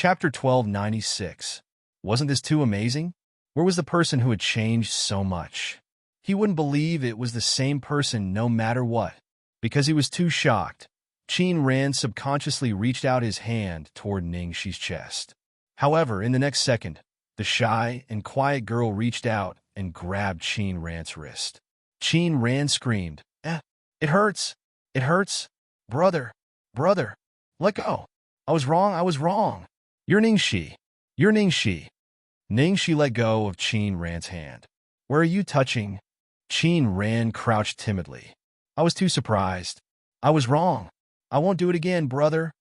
Chapter 1296. Wasn't this too amazing? Where was the person who had changed so much? He wouldn't believe it was the same person no matter what. Because he was too shocked, Qin Ran subconsciously reached out his hand toward Ningxi's chest. However, in the next second, the shy and quiet girl reached out and grabbed Qin Ran's wrist. Qin Ran screamed, it hurts! It hurts! Brother! Brother! Let go! I was wrong! You're Ningxi! You're Ningxi! Ningxi let go of Qin Ran's hand. Where are you touching? Qin Ran crouched timidly. I was too surprised. I was wrong. I won't do it again, brother.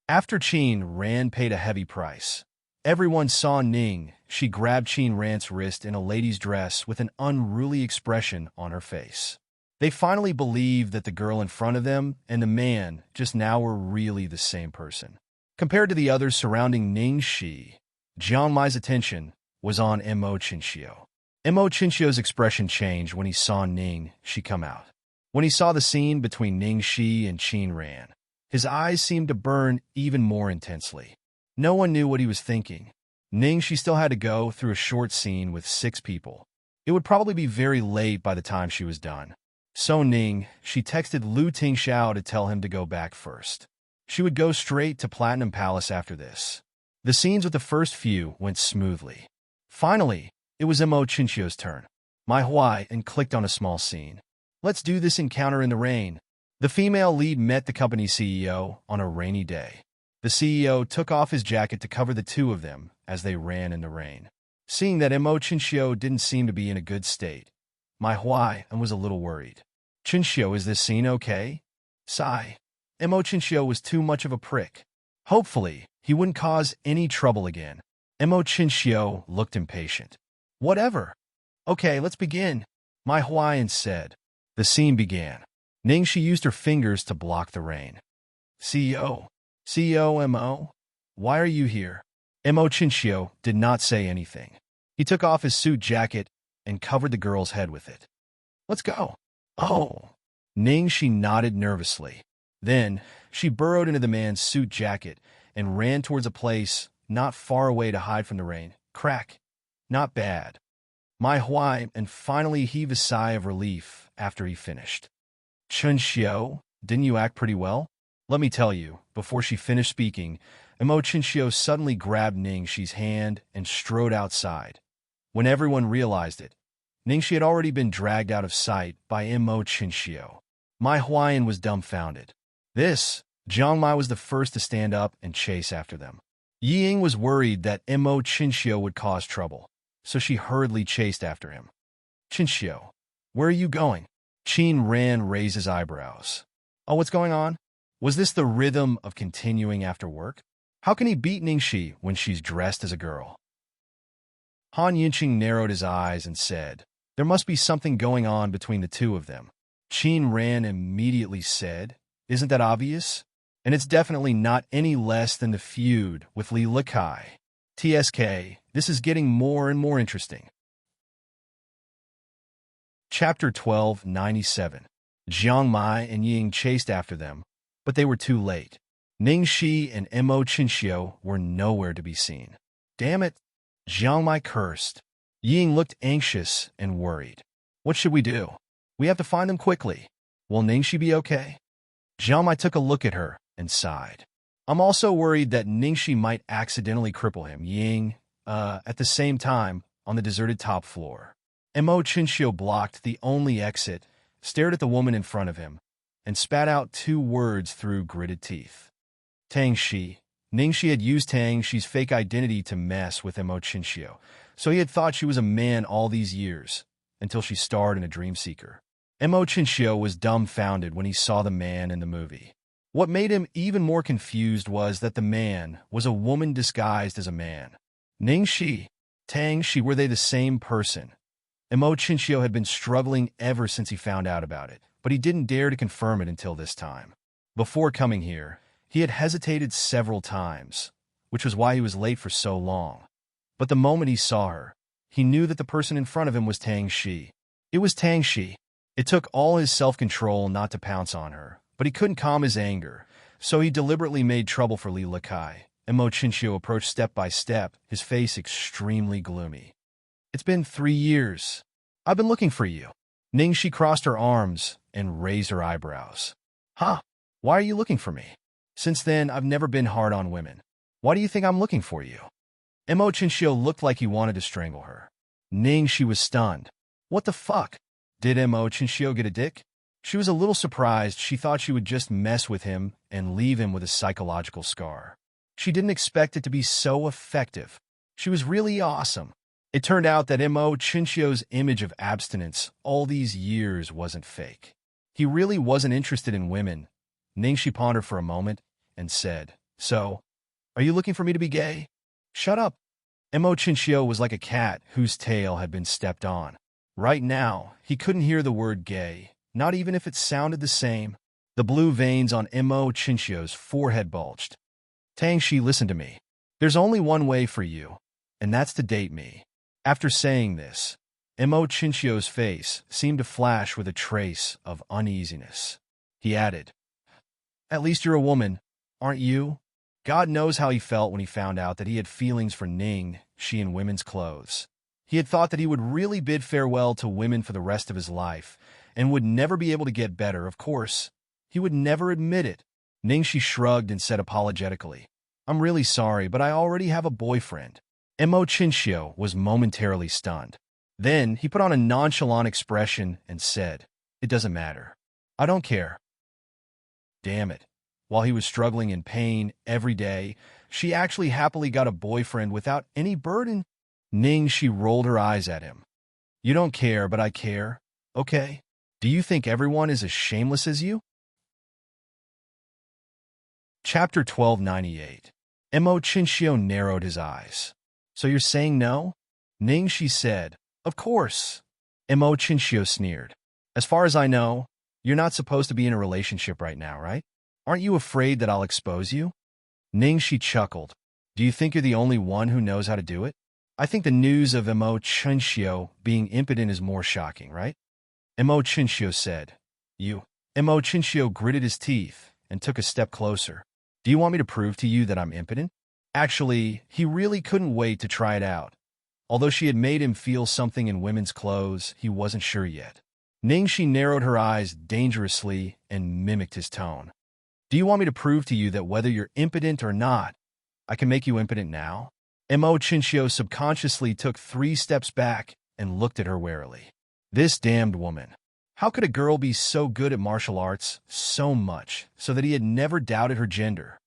After Qin Ran paid a heavy price, everyone saw Ning. She grabbed Qin Ran's wrist in a lady's dress with an unruly expression on her face. They finally believed that the girl in front of them and the man just now were really the same person. Compared to the others surrounding Ningxi, Jiang Mai's attention was on Mo Qinxiu. Mo Qinxiu's expression changed when he saw Ningxi come out. When he saw the scene between Ningxi and Qin Ran, his eyes seemed to burn even more intensely. No one knew what he was thinking. Ningxi still had to go through a short scene with 6 people. It would probably be very late by the time she was done. So she texted Lu Tingxiao to tell him to go back first. She would go straight to Platinum Palace after this. The scenes with the first few went smoothly. Finally, it was Mo Qinxiu's turn. Mai Huai and clicked on a small scene. Let's do this encounter in the rain. The female lead met the company CEO on a rainy day. The CEO took off his jacket to cover the two of them as they ran in the rain. Seeing that Mo Qinxiu didn't seem to be in a good state, Mai Huai was a little worried. Qinxiu, is this scene okay? Sigh. Mo Qinxiu was too much of a prick. Hopefully, he wouldn't cause any trouble again. Mo Qinxiu looked impatient. Whatever. Okay, let's begin, Mai Huai said. The scene began. Ningxi used her fingers to block the rain. CEO Mo, why are you here? Mo Qinxiu did not say anything. He took off his suit jacket and covered the girl's head with it. Let's go. Oh. Ningxi nodded nervously. Then, she burrowed into the man's suit jacket and ran towards a place not far away to hide from the rain. Crack. Not bad. Mai Huai finally heaved a sigh of relief after he finished. Qinxiu, didn't you act pretty well? Let me tell you, before she finished speaking, Mo Qinxiu suddenly grabbed Ningxi's hand and strode outside. When everyone realized it, Ningxi had already been dragged out of sight by Mo Qinxiu. Mai Huai was dumbfounded. Jiang Mai was the first to stand up and chase after them. Ying was worried that Mo Qinxiu would cause trouble, so she hurriedly chased after him. Qinxiu, where are you going? Qin Ran raised his eyebrows. Oh, what's going on? Was this the rhythm of continuing after work? How can he beat Ningxi when she's dressed as a girl? Han Yinqing narrowed his eyes and said, there must be something going on between the two of them. Qin Ran immediately said, isn't that obvious? And it's definitely not any less than the feud with Li Likai. TSK, this is getting more and more interesting. Chapter 1297. Jiang Mai and Ying chased after them, but they were too late. Ningxi and Mo Qinxiu were nowhere to be seen. Damn it! Jiang Mai cursed. Ying looked anxious and worried. What should we do? We have to find them quickly. Will Ningxi be okay? Jiang Mai took a look at her and sighed. I'm also worried that Ningxi might accidentally cripple him. Ying, at the same time, on the deserted top floor. Mo Qinxiu blocked the only exit, stared at the woman in front of him, and spat out 2 words through gritted teeth. Tangxi. Ningxi had used Tangxi's fake identity to mess with Mo Qinxiu, so he had thought she was a man all these years, until she starred in a Dream Seeker. Mo Qinxiu was dumbfounded when he saw the man in the movie. What made him even more confused was that the man was a woman disguised as a man. Ningxi, Tangxi, were they the same person? Mo Qinxiu had been struggling ever since he found out about it, but he didn't dare to confirm it until this time. Before coming here, he had hesitated several times, which was why he was late for so long. But the moment he saw her, he knew that the person in front of him was Tangxi. It was Tangxi. It took all his self-control not to pounce on her, but he couldn't calm his anger, so he deliberately made trouble for Li Likai Imo Chinchio approached step by step, his face extremely gloomy. It's been 3 years. I've been looking for you. Ningxi crossed her arms and raised her eyebrows. Huh? Why are you looking for me? Since then, I've never been hard on women. Why do you think I'm looking for you? Imo Chinchio looked like he wanted to strangle her. Ningxi was stunned. What the fuck? Did Imo Chinchio get a dick? She was a little surprised. She thought she would just mess with him and leave him with a psychological scar. She didn't expect it to be so effective. She was really awesome. It turned out that Imo Chinchio's image of abstinence all these years wasn't fake. He really wasn't interested in women. Ningxi pondered for a moment and said, So, are you looking for me to be gay? Shut up. Imo Chinchio was like a cat whose tail had been stepped on. Right now, he couldn't hear the word gay, not even if it sounded the same. The blue veins on Imo Chinchio's forehead bulged. Tangxi, listen to me. There's only one way for you, and that's to date me. After saying this, Imo Chinchio's face seemed to flash with a trace of uneasiness. He added, At least you're a woman, aren't you? God knows how he felt when he found out that he had feelings for Ningxi in women's clothes. He had thought that he would really bid farewell to women for the rest of his life and would never be able to get better, of course. He would never admit it. Ningxi shrugged and said apologetically, I'm really sorry, but I already have a boyfriend. Imo Chinchio was momentarily stunned. Then he put on a nonchalant expression and said, It doesn't matter. I don't care. Damn it. While he was struggling in pain every day, she actually happily got a boyfriend without any burden. Ningxi rolled her eyes at him. You don't care, but I care. Okay. Do you think everyone is as shameless as you? Chapter 1298. Imo Chinchio narrowed his eyes. So you're saying no? Ningxi said, Of course. Imo Chinchio sneered. As far as I know, you're not supposed to be in a relationship right now, right? Aren't you afraid that I'll expose you? Ningxi chuckled. Do you think you're the only one who knows how to do it? I think the news of Imo Chinchio being impotent is more shocking, right? Imo Chinchio said. You. Imo Chinchio gritted his teeth and took a step closer. Do you want me to prove to you that I'm impotent? Actually, he really couldn't wait to try it out. Although she had made him feel something in women's clothes, he wasn't sure yet. Ningxi narrowed her eyes dangerously and mimicked his tone. Do you want me to prove to you that whether you're impotent or not, I can make you impotent now? Imo Chinchio subconsciously took 3 steps back and looked at her warily. This damned woman. How could a girl be so good at martial arts so much so that he had never doubted her gender?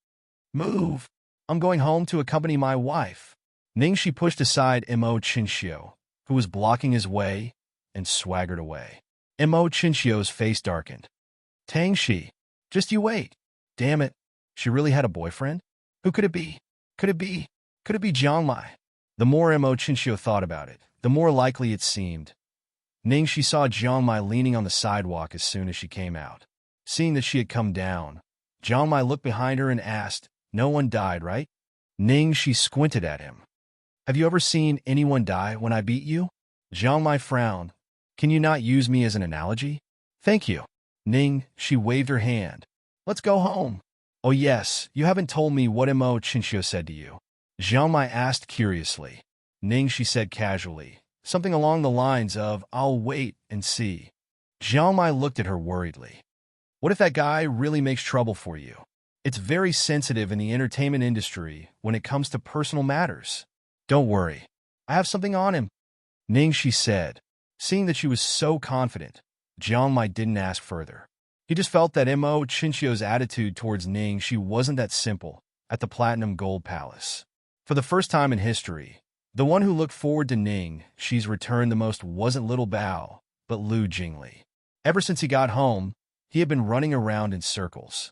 Move! I'm going home to accompany my wife. Ningxi pushed aside Imo Chinchio, who was blocking his way, and swaggered away. Imo Chinchio's face darkened. Tangxi, just you wait. Damn it, she really had a boyfriend? Who could it be? Could it be Jiangmai? The more Imo Chinchio thought about it, the more likely it seemed. Ningxi saw Jiangmai leaning on the sidewalk as soon as she came out. Seeing that she had come down, Jiangmai looked behind her and asked, No one died, right? Ningxi squinted at him. Have you ever seen anyone die when I beat you? Jiangmai frowned. Can you not use me as an analogy? Thank you. Ningxi waved her hand. Let's go home. Oh yes, you haven't told me what Imo Chinchio said to you. Jiangmai asked curiously. Ningxi said casually, something along the lines of, I'll wait and see. Jiangmai looked at her worriedly. What if that guy really makes trouble for you? It's very sensitive in the entertainment industry when it comes to personal matters. Don't worry. I have something on him. Ningxi said. Seeing that she was so confident, Jiangmai didn't ask further. He just felt that Imo Chinchio's attitude towards Ningxi wasn't that simple at the Platinum Gold Palace. For the first time in history, the one who looked forward to Ningxi's return the most wasn't Little Bao, but Lu Jingli. Ever since he got home, he had been running around in circles.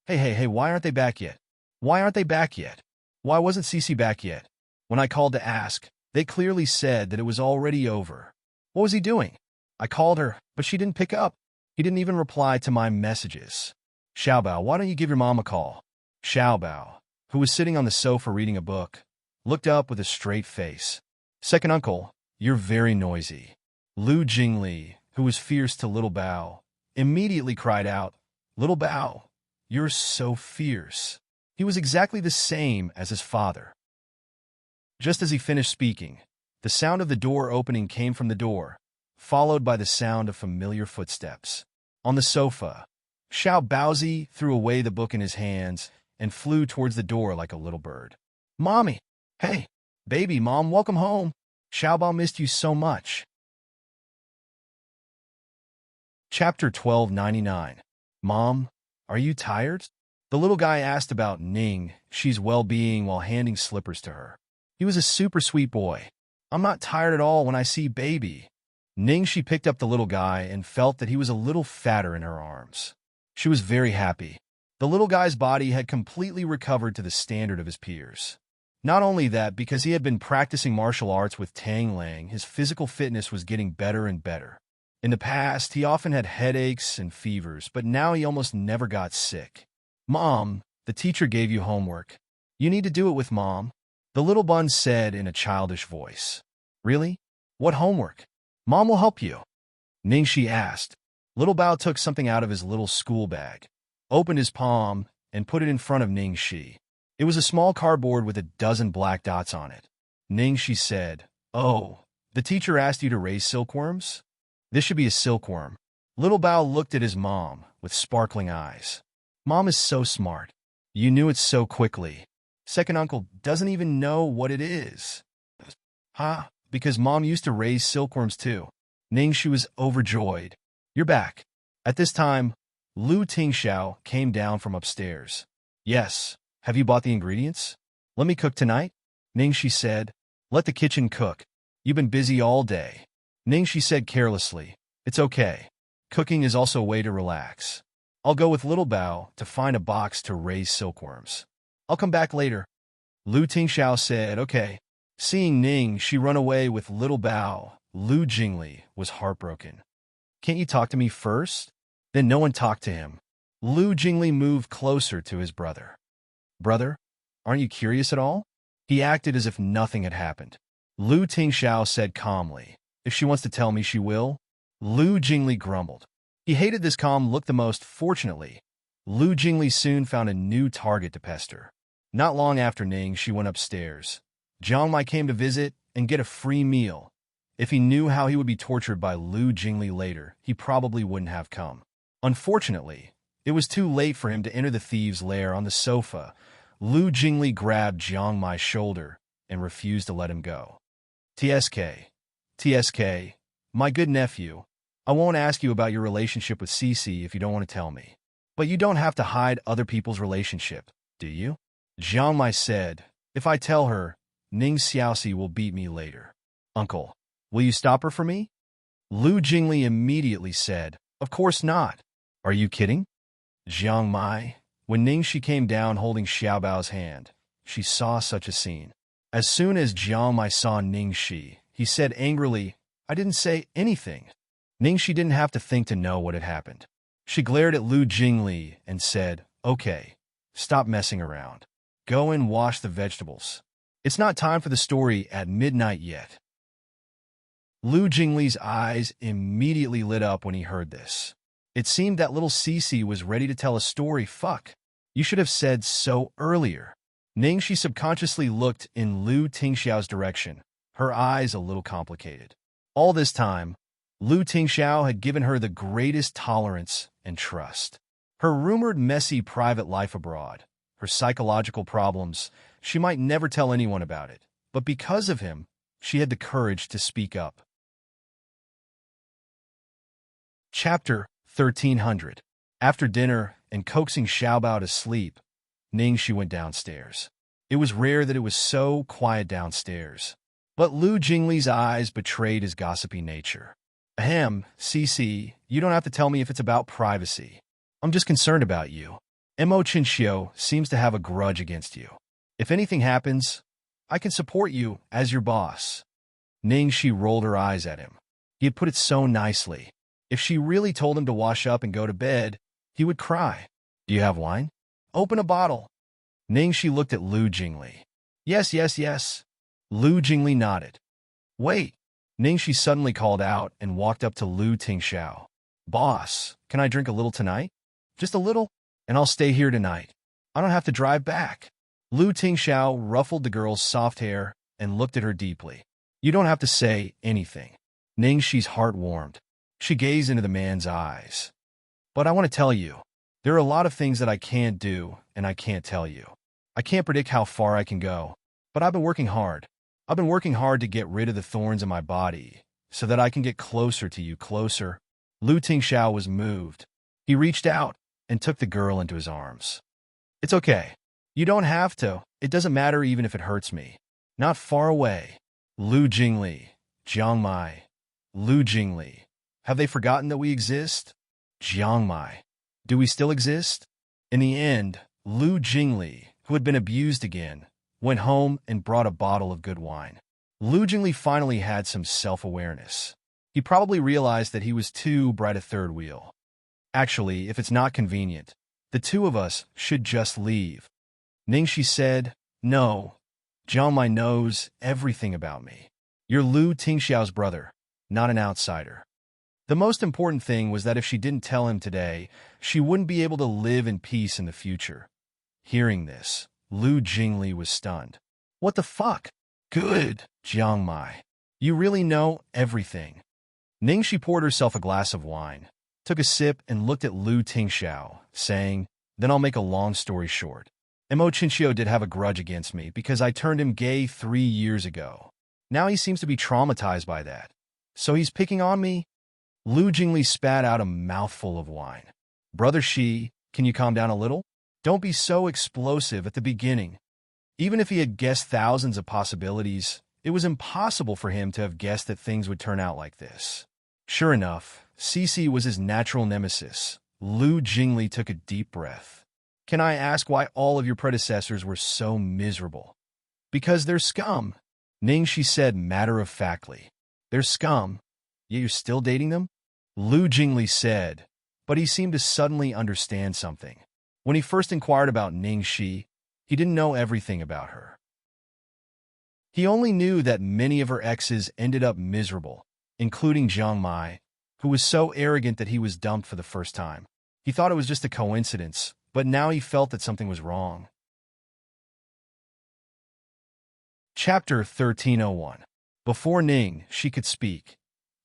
Hey, why aren't they back yet? Why aren't they back yet? Why wasn't Cece back yet? When I called to ask, they clearly said that it was already over. What was he doing? I called her, but she didn't pick up. He didn't even reply to my messages. Xiaobao, why don't you give your mom a call? Xiaobao, who was sitting on the sofa reading a book, looked up with a straight face. Second uncle, you're very noisy. Lu Jingli, who was fierce to Little Bao, immediately cried out, Little Bao, you're so fierce. He was exactly the same as his father. Just as he finished speaking, the sound of the door opening came from the door, followed by the sound of familiar footsteps. On the sofa, Xiao Baozi threw away the book in his hands and flew towards the door like a little bird. Mommy! Hey! Baby, Mom, welcome home! Xiao Bao missed you so much. Chapter 1299. Mom, are you tired? The little guy asked about Ning, Xi's well-being while handing slippers to her. He was a super sweet boy. I'm not tired at all when I see baby. Ning Xi picked up the little guy and felt that he was a little fatter in her arms. She was very happy. The little guy's body had completely recovered to the standard of his peers. Not only that, because he had been practicing martial arts with Tang Lang, his physical fitness was getting better and better. In the past, he often had headaches and fevers, but now he almost never got sick. Mom, the teacher gave you homework. You need to do it with Mom, the little bun said in a childish voice. Really? What homework? Mom will help you. Ningxi asked. Little Bao took something out of his little school bag, opened his palm, and put it in front of Ningxi. It was a small cardboard with a dozen black dots on it. Ningxi said, Oh, the teacher asked you to raise silkworms? This should be a silkworm. Little Bao looked at his mom with sparkling eyes. Mom is so smart. You knew it so quickly. Second uncle doesn't even know what it is. Huh? Because Mom used to raise silkworms too. Ningxi was overjoyed. You're back. At this time, Lu Tingxiao came down from upstairs. Yes. Have you bought the ingredients? Let me cook tonight? Ningxi said. Let the kitchen cook. You've been busy all day. Ningxi said carelessly. It's okay. Cooking is also a way to relax. I'll go with Little Bao to find a box to raise silkworms. I'll come back later. Lu Tingxiao said, okay. Seeing Ningxi run away with Little Bao, Lu Jingli was heartbroken. Can't you talk to me first? Then no one talked to him. Lu Jingli moved closer to his brother. Brother, aren't you curious at all? He acted as if nothing had happened. Lu Tingxiao said calmly, if she wants to tell me, she will. Lu Jingli grumbled. He hated this calm look the most. Fortunately, Lu Jingli soon found a new target to pester. Not long after Ningxi went upstairs, Jiang Mai came to visit and get a free meal. If he knew how he would be tortured by Lu Jingli later, he probably wouldn't have come. Unfortunately, it was too late for him to enter the thieves' lair. On the sofa, Lu Jingli grabbed Jiang Mai's shoulder and refused to let him go. TSK, my good nephew, I won't ask you about your relationship with Cici if you don't want to tell me. But you don't have to hide other people's relationship, do you? Jiang Mai said, if I tell her, Ning Xiaoxi will beat me later. Uncle, will you stop her for me? Lu Jingli immediately said, of course not. Are you kidding? Jiang Mai, when Ningxi came down holding Xiaobao's hand, she saw such a scene. As soon as Jiang Mai saw Ningxi, he said angrily, I didn't say anything. Ningxi didn't have to think to know what had happened. She glared at Lu Jingli and said, okay, stop messing around. Go and wash the vegetables. It's not time for the story at midnight yet. Lu Jingli's eyes immediately lit up when he heard this. It seemed that little Cici was ready to tell a story. Fuck. You should have said so earlier. Ningxi subconsciously looked in Lu Tingxiao's direction, her eyes a little complicated. All this time, Lu Tingxiao had given her the greatest tolerance and trust. Her rumored messy private life abroad, her psychological problems, she might never tell anyone about it, but because of him, she had the courage to speak up. Chapter 1300. After dinner and coaxing Xiaobao to sleep, Ningxi went downstairs. It was rare that it was so quiet downstairs, but Lu Jingli's eyes betrayed his gossipy nature. Ahem, Cici, you don't have to tell me if it's about privacy. I'm just concerned about you. Mo Chinxiu seems to have a grudge against you. If anything happens, I can support you as your boss. Ningxi rolled her eyes at him. He had put it so nicely. If she really told him to wash up and go to bed, he would cry. Do you have wine? Open a bottle. Ningxi looked at Lu Jingli. Yes, yes, yes. Lu Jingli nodded. Wait. Ningxi suddenly called out and walked up to Lu Tingxiao. Boss, can I drink a little tonight? Just a little, and I'll stay here tonight. I don't have to drive back. Lu Tingxiao ruffled the girl's soft hair and looked at her deeply. You don't have to say anything. Ningxi's heart warmed. She gazed into the man's eyes. But I want to tell you, there are a lot of things that I can't do and I can't tell you. I can't predict how far I can go, but I've been working hard. I've been working hard to get rid of the thorns in my body so that I can get closer to you, closer. Lu Tingxiao was moved. He reached out and took the girl into his arms. It's okay. You don't have to. It doesn't matter even if it hurts me. Not far away. Lu Jingli, Jiang Mai. Lu Jingli. Have they forgotten that we exist? Jiang Mai. Do we still exist? In the end, Lu Jingli, who had been abused again, went home and brought a bottle of good wine. Lu Jingli finally had some self-awareness. He probably realized that he was too bright a third wheel. Actually, if it's not convenient, the two of us should just leave. Ningxi said, No, Jiang Mai knows everything about me. You're Lu Tingxiao's brother, not an outsider. The most important thing was that if she didn't tell him today, she wouldn't be able to live in peace in the future. Hearing this, Lu Jingli was stunned. What the fuck? Good, Jiang Mai. You really know everything. Ningxi poured herself a glass of wine, took a sip and looked at Lu Tingxiao, saying, Then I'll make a long story short. Mo Chinchio did have a grudge against me because I turned him gay 3 years ago. Now he seems to be traumatized by that. So he's picking on me? Lu Jingli spat out a mouthful of wine. Brother Shi, can you calm down a little? Don't be so explosive at the beginning. Even if he had guessed thousands of possibilities, it was impossible for him to have guessed that things would turn out like this. Sure enough, Cici was his natural nemesis. Lu Jingli took a deep breath. Can I ask why all of your predecessors were so miserable? Because they're scum, Ningxi said matter-of-factly. They're scum, yet you're still dating them? Lu Jingli said, but he seemed to suddenly understand something. When he first inquired about Ningxi, he didn't know everything about her. He only knew that many of her exes ended up miserable, including Jiang Mai, who was so arrogant that he was dumped for the first time. He thought it was just a coincidence, but now he felt that something was wrong. Chapter 1301. Before Ningxi could speak,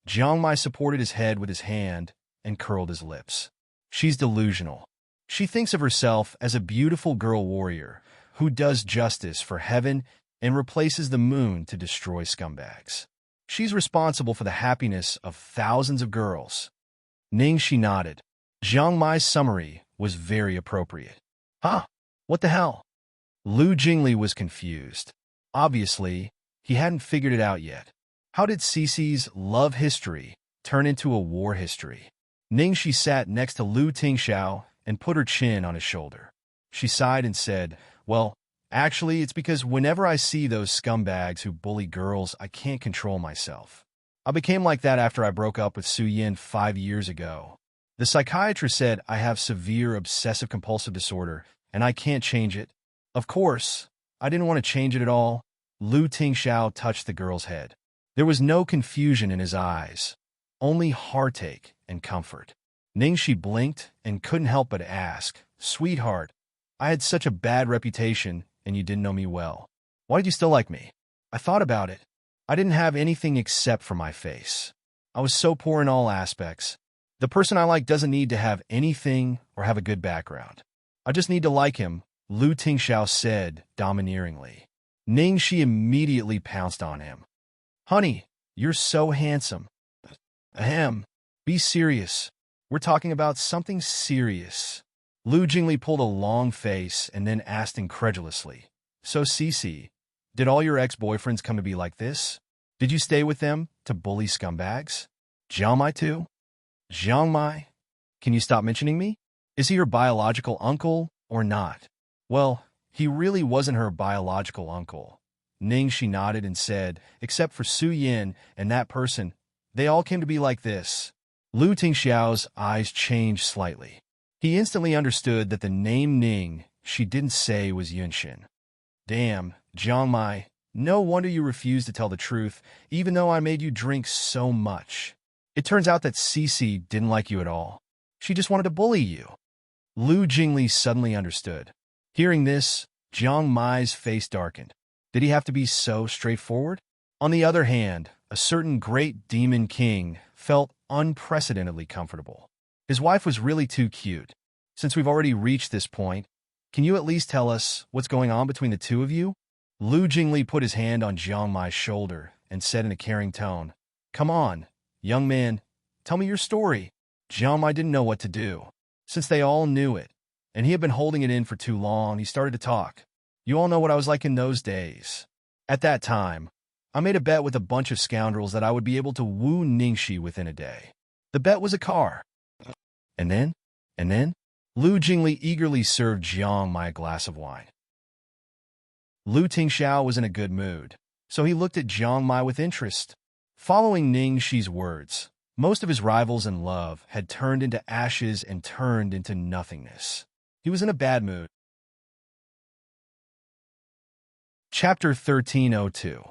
Jiang Mai supported his head with his hand and curled his lips. She's delusional. She thinks of herself as a beautiful girl warrior who does justice for heaven and replaces the moon to destroy scumbags. She's responsible for the happiness of thousands of girls. Ningxi nodded. Jiang Mai's summary was very appropriate. Huh? What the hell? Lu Jingli was confused. Obviously, he hadn't figured it out yet. How did Cici's love history turn into a war history? Ningxi sat next to Lu Tingxiao and put her chin on his shoulder. She sighed and said, Well, actually, it's because whenever I see those scumbags who bully girls, I can't control myself. I became like that after I broke up with Su Yin 5 years ago. The psychiatrist said I have severe obsessive-compulsive disorder, and I can't change it. Of course, I didn't want to change it at all. Lu Tingxiao touched the girl's head. There was no confusion in his eyes, only heartache and comfort. Ningxi blinked and couldn't help but ask, Sweetheart, I had such a bad reputation, and you didn't know me well. Why did you still like me? I thought about it. I didn't have anything except for my face. I was so poor in all aspects. The person I like doesn't need to have anything or have a good background. I just need to like him, Lu Tingxiao said domineeringly. Ningxi immediately pounced on him. Honey, you're so handsome. Ahem. Be serious. We're talking about something serious. Lu Jingli pulled a long face and then asked incredulously. So Cici, did all your ex-boyfriends come to be like this? Did you stay with them to bully scumbags? Jiang Mai too? Jiang Mai? Can you stop mentioning me? Is he her biological uncle or not? Well, he really wasn't her biological uncle. Ningxi nodded and said, Except for Su Yin and that person, they all came to be like this. Lu Tingxiao's eyes changed slightly. He instantly understood that the name Ning she didn't say was Yunshin. Damn, Jiang Mai, no wonder you refused to tell the truth, even though I made you drink so much. It turns out that Cici didn't like you at all. She just wanted to bully you. Lu Jingli suddenly understood. Hearing this, Jiang Mai's face darkened. Did he have to be so straightforward? On the other hand, a certain great demon king felt unprecedentedly comfortable. His wife was really too cute. Since we've already reached this point, can you at least tell us what's going on between the two of you? Lu Jingli put his hand on Jiang Mai's shoulder and said in a caring tone, "Come on, young man, tell me your story." Jiang Mai didn't know what to do. Since they all knew it, and he had been holding it in for too long, he started to talk. You all know what I was like in those days. At that time, I made a bet with a bunch of scoundrels that I would be able to woo Ningxi within a day. The bet was a car. And then? Lu Jingli eagerly served Jiang Mai a glass of wine. Lu Tingxiao was in a good mood, so he looked at Jiang Mai with interest. Following Ningxi's words, most of his rivals in love had turned into ashes and turned into nothingness. He was in a bad mood. Chapter 1302.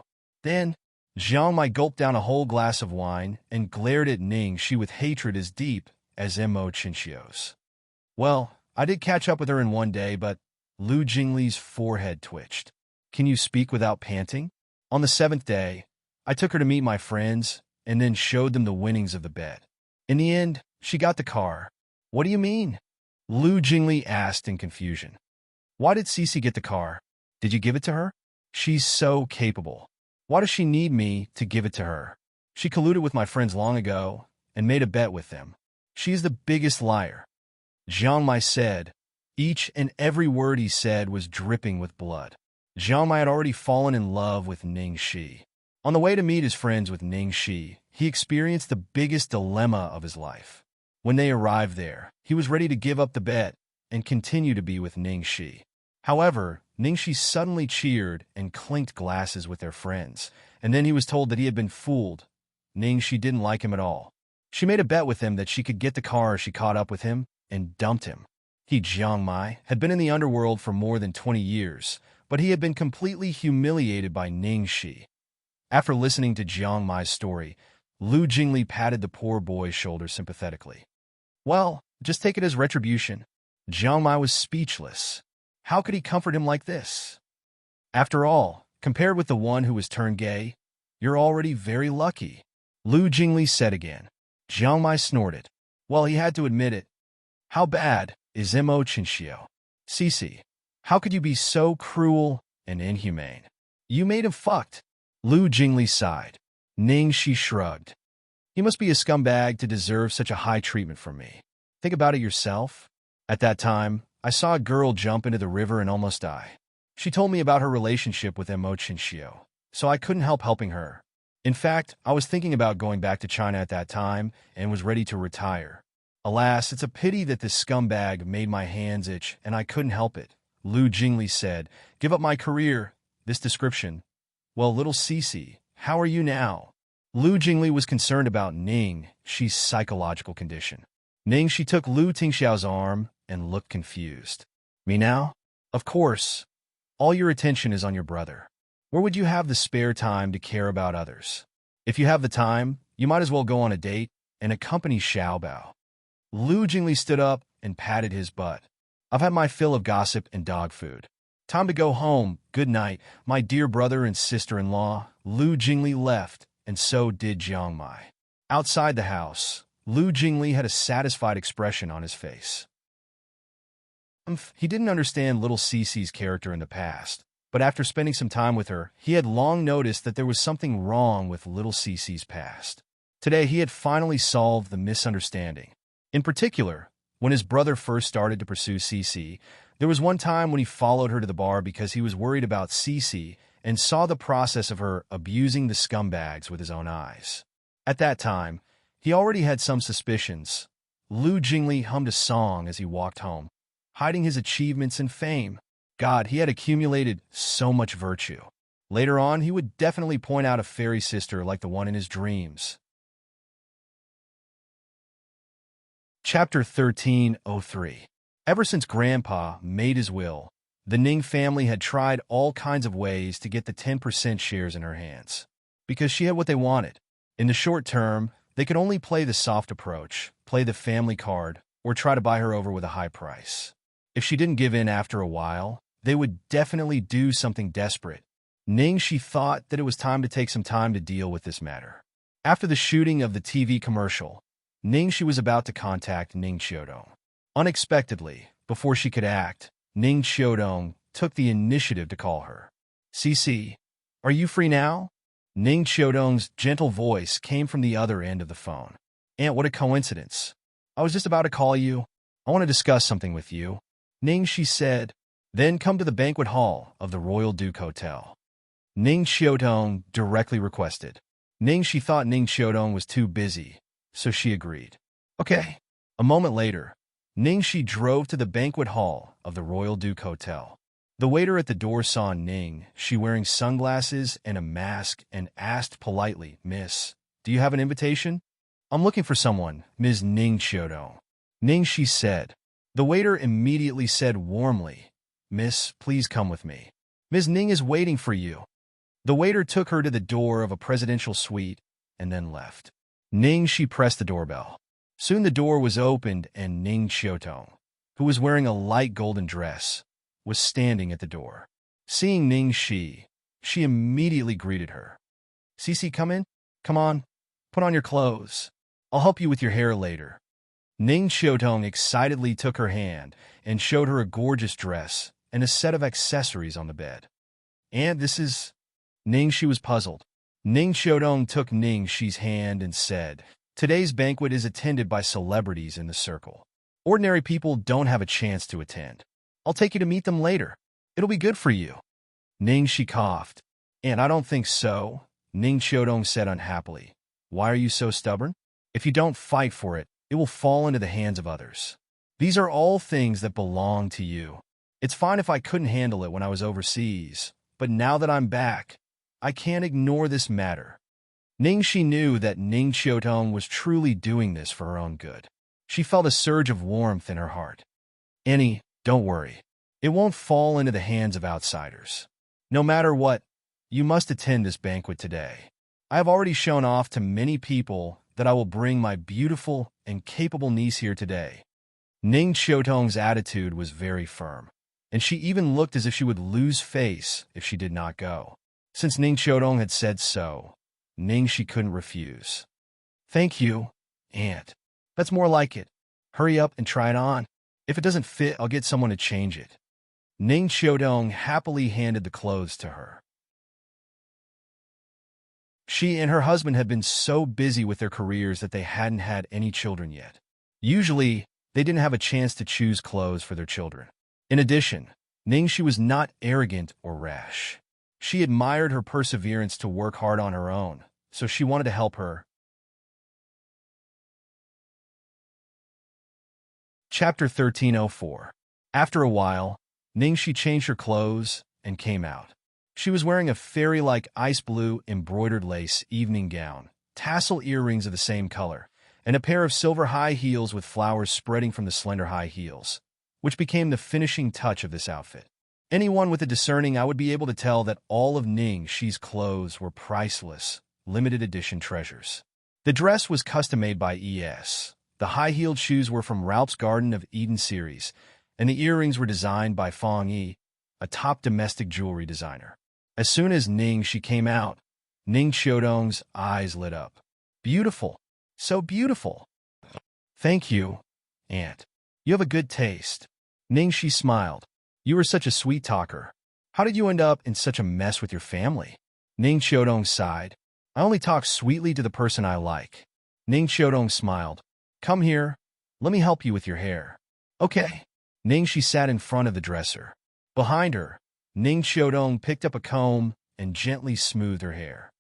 Then, Jiang Mai gulped down a whole glass of wine and glared at Ningxi with hatred as deep as Mo Chinchio's. Well, I did catch up with her in one day, but Lu Jingli's forehead twitched. Can you speak without panting? On the 7th day, I took her to meet my friends and then showed them the winnings of the bet. In the end, she got the car. What do you mean? Lu Jingli asked in confusion. Why did Cece get the car? Did you give it to her? She's so capable. Why does she need me to give it to her? She colluded with my friends long ago and made a bet with them. She's the biggest liar. Jiang Mai said. Each and every word he said was dripping with blood. Jiang Mai had already fallen in love with Ningxi. On the way to meet his friends with Ningxi, he experienced the biggest dilemma of his life. When they arrived there, he was ready to give up the bet and continue to be with Ningxi. However, Ningxi suddenly cheered and clinked glasses with their friends, and then he was told that he had been fooled. Ningxi didn't like him at all. She made a bet with him that she could get the car if she caught up with him and dumped him. He, Jiang Mai, had been in the underworld for more than 20 years, but he had been completely humiliated by Ningxi. After listening to Jiang Mai's story, Lu Jingli patted the poor boy's shoulder sympathetically. Well, just take it as retribution. Jiang Mai was speechless. How could he comfort him like this? After all, compared with the one who was turned gay, you're already very lucky, Lu Jingli said again. Jiang Mai snorted. Well, he had to admit it. How bad is Mo Chinchio? Cece, how could you be so cruel and inhumane? You made him fucked. Lu Jingli sighed. Ningxi shrugged. He must be a scumbag to deserve such a high treatment from me. Think about it yourself. At that time, I saw a girl jump into the river and almost die. She told me about her relationship with Mo Chinchio, so I couldn't help helping her. In fact, I was thinking about going back to China at that time and was ready to retire. Alas, it's a pity that this scumbag made my hands itch and I couldn't help it. Lu Jingli said, give up my career. This description. Well, little Cece, how are you now? Lu Jingli was concerned about Ningxi's psychological condition. Ningxi took Lu Tingxiao's arm and looked confused. Me now? Of course. All your attention is on your brother. Where would you have the spare time to care about others? If you have the time, you might as well go on a date and accompany Xiaobao. Lu Jingli stood up and patted his butt. I've had my fill of gossip and dog food. Time to go home. Good night, my dear brother and sister-in-law. Lu Jingli left, and so did Jiang Mai. Outside the house, Lu Jingli had a satisfied expression on his face. He didn't understand little Cece's character in the past, but after spending some time with her, he had long noticed that there was something wrong with little Cece's past. Today, he had finally solved the misunderstanding. In particular, when his brother first started to pursue Cece, there was one time when he followed her to the bar because he was worried about Cece and saw the process of her abusing the scumbags with his own eyes. At that time, he already had some suspicions. Lu Jingli hummed a song as he walked home, hiding his achievements and fame. God, he had accumulated so much virtue. Later on, he would definitely point out a fairy sister like the one in his dreams. Chapter 1303. Ever since Grandpa made his will, the Ning family had tried all kinds of ways to get the 10% shares in her hands. Because she had what they wanted. In the short term, they could only play the soft approach, play the family card, or try to buy her over with a high price. If she didn't give in after a while, they would definitely do something desperate. Ningxi thought that it was time to take some time to deal with this matter. After the shooting of the TV commercial, Ningxi was about to contact Ning Xiaodong. Unexpectedly, before she could act, Ning Xiaodong took the initiative to call her. "Cici, are you free now?" Ning Xiaodong's gentle voice came from the other end of the phone. "Aunt, what a coincidence. I was just about to call you. I want to discuss something with you," Ningxi said. "Then come to the banquet hall of the Royal Duke Hotel," Ning Xiaodong directly requested. Ningxi thought Ning Xiaodong was too busy, so she agreed. Okay. A moment later, Ningxi drove to the banquet hall of the Royal Duke Hotel. The waiter at the door saw Ningxi wearing sunglasses and a mask and asked politely, "Miss, do you have an invitation?" "I'm looking for someone, Ms. Ning Xiaodong," Ningxi said. The waiter immediately said warmly, "Miss, please come with me. Ms. Ning is waiting for you." The waiter took her to the door of a presidential suite and then left. Ningxi pressed the doorbell. Soon the door was opened and Ning Xiaodong, who was wearing a light golden dress, was standing at the door. Seeing Ningxi, she immediately greeted her. "Cici, come in. Come on, put on your clothes. I'll help you with your hair later." Ning Xiaodong excitedly took her hand and showed her a gorgeous dress and a set of accessories on the bed. "And this is—" Ningxi was puzzled. Ning Xiaodong took Ningxi's hand and said, "Today's banquet is attended by celebrities in the circle. Ordinary people don't have a chance to attend. I'll take you to meet them later. It'll be good for you." Ningxi coughed. "And I don't think so," Ning Xiaodong said unhappily. "Why are you so stubborn? If you don't fight for it, it will fall into the hands of others. These are all things that belong to you. It's fine if I couldn't handle it when I was overseas, but now that I'm back, I can't ignore this matter." Ningxi knew that Ning Xiaodong was truly doing this for her own good. She felt a surge of warmth in her heart. "Annie, don't worry. It won't fall into the hands of outsiders. No matter what, you must attend this banquet today. I have already shown off to many people that I will bring my beautiful and capable niece here today." Ning Xiaodong's attitude was very firm, and she even looked as if she would lose face if she did not go. Since Ning Xiaodong had said so, Ningxi couldn't refuse. "Thank you, Aunt. That's more like it. Hurry up and try it on. If it doesn't fit, I'll get someone to change it." Ning Xiaodong happily handed the clothes to her. She and her husband had been so busy with their careers that they hadn't had any children yet. Usually, they didn't have a chance to choose clothes for their children. In addition, Ningxi was not arrogant or rash. She admired her perseverance to work hard on her own, so she wanted to help her. Chapter 1304. After a while, Ningxi changed her clothes and came out. She was wearing a fairy-like ice blue embroidered lace evening gown, tassel earrings of the same color, and a pair of silver high heels with flowers spreading from the slender high heels, which became the finishing touch of this outfit. Anyone with a discerning eye would be able to tell that all of Ningxi's clothes were priceless, limited edition treasures. The dress was custom-made by E.S. The high-heeled shoes were from Ralph's Garden of Eden series, and the earrings were designed by Fong Yi, a top domestic jewelry designer. As soon as Ningxi came out, Ning Xiaodong's eyes lit up. "Beautiful. So beautiful." "Thank you, Aunt. You have a good taste." Ningxi smiled. "You are such a sweet talker. How did you end up in such a mess with your family?" Ning Xiaodong sighed. "I only talk sweetly to the person I like." Ning Xiaodong smiled. "Come here. Let me help you with your hair." "Okay." Ningxi sat in front of the dresser. Behind her, Ning Xiaodong picked up a comb and gently smoothed her hair.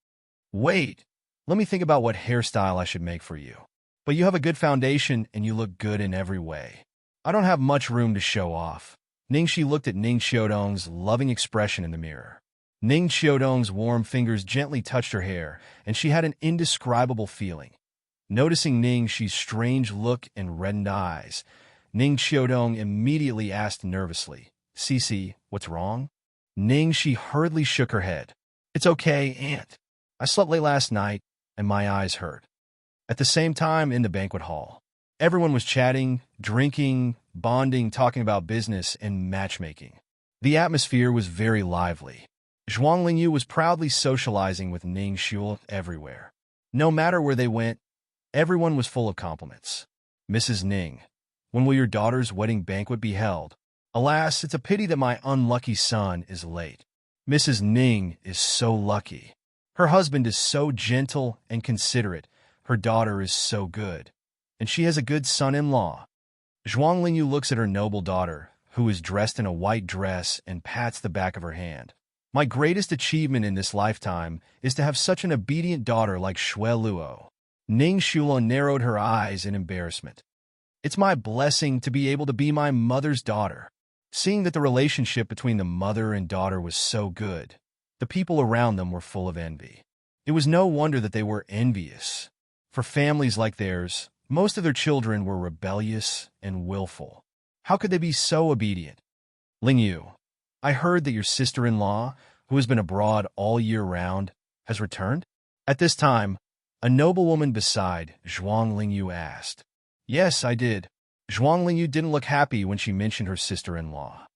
"Wait. Let me think about what hairstyle I should make for you. But you have a good foundation and you look good in every way. I don't have much room to show off." Ningxi looked at Ning Xiaodong's loving expression in the mirror. Ning Xiaodong's warm fingers gently touched her hair, and she had an indescribable feeling. Noticing Ningxi's strange look and reddened eyes, Ning Xiaodong immediately asked nervously, "Cici, what's wrong?" Ningxi hurriedly shook her head. "It's okay, Aunt. I slept late last night, and my eyes hurt." At the same time, in the banquet hall, everyone was chatting, drinking, bonding, talking about business, and matchmaking. The atmosphere was very lively. Zhuang Lingyu was proudly socializing with Ning Shuo everywhere. No matter where they went, everyone was full of compliments. Mrs. Ning, when will your daughter's wedding banquet be held? Alas, it's a pity that my unlucky son is late. Mrs. Ning is so lucky. Her husband is so gentle and considerate. Her daughter is so good. And she has a good son-in-law. Zhuang Lingyu looks at her noble daughter, who is dressed in a white dress, and pats the back of her hand. My greatest achievement in this lifetime is to have such an obedient daughter like Shui Luo. Ning Shuo narrowed her eyes in embarrassment. It's my blessing to be able to be my mother's daughter. Seeing that the relationship between the mother and daughter was so good, the people around them were full of envy. It was no wonder that they were envious. For families like theirs, most of their children were rebellious and willful. How could they be so obedient? Lingyu, I heard that your sister-in-law, who has been abroad all year round, has returned? At this time, a noblewoman beside Zhuang Lingyu asked. Yes, I did. Zhuang Lingyu didn't look happy when she mentioned her sister-in-law.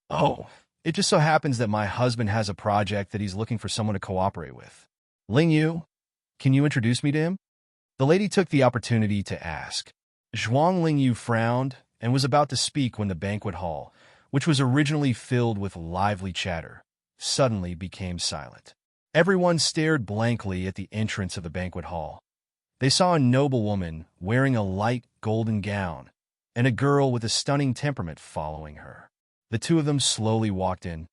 Oh, it just so happens that my husband has a project that he's looking for someone to cooperate with. Lingyu, can you introduce me to him? The lady took the opportunity to ask. Zhuang Lingyu frowned and was about to speak when the banquet hall, which was originally filled with lively chatter, suddenly became silent. Everyone stared blankly at the entrance of the banquet hall. They saw a noble woman wearing a light golden gown and a girl with a stunning temperament following her. The two of them slowly walked in.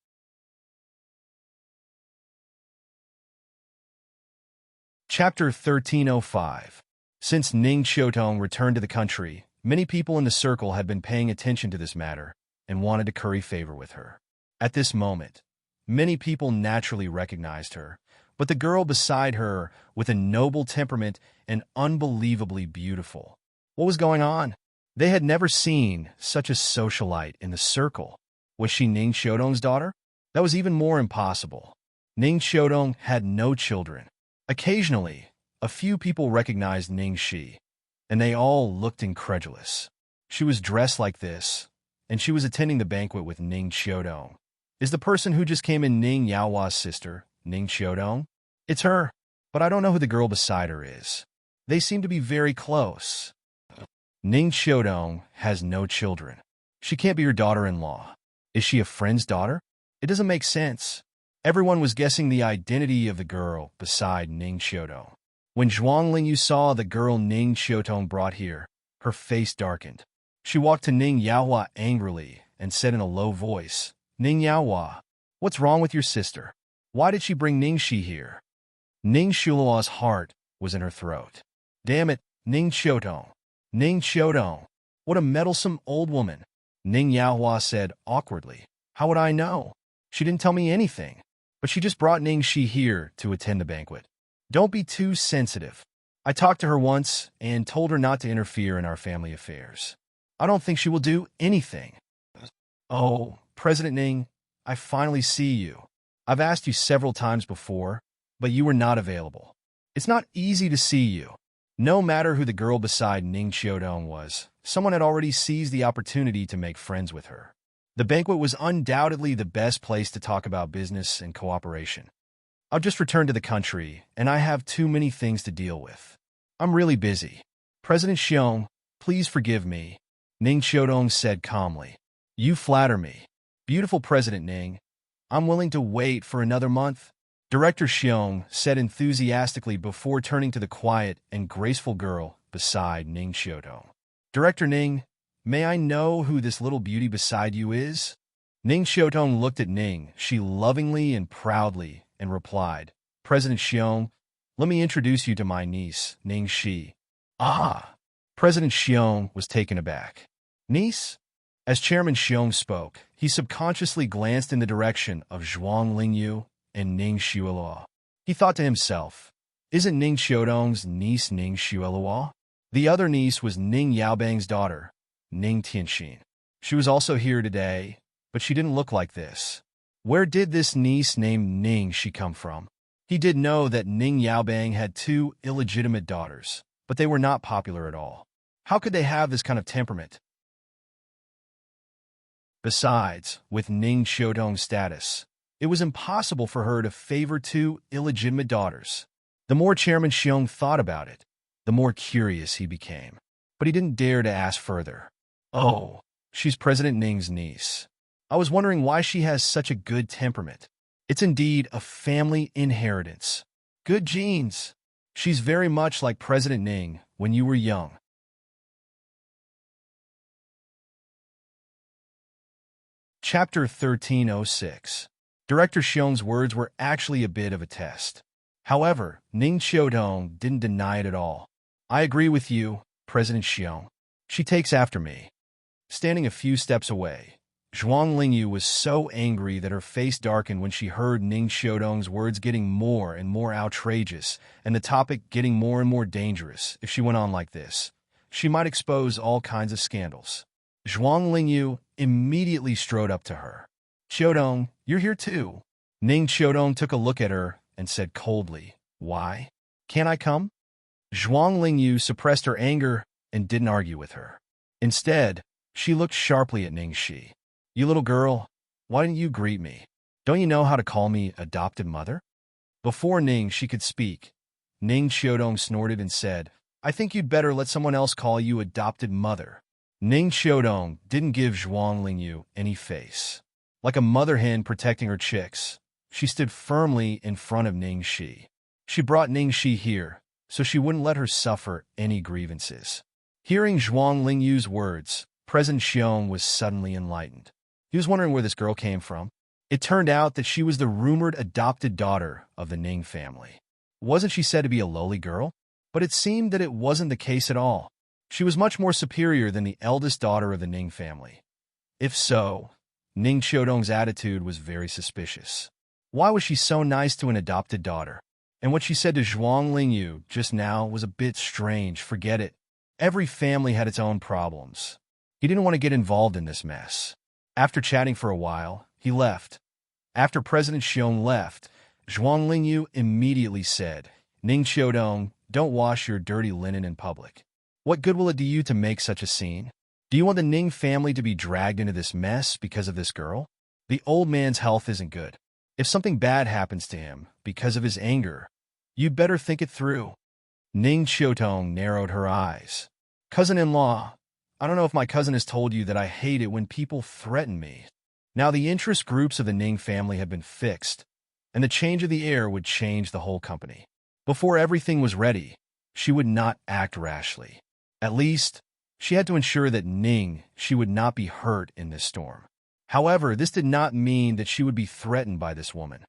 Chapter 1305. Since Ning Xiutong returned to the country, many people in the circle had been paying attention to this matter and wanted to curry favor with her. At this moment, many people naturally recognized her, but the girl beside her, with a noble temperament and unbelievably beautiful. What was going on? They had never seen such a socialite in the circle. Was she Ning Xiutong's daughter? That was even more impossible. Ning Xiutong had no children. Occasionally, a few people recognized Ning Shi, and they all looked incredulous. She was dressed like this, and she was attending the banquet with Ning Xiutong. Is the person who just came in Ning Yaohua's sister, Ning Xiutong? It's her, but I don't know who the girl beside her is. They seem to be very close. Ning Xiutong has no children. She can't be her daughter-in-law. Is she a friend's daughter? It doesn't make sense. Everyone was guessing the identity of the girl beside Ning Xiutong. When Zhuang Lingyu saw the girl Ning Xiutong brought here, her face darkened. She walked to Ning Yaohua angrily and said in a low voice, Ning Yaohua, what's wrong with your sister? Why did she bring Ning Shi here? Ning Shuo's heart was in her throat. Damn it, Ning Xiutong. Ning Xiutong. What a meddlesome old woman. Ning Yaohua said awkwardly. How would I know? She didn't tell me anything. But she just brought Ning Shi here to attend the banquet. Don't be too sensitive. I talked to her once and told her not to interfere in our family affairs. I don't think she will do anything. Oh, President Ning, I finally see you. I've asked you several times before, but you were not available. It's not easy to see you. No matter who the girl beside Ning Xiutong was, someone had already seized the opportunity to make friends with her. The banquet was undoubtedly the best place to talk about business and cooperation. I've just returned to the country, and I have too many things to deal with. I'm really busy. President Xiong, please forgive me, Ning Xiutong said calmly. You flatter me. Beautiful President Ning, I'm willing to wait for another month. Director Xiong said enthusiastically before turning to the quiet and graceful girl beside Ning Xiutong. Director Ning, may I know who this little beauty beside you is? Ning Xiutong looked at Ning Shi lovingly and proudly and replied, President Xiong, let me introduce you to my niece, Ning Shi. Ah! President Xiong was taken aback. Niece? As Chairman Xiong spoke, he subconsciously glanced in the direction of Zhuang Lingyu and Ning Shuo. He thought to himself, isn't Ning Xiutong's niece Ning Shuo? The other niece was Ning Yaobang's daughter, Ning Tianxin. She was also here today, but she didn't look like this. Where did this niece named Ning Shi come from? He did know that Ning Yaobang had two illegitimate daughters, but they were not popular at all. How could they have this kind of temperament? Besides, with Ning Xiaodong's status, it was impossible for her to favor two illegitimate daughters. The more Chairman Xiong thought about it, the more curious he became. But he didn't dare to ask further. Oh, she's President Ning's niece. I was wondering why she has such a good temperament. It's indeed a family inheritance. Good genes. She's very much like President Ning when you were young. Chapter 1306. Director Xiong's words were actually a bit of a test. However, Ning Xiaodong didn't deny it at all. I agree with you, President Xiong. She takes after me. Standing a few steps away, Zhuang Lingyu was so angry that her face darkened when she heard Ning Xiaodong's words getting more and more outrageous and the topic getting more and more dangerous. If she went on like this, she might expose all kinds of scandals. Zhuang Lingyu immediately strode up to her. Xiaodong, you're here too. Ning Xiaodong took a look at her and said coldly, Why? Can't I come? Zhuang Lingyu suppressed her anger and didn't argue with her. Instead, she looked sharply at Ning Shi. You little girl, why didn't you greet me? Don't you know how to call me adopted mother? Before Ning Shi could speak, Ning Xiaodong snorted and said, I think you'd better let someone else call you adopted mother. Ning Xiaodong didn't give Zhuang Lingyu any face. Like a mother hen protecting her chicks, she stood firmly in front of Ning Shi. She brought Ning Shi here, so she wouldn't let her suffer any grievances. Hearing Zhuang Lingyu's words, President Xiong was suddenly enlightened. He was wondering where this girl came from. It turned out that she was the rumored adopted daughter of the Ning family. Wasn't she said to be a lowly girl? But it seemed that it wasn't the case at all. She was much more superior than the eldest daughter of the Ning family. If so, Ning Xiaodong's attitude was very suspicious. Why was she so nice to an adopted daughter? And what she said to Zhuang Lingyu just now was a bit strange. Forget it. Every family had its own problems. He didn't want to get involved in this mess. After chatting for a while, he left. After President Xiong left, Zhuang Lingyu immediately said, Ning Xiaodong, don't wash your dirty linen in public. What good will it do you to make such a scene? Do you want the Ning family to be dragged into this mess because of this girl? The old man's health isn't good. If something bad happens to him because of his anger, you'd better think it through. Ning Xiaodong narrowed her eyes. Cousin-in-law, I don't know if my cousin has told you that I hate it when people threaten me. Now the interest groups of the Ning family have been fixed, and the change of the heir would change the whole company. Before everything was ready, she would not act rashly. At least, she had to ensure that she would not be hurt in this storm. However, this did not mean that she would be threatened by this woman.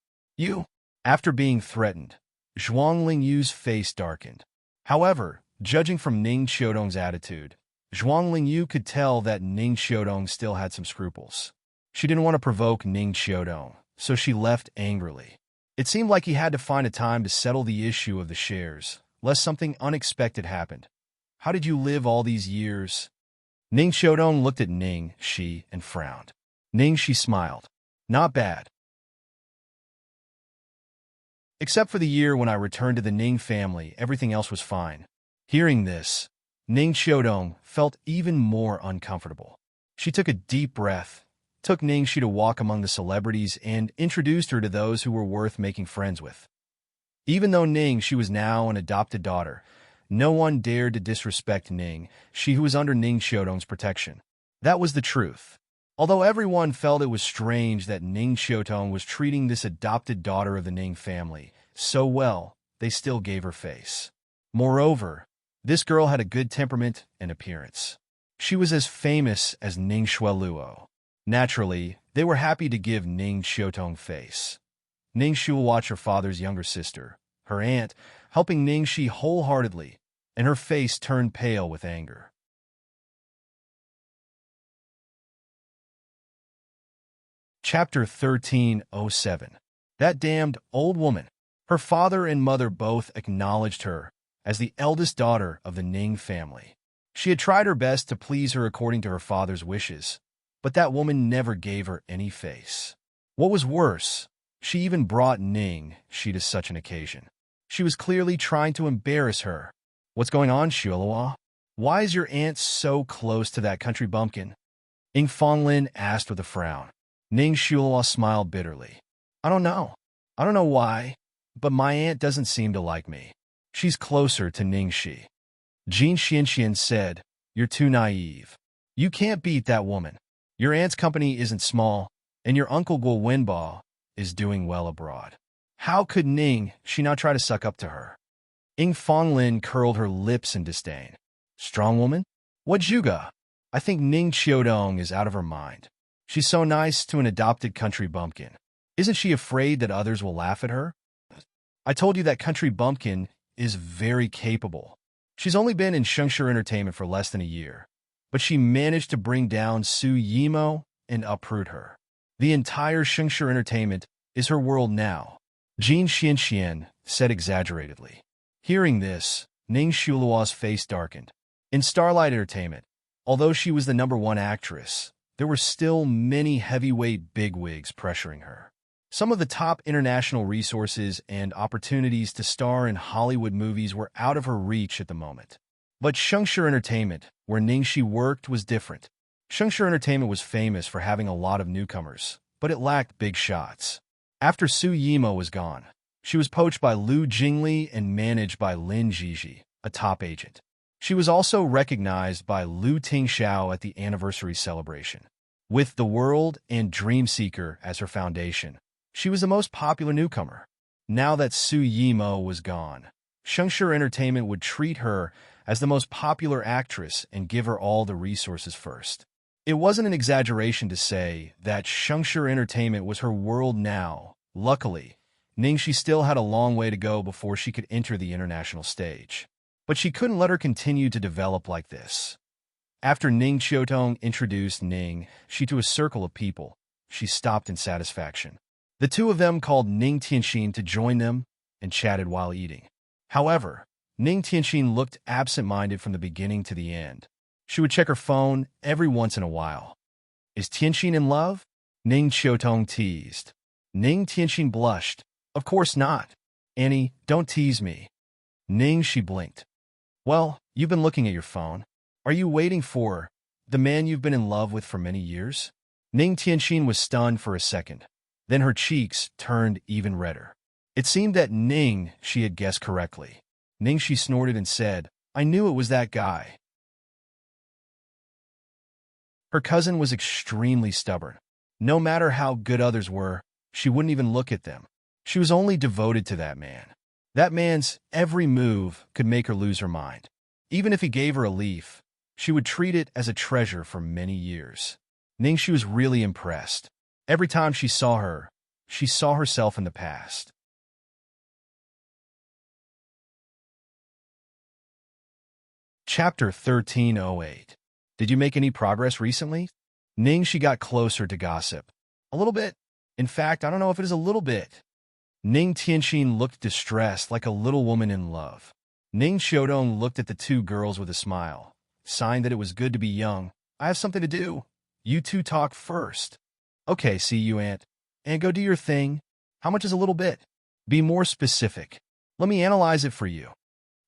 After being threatened, Zhuang Lingyu's face darkened. However, judging from Ning Xiaodong's attitude, Zhuang Lingyu could tell that Ning Xiaodong still had some scruples. She didn't want to provoke Ning Xiaodong, so she left angrily. It seemed like he had to find a time to settle the issue of the shares, lest something unexpected happened. How did you live all these years? Ning Xiaodong looked at Ning Shi and frowned. Ning Shi smiled. Not bad. Except for the year when I returned to the Ning family, everything else was fine. Hearing this, Ning Xiaodong felt even more uncomfortable. She took a deep breath, took Ning Shi to walk among the celebrities, and introduced her to those who were worth making friends with. Even though Ning Shi was now an adopted daughter, no one dared to disrespect Ning Shi, who was under Ning Xiaodong's protection. That was the truth. Although everyone felt it was strange that Ning Xiaodong was treating this adopted daughter of the Ning family so well, they still gave her face. Moreover, this girl had a good temperament and appearance. She was as famous as Ning Shueluo. Naturally, they were happy to give Ning Xiaodong face. Ning Shi will watch her father's younger sister, her aunt, helping Ning Shi wholeheartedly, and her face turned pale with anger. Chapter 1307. That damned old woman. Her father and mother both acknowledged her as the eldest daughter of the Ning family. She had tried her best to please her according to her father's wishes, but that woman never gave her any face. What was worse, she even brought Ning Shi to such an occasion. She was clearly trying to embarrass her. What's going on, Shueluo? Why is your aunt so close to that country bumpkin? Ing Fonglin asked with a frown. Ning Shulua smiled bitterly. I don't know. I don't know why, but my aunt doesn't seem to like me. She's closer to Ning Shi. Jin Xianxian said, You're too naive. You can't beat that woman. Your aunt's company isn't small, and your uncle Guo Wenbao is doing well abroad. How could Ning Shi not try to suck up to her? Ing Fonglin curled her lips in disdain. Strong woman? What juga? I think Ning Qiudong is out of her mind. She's so nice to an adopted country bumpkin. Isn't she afraid that others will laugh at her? I told you that country bumpkin is very capable. She's only been in Shengshu Entertainment for less than a year, but she managed to bring down Su Yimo and uproot her. The entire Shengshu Entertainment is her world now, Jin Xianxian said exaggeratedly. Hearing this, Ning Shulua's face darkened. In Starlight Entertainment, although she was the #1 actress, there were still many heavyweight bigwigs pressuring her. Some of the top international resources and opportunities to star in Hollywood movies were out of her reach at the moment. But Shengshu Entertainment, where Ningxi worked, was different. Shengshu Entertainment was famous for having a lot of newcomers, but it lacked big shots. After Su Yimo was gone, she was poached by Lu Jingli and managed by Lin Jiji, a top agent. She was also recognized by Lu Tingxiao at the anniversary celebration. With The World and Dream Seeker as her foundation, she was the most popular newcomer. Now that Su Yimo was gone, Shengshu Entertainment would treat her as the most popular actress and give her all the resources first. It wasn't an exaggeration to say that Shengshu Entertainment was her world now. Luckily, Ningxi still had a long way to go before she could enter the international stage. But she couldn't let her continue to develop like this. After Ning Qiutong introduced Ning Shi to a circle of people, she stopped in satisfaction. The two of them called Ning Tianxin to join them and chatted while eating. However, Ning Tianxin looked absent-minded from the beginning to the end. She would check her phone every once in a while. Is Tianxin in love? Ning Qiutong teased. Ning Tianxin blushed. Of course not. Annie, don't tease me. Ning Shi blinked. Well, you've been looking at your phone. Are you waiting for the man you've been in love with for many years? Ning Tianxin was stunned for a second. Then her cheeks turned even redder. It seemed that Ning Shi had guessed correctly. Ning Shi snorted and said, I knew it was that guy. Her cousin was extremely stubborn. No matter how good others were, she wouldn't even look at them. She was only devoted to that man. That man's every move could make her lose her mind. Even if he gave her a leaf, she would treat it as a treasure for many years. Ningxi was really impressed. Every time she saw her, she saw herself in the past. Chapter 1308. Did you make any progress recently? Ningxi got closer to gossip. A little bit. In fact, I don't know if it is a little bit. Ning Tianxin looked distressed like a little woman in love. Ning Qiudong looked at the two girls with a smile, signed that it was good to be young. I have something to do. You two talk first. Okay, see you, Aunt. And go do your thing. How much is a little bit? Be more specific. Let me analyze it for you.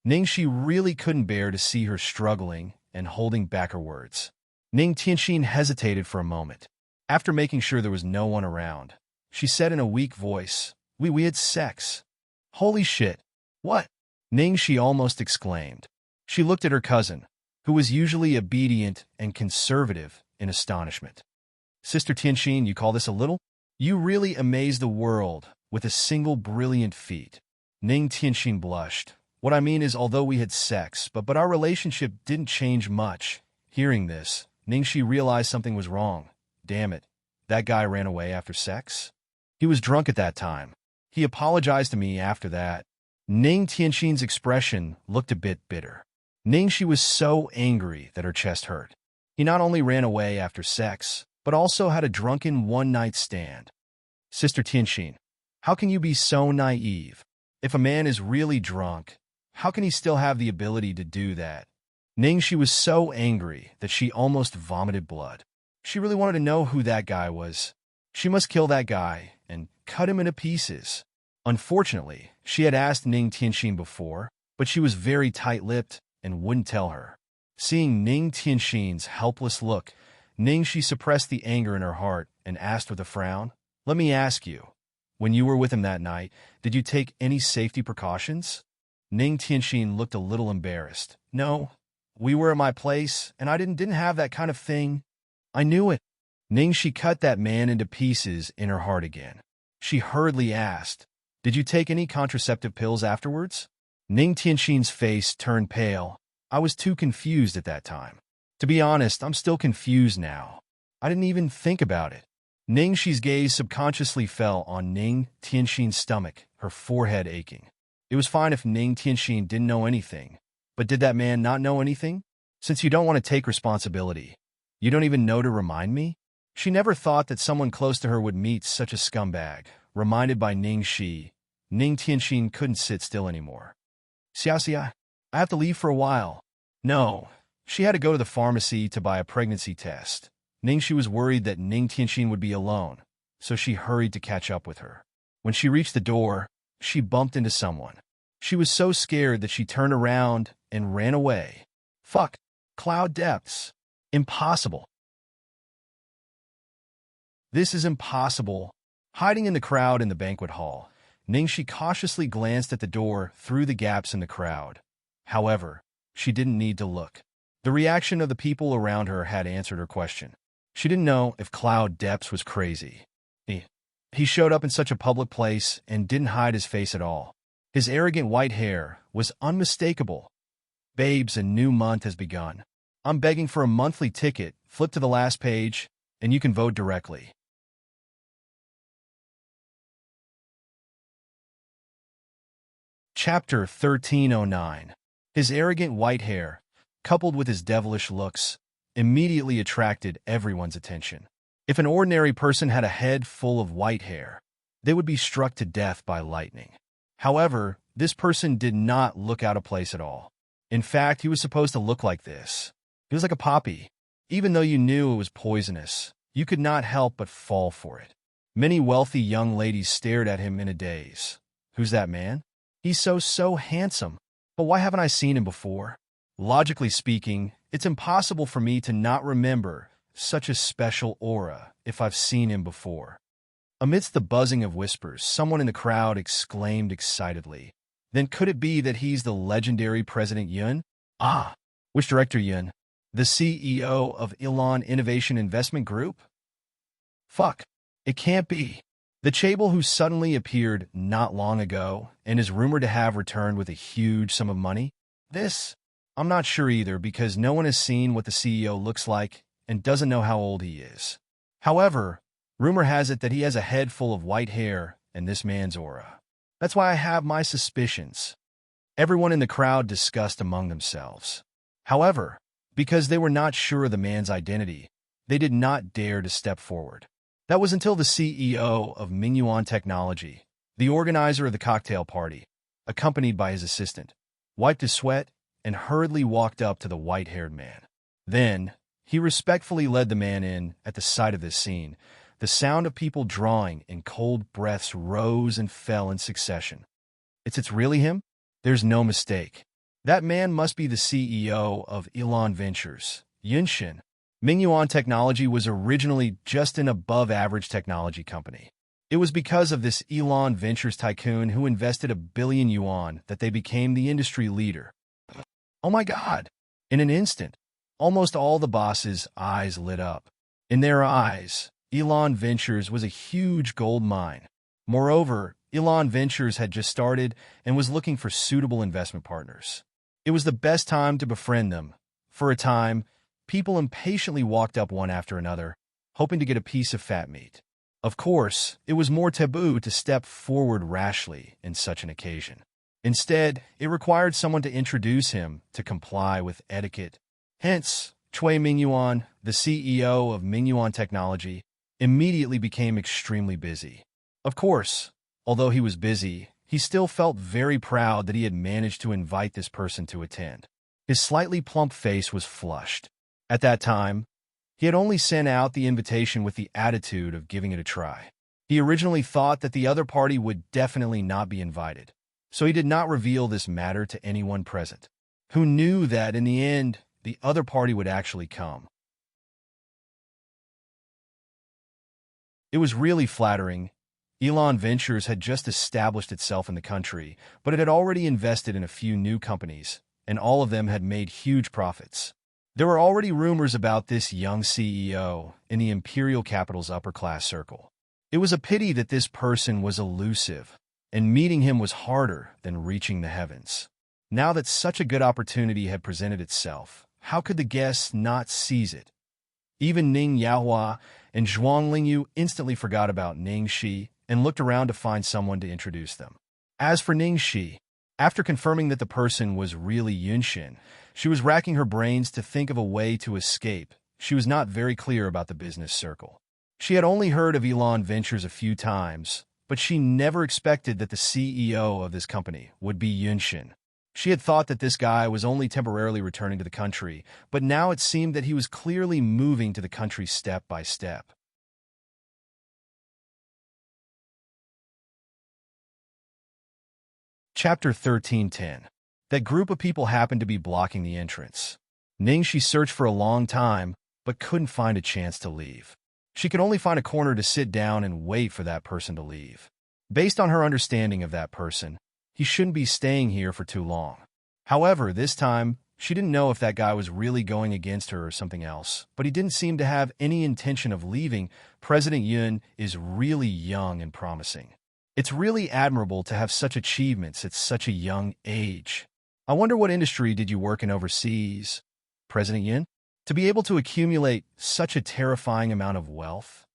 Ningxi really couldn't bear to see her struggling and holding back her words. Ning Tianxin hesitated for a moment. After making sure there was no one around, she said in a weak voice, We had sex. Holy shit. What? Ningxi almost exclaimed. She looked at her cousin, who was usually obedient and conservative, in astonishment. Sister Tianxin, you call this a little? You really amaze the world with a single brilliant feat. Ning Tianxin blushed. What I mean is, although we had sex, but our relationship didn't change much. Hearing this, Ningxi realized something was wrong. Damn it. That guy ran away after sex? He was drunk at that time. He apologized to me after that. Ning Tianxin's expression looked a bit bitter. Ningxi was so angry that her chest hurt. He not only ran away after sex, but also had a drunken one-night stand. Sister Tianxin, how can you be so naive? If a man is really drunk, how can he still have the ability to do that? Ningxi was so angry that she almost vomited blood. She really wanted to know who that guy was. She must kill that guy and cut him into pieces. Unfortunately, she had asked Ning Tianxin before, but she was very tight-lipped and wouldn't tell her. Seeing Ning Tianxin's helpless look, she suppressed the anger in her heart and asked with a frown, "Let me ask you, when you were with him that night, did you take any safety precautions?" Ning Tianxin looked a little embarrassed. "No, we were at my place, and I didn't have that kind of thing. I knew it." She cut that man into pieces in her heart again. She hurriedly asked, "Did you take any contraceptive pills afterwards?" Ning Tianxin's face turned pale. "I was too confused at that time. To be honest, I'm still confused now. I didn't even think about it." Ningxi's gaze subconsciously fell on Ning Tianxin's stomach, her forehead aching. It was fine if Ning Tianxin didn't know anything, but did that man not know anything? "Since you don't want to take responsibility, you don't even know to remind me?" She never thought that someone close to her would meet such a scumbag. Reminded by Ningxi, Ning Tianxin couldn't sit still anymore. "Xiaxia, I have to leave for a while." No, she had to go to the pharmacy to buy a pregnancy test. Ningxi was worried that Ning Tianxin would be alone, so she hurried to catch up with her. When she reached the door, she bumped into someone. She was so scared that she turned around and ran away. Fuck. Cloud depths. Impossible. This is impossible. Hiding in the crowd in the banquet hall, Ningxi cautiously glanced at the door through the gaps in the crowd. However, she didn't need to look. The reaction of the people around her had answered her question. She didn't know if Cloud Depths was crazy. He showed up in such a public place and didn't hide his face at all. His arrogant white hair was unmistakable. "Babes, a new month has begun. I'm begging for a monthly ticket. Flip to the last page, and you can vote directly." Chapter 1309. His arrogant white hair, coupled with his devilish looks, immediately attracted everyone's attention. If an ordinary person had a head full of white hair, they would be struck to death by lightning. However, this person did not look out of place at all. In fact, he was supposed to look like this. He was like a poppy. Even though you knew it was poisonous, you could not help but fall for it. Many wealthy young ladies stared at him in a daze. Who's that man? He's so handsome. But why haven't I seen him before? Logically speaking, it's impossible for me to not remember such a special aura if I've seen him before. Amidst the buzzing of whispers, someone in the crowd exclaimed excitedly, "Then could it be that he's the legendary President Yun?" "Ah, which director Yun? The CEO of Elon Innovation Investment Group?" "Fuck, it can't be. The Chable who suddenly appeared not long ago and is rumored to have returned with a huge sum of money? This? I'm not sure either because no one has seen what the CEO looks like and doesn't know how old he is. However, rumor has it that he has a head full of white hair and this man's aura. That's why I have my suspicions." Everyone in the crowd discussed among themselves. However, because they were not sure of the man's identity, they did not dare to step forward. That was until the CEO of Mingyuan Technology, the organizer of the cocktail party, accompanied by his assistant, wiped his sweat and hurriedly walked up to the white-haired man. Then, he respectfully led the man in. At the sight of this scene, the sound of people drawing in cold breaths rose and fell in succession. It's really him? There's no mistake. That man must be the CEO of Elon Ventures, Yunshin. Mingyuan Technology was originally just an above-average technology company. It was because of this Elon Ventures tycoon who invested $1 billion yuan that they became the industry leader. Oh my God! In an instant, almost all the bosses' eyes lit up. In their eyes, Elon Ventures was a huge gold mine. Moreover, Elon Ventures had just started and was looking for suitable investment partners. It was the best time to befriend them. For a time, people impatiently walked up one after another, hoping to get a piece of fat meat. Of course, it was more taboo to step forward rashly in such an occasion. Instead, it required someone to introduce him to comply with etiquette. Hence, Cui Mingyuan, the CEO of Mingyuan Technology, immediately became extremely busy. Of course, although he was busy, he still felt very proud that he had managed to invite this person to attend. His slightly plump face was flushed. At that time, he had only sent out the invitation with the attitude of giving it a try. He originally thought that the other party would definitely not be invited, so he did not reveal this matter to anyone present. Who knew that, in the end, the other party would actually come. It was really flattering. Elon Ventures had just established itself in the country, but it had already invested in a few new companies, and all of them had made huge profits. There were already rumors about this young CEO in the imperial capital's upper-class circle. It was a pity that this person was elusive, and meeting him was harder than reaching the heavens. Now that such a good opportunity had presented itself, how could the guests not seize it? Even Ning Yaohua and Zhuang Lingyu instantly forgot about Ning Shi and looked around to find someone to introduce them. As for Ning Shi, after confirming that the person was really Yunshin, she was racking her brains to think of a way to escape. She was not very clear about the business circle. She had only heard of Elon Ventures a few times, but she never expected that the CEO of this company would be Yunshin. She had thought that this guy was only temporarily returning to the country, but now it seemed that he was clearly moving to the country step by step. Chapter 13:10. That group of people happened to be blocking the entrance. Ningxi searched for a long time, but couldn't find a chance to leave. She could only find a corner to sit down and wait for that person to leave. Based on her understanding of that person, he shouldn't be staying here for too long. However, this time, she didn't know if that guy was really going against her or something else, but he didn't seem to have any intention of leaving. President Yun is really young and promising. It's really admirable to have such achievements at such a young age. I wonder what industry did you work in overseas, President Yun? To be able to accumulate such a terrifying amount of wealth?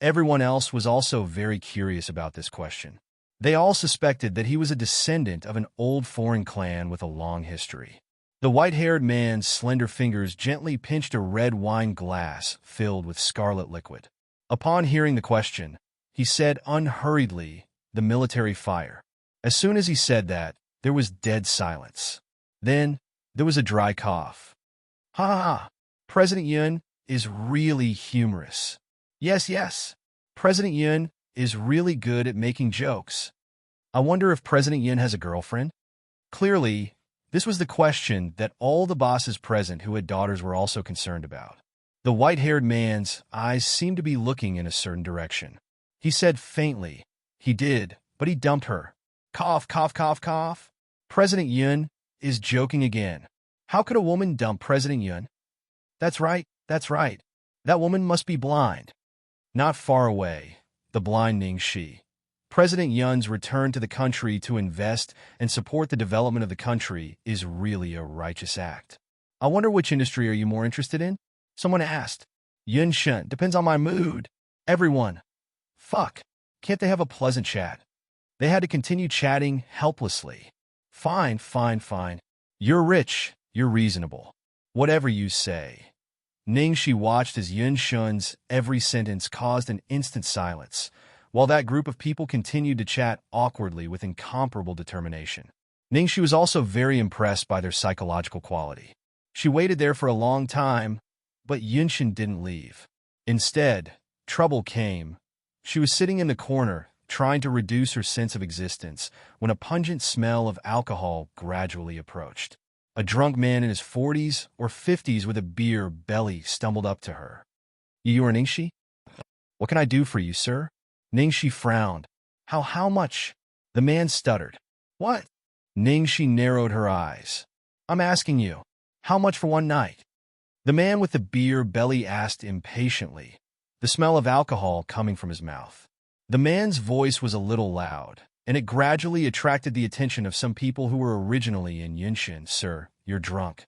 Everyone else was also very curious about this question. They all suspected that he was a descendant of an old foreign clan with a long history. The white-haired man's slender fingers gently pinched a red wine glass filled with scarlet liquid. Upon hearing the question, he said unhurriedly, "The military fire." As soon as he said that, there was dead silence. Then, there was a dry cough. Ha ha ha! President Yun is really humorous. Yes. President Yun is really good at making jokes. I wonder if President Yun has a girlfriend? Clearly, this was the question that all the bosses present who had daughters were also concerned about. The white-haired man's eyes seemed to be looking in a certain direction. He said faintly, "He did, but he dumped her." Cough, cough, cough, cough. President Yun is joking again. How could a woman dump President Yun? That's right. That woman must be blind. Not far away, the blind Ning Shi. President Yun's return to the country to invest and support the development of the country is really a righteous act. I wonder which industry are you more interested in? Someone asked. Yun Shun, depends on my mood. Everyone. Fuck. Can't they have a pleasant chat? They had to continue chatting helplessly. Fine. You're rich. You're reasonable. Whatever you say. Ningxi watched as Yun Shun's every sentence caused an instant silence, while that group of people continued to chat awkwardly with incomparable determination. Ningxi was also very impressed by their psychological quality. She waited there for a long time, but Yunshin didn't leave. Instead, trouble came. She was sitting in the corner, trying to reduce her sense of existence, when a pungent smell of alcohol gradually approached. A drunk man in his 40s or 50s with a beer belly stumbled up to her. "You are Ningxi? What can I do for you, sir?" Ningxi frowned. How much?" The man stuttered. "What?" Ningxi narrowed her eyes. "I'm asking you, how much for one night?" The man with the beer belly asked impatiently, the smell of alcohol coming from his mouth. The man's voice was a little loud, and it gradually attracted the attention of some people who were originally in Yunshin. "Sir, you're drunk."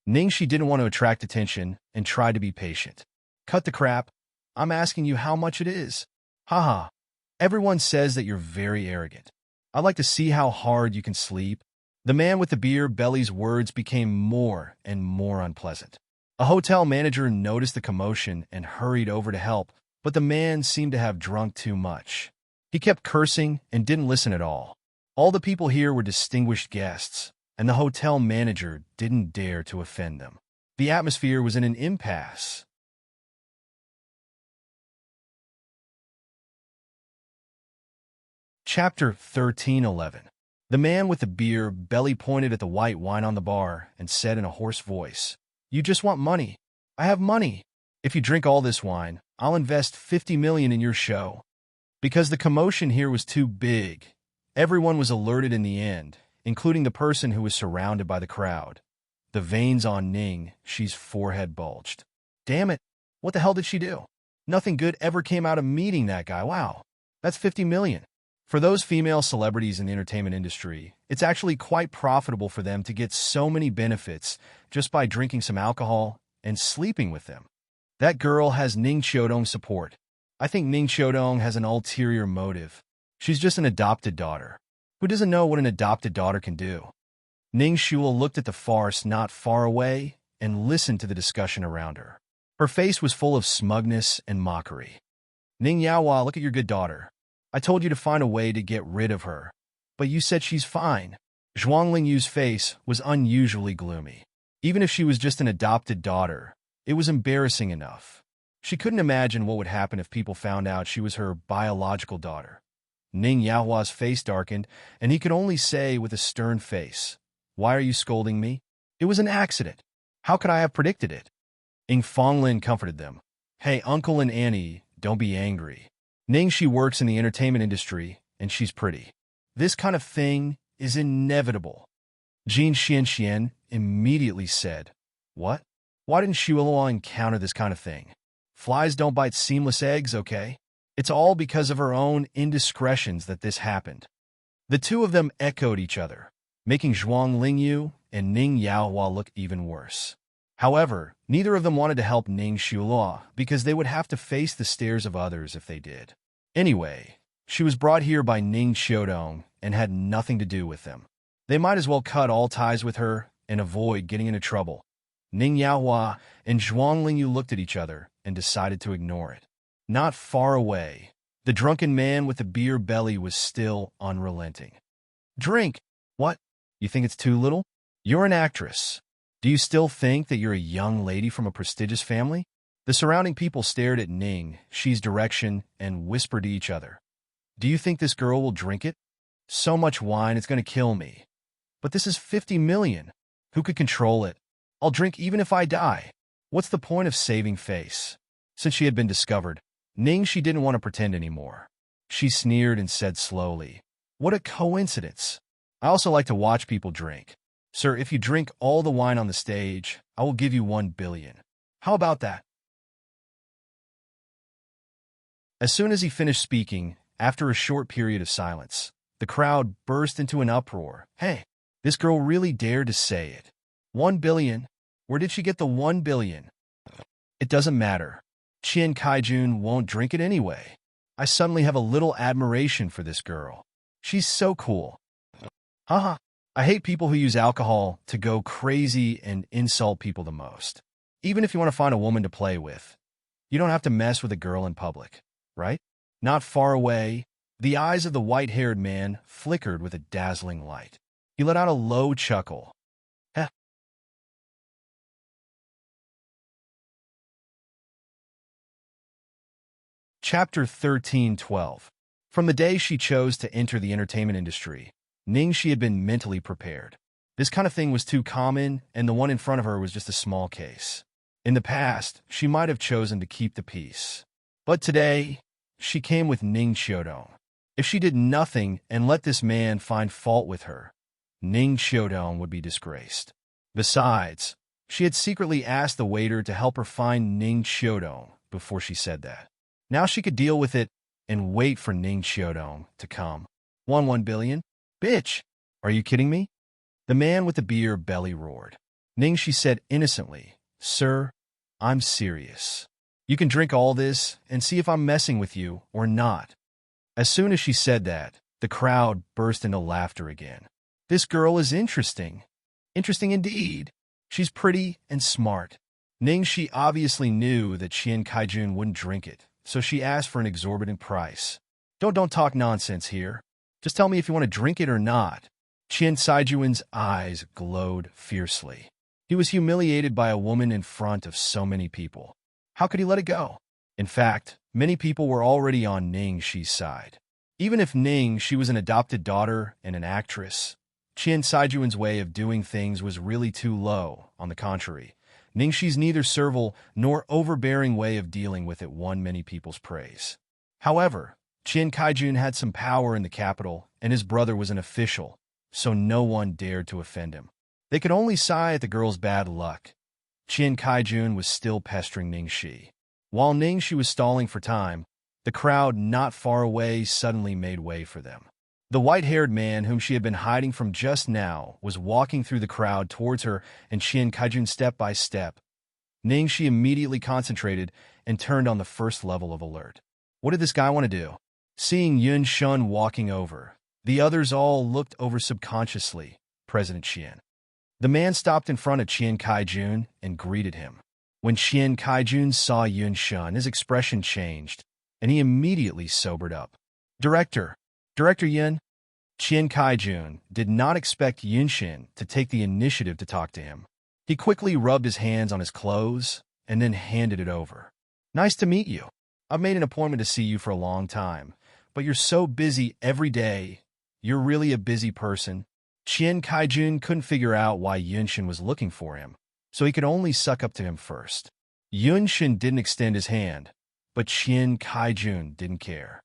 Ningxi didn't want to attract attention and tried to be patient. "Cut the crap. I'm asking you how much it is." Haha. Everyone says that you're very arrogant. I'd like to see how hard you can sleep." The man with the beer belly's words became more and more unpleasant. A hotel manager noticed the commotion and hurried over to help, but the man seemed to have drunk too much. He kept cursing and didn't listen at all. All the people here were distinguished guests, and the hotel manager didn't dare to offend them. The atmosphere was in an impasse. Chapter 13:11. The man with the beer belly pointed at the white wine on the bar and said in a hoarse voice, "You just want money. I have money. If you drink all this wine, I'll invest 50 million in your show." Because the commotion here was too big, everyone was alerted in the end, including the person who was surrounded by the crowd. The veins on Ning Shi's forehead bulged. Damn it, what the hell did she do? Nothing good ever came out of meeting that guy. Wow, that's 50 million. For those female celebrities in the entertainment industry, it's actually quite profitable for them to get so many benefits just by drinking some alcohol and sleeping with them. That girl has Ning Xiaodong's support. I think Ning Xiaodong has an ulterior motive. She's just an adopted daughter. Who doesn't know what an adopted daughter can do? Ning Shuo looked at the farce not far away and listened to the discussion around her. Her face was full of smugness and mockery. Ning Yaohua, look at your good daughter. I told you to find a way to get rid of her, but you said she's fine. Zhuang Lingyu's face was unusually gloomy. Even if she was just an adopted daughter, it was embarrassing enough. She couldn't imagine what would happen if people found out she was her biological daughter. Ning Yaohua's face darkened, and he could only say with a stern face, "Why are you scolding me? It was an accident. How could I have predicted it?" Ing Fonglin comforted them. "Hey, Uncle and Annie, don't be angry. Ning Shi works in the entertainment industry, and she's pretty. This kind of thing is inevitable." Jin Xian immediately said, "What? Why didn't Shuilua encounter this kind of thing? Flies don't bite seamless eggs, okay? It's all because of her own indiscretions that this happened." The two of them echoed each other, making Zhuang Lingyu and Ning Yaohua look even worse. However, neither of them wanted to help Ning Xiulua because they would have to face the stares of others if they did. Anyway, she was brought here by Ning Xiaodong and had nothing to do with them. They might as well cut all ties with her and avoid getting into trouble. Ning Yaohua and Zhuang Lingyu looked at each other and decided to ignore it. Not far away, the drunken man with the beer belly was still unrelenting. "Drink! What? You think it's too little? You're an actress. Do you still think that you're a young lady from a prestigious family?" The surrounding people stared at Ning Shi's direction and whispered to each other. "Do you think this girl will drink it? So much wine, it's going to kill me. But this is 50 million. Who could control it? I'll drink even if I die. What's the point of saving face?" Since she had been discovered, Ning Shi didn't want to pretend anymore. She sneered and said slowly, "What a coincidence. I also like to watch people drink. Sir, if you drink all the wine on the stage, I will give you 1 billion. How about that?" As soon as he finished speaking, after a short period of silence, the crowd burst into an uproar. "Hey, this girl really dared to say it. 1 billion? Where did she get the 1 billion? It doesn't matter. Qian Kaijun won't drink it anyway. I suddenly have a little admiration for this girl. She's so cool. Haha. I hate people who use alcohol to go crazy and insult people the most. Even if you want to find a woman to play with, you don't have to mess with a girl in public, right?" Not far away, the eyes of the white-haired man flickered with a dazzling light. He let out a low chuckle. Heh. Chapter 13:12. From the day she chose to enter the entertainment industry, Ning Shi had been mentally prepared. This kind of thing was too common, and the one in front of her was just a small case. In the past, she might have chosen to keep the peace. But today, she came with Ning Xiaodong. If she did nothing and let this man find fault with her, Ning Xiaodong would be disgraced. Besides, she had secretly asked the waiter to help her find Ning Xiaodong before she said that. Now she could deal with it and wait for Ning Xiaodong to come. 1 billion? Bitch! Are you kidding me? The man with the beer belly roared. Ning Shi said innocently, "Sir, I'm serious. You can drink all this and see if I'm messing with you or not." As soon as she said that, the crowd burst into laughter again. This girl is interesting. Interesting indeed. She's pretty and smart. Ning Shi obviously knew that Qian Kaijun wouldn't drink it, so she asked for an exorbitant price. Don't talk nonsense here. Just tell me if you want to drink it or not." Qian Saijuan's eyes glowed fiercely. He was humiliated by a woman in front of so many people. How could he let it go? In fact, many people were already on Ning Shi's side. Even if Ning, she was an adopted daughter and an actress, Qian Saijuan's way of doing things was really too low. On the contrary, Ningxi's neither servile nor overbearing way of dealing with it won many people's praise. However, Qian Kaijun had some power in the capital, and his brother was an official, so no one dared to offend him. They could only sigh at the girl's bad luck. Qian Kaijun was still pestering Ningxi. While Ningxi was stalling for time, the crowd not far away suddenly made way for them. The white-haired man whom she had been hiding from just now was walking through the crowd towards her, and Qian Kaijun step by step. Ningxi immediately concentrated and turned on the first level of alert. What did this guy want to do? Seeing Yun Shun walking over, the others all looked over subconsciously. President Qian. The man stopped in front of Qian Kaijun and greeted him. When Qian Kaijun saw Yun Shun, his expression changed, and he immediately sobered up. Director Yun. Qian Kaijun did not expect Yun Shin to take the initiative to talk to him. He quickly rubbed his hands on his clothes and then handed it over. Nice to meet you. I've made an appointment to see you for a long time, but you're so busy every day. You're really a busy person. Qian Kaijun couldn't figure out why Yun Shin was looking for him, so he could only suck up to him first. Yun Shin didn't extend his hand, but Qian Kaijun didn't care.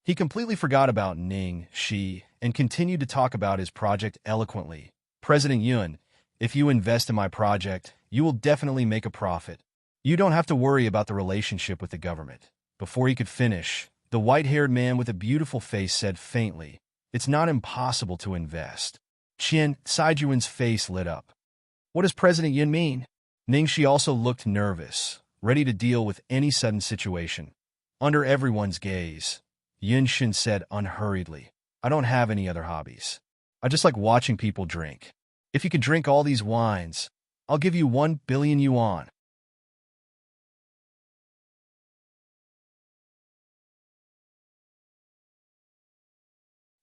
He completely forgot about Ning Shi and continued to talk about his project eloquently. President Yun, if you invest in my project, you will definitely make a profit. You don't have to worry about the relationship with the government. Before he could finish, the white-haired man with a beautiful face said faintly, "It's not impossible to invest." Qian Saijuan's face lit up. What does President Yun mean? Ningxi also looked nervous, ready to deal with any sudden situation. Under everyone's gaze, Yun Shin said unhurriedly, "I don't have any other hobbies. I just like watching people drink. If you could drink all these wines, I'll give you 1 billion yuan.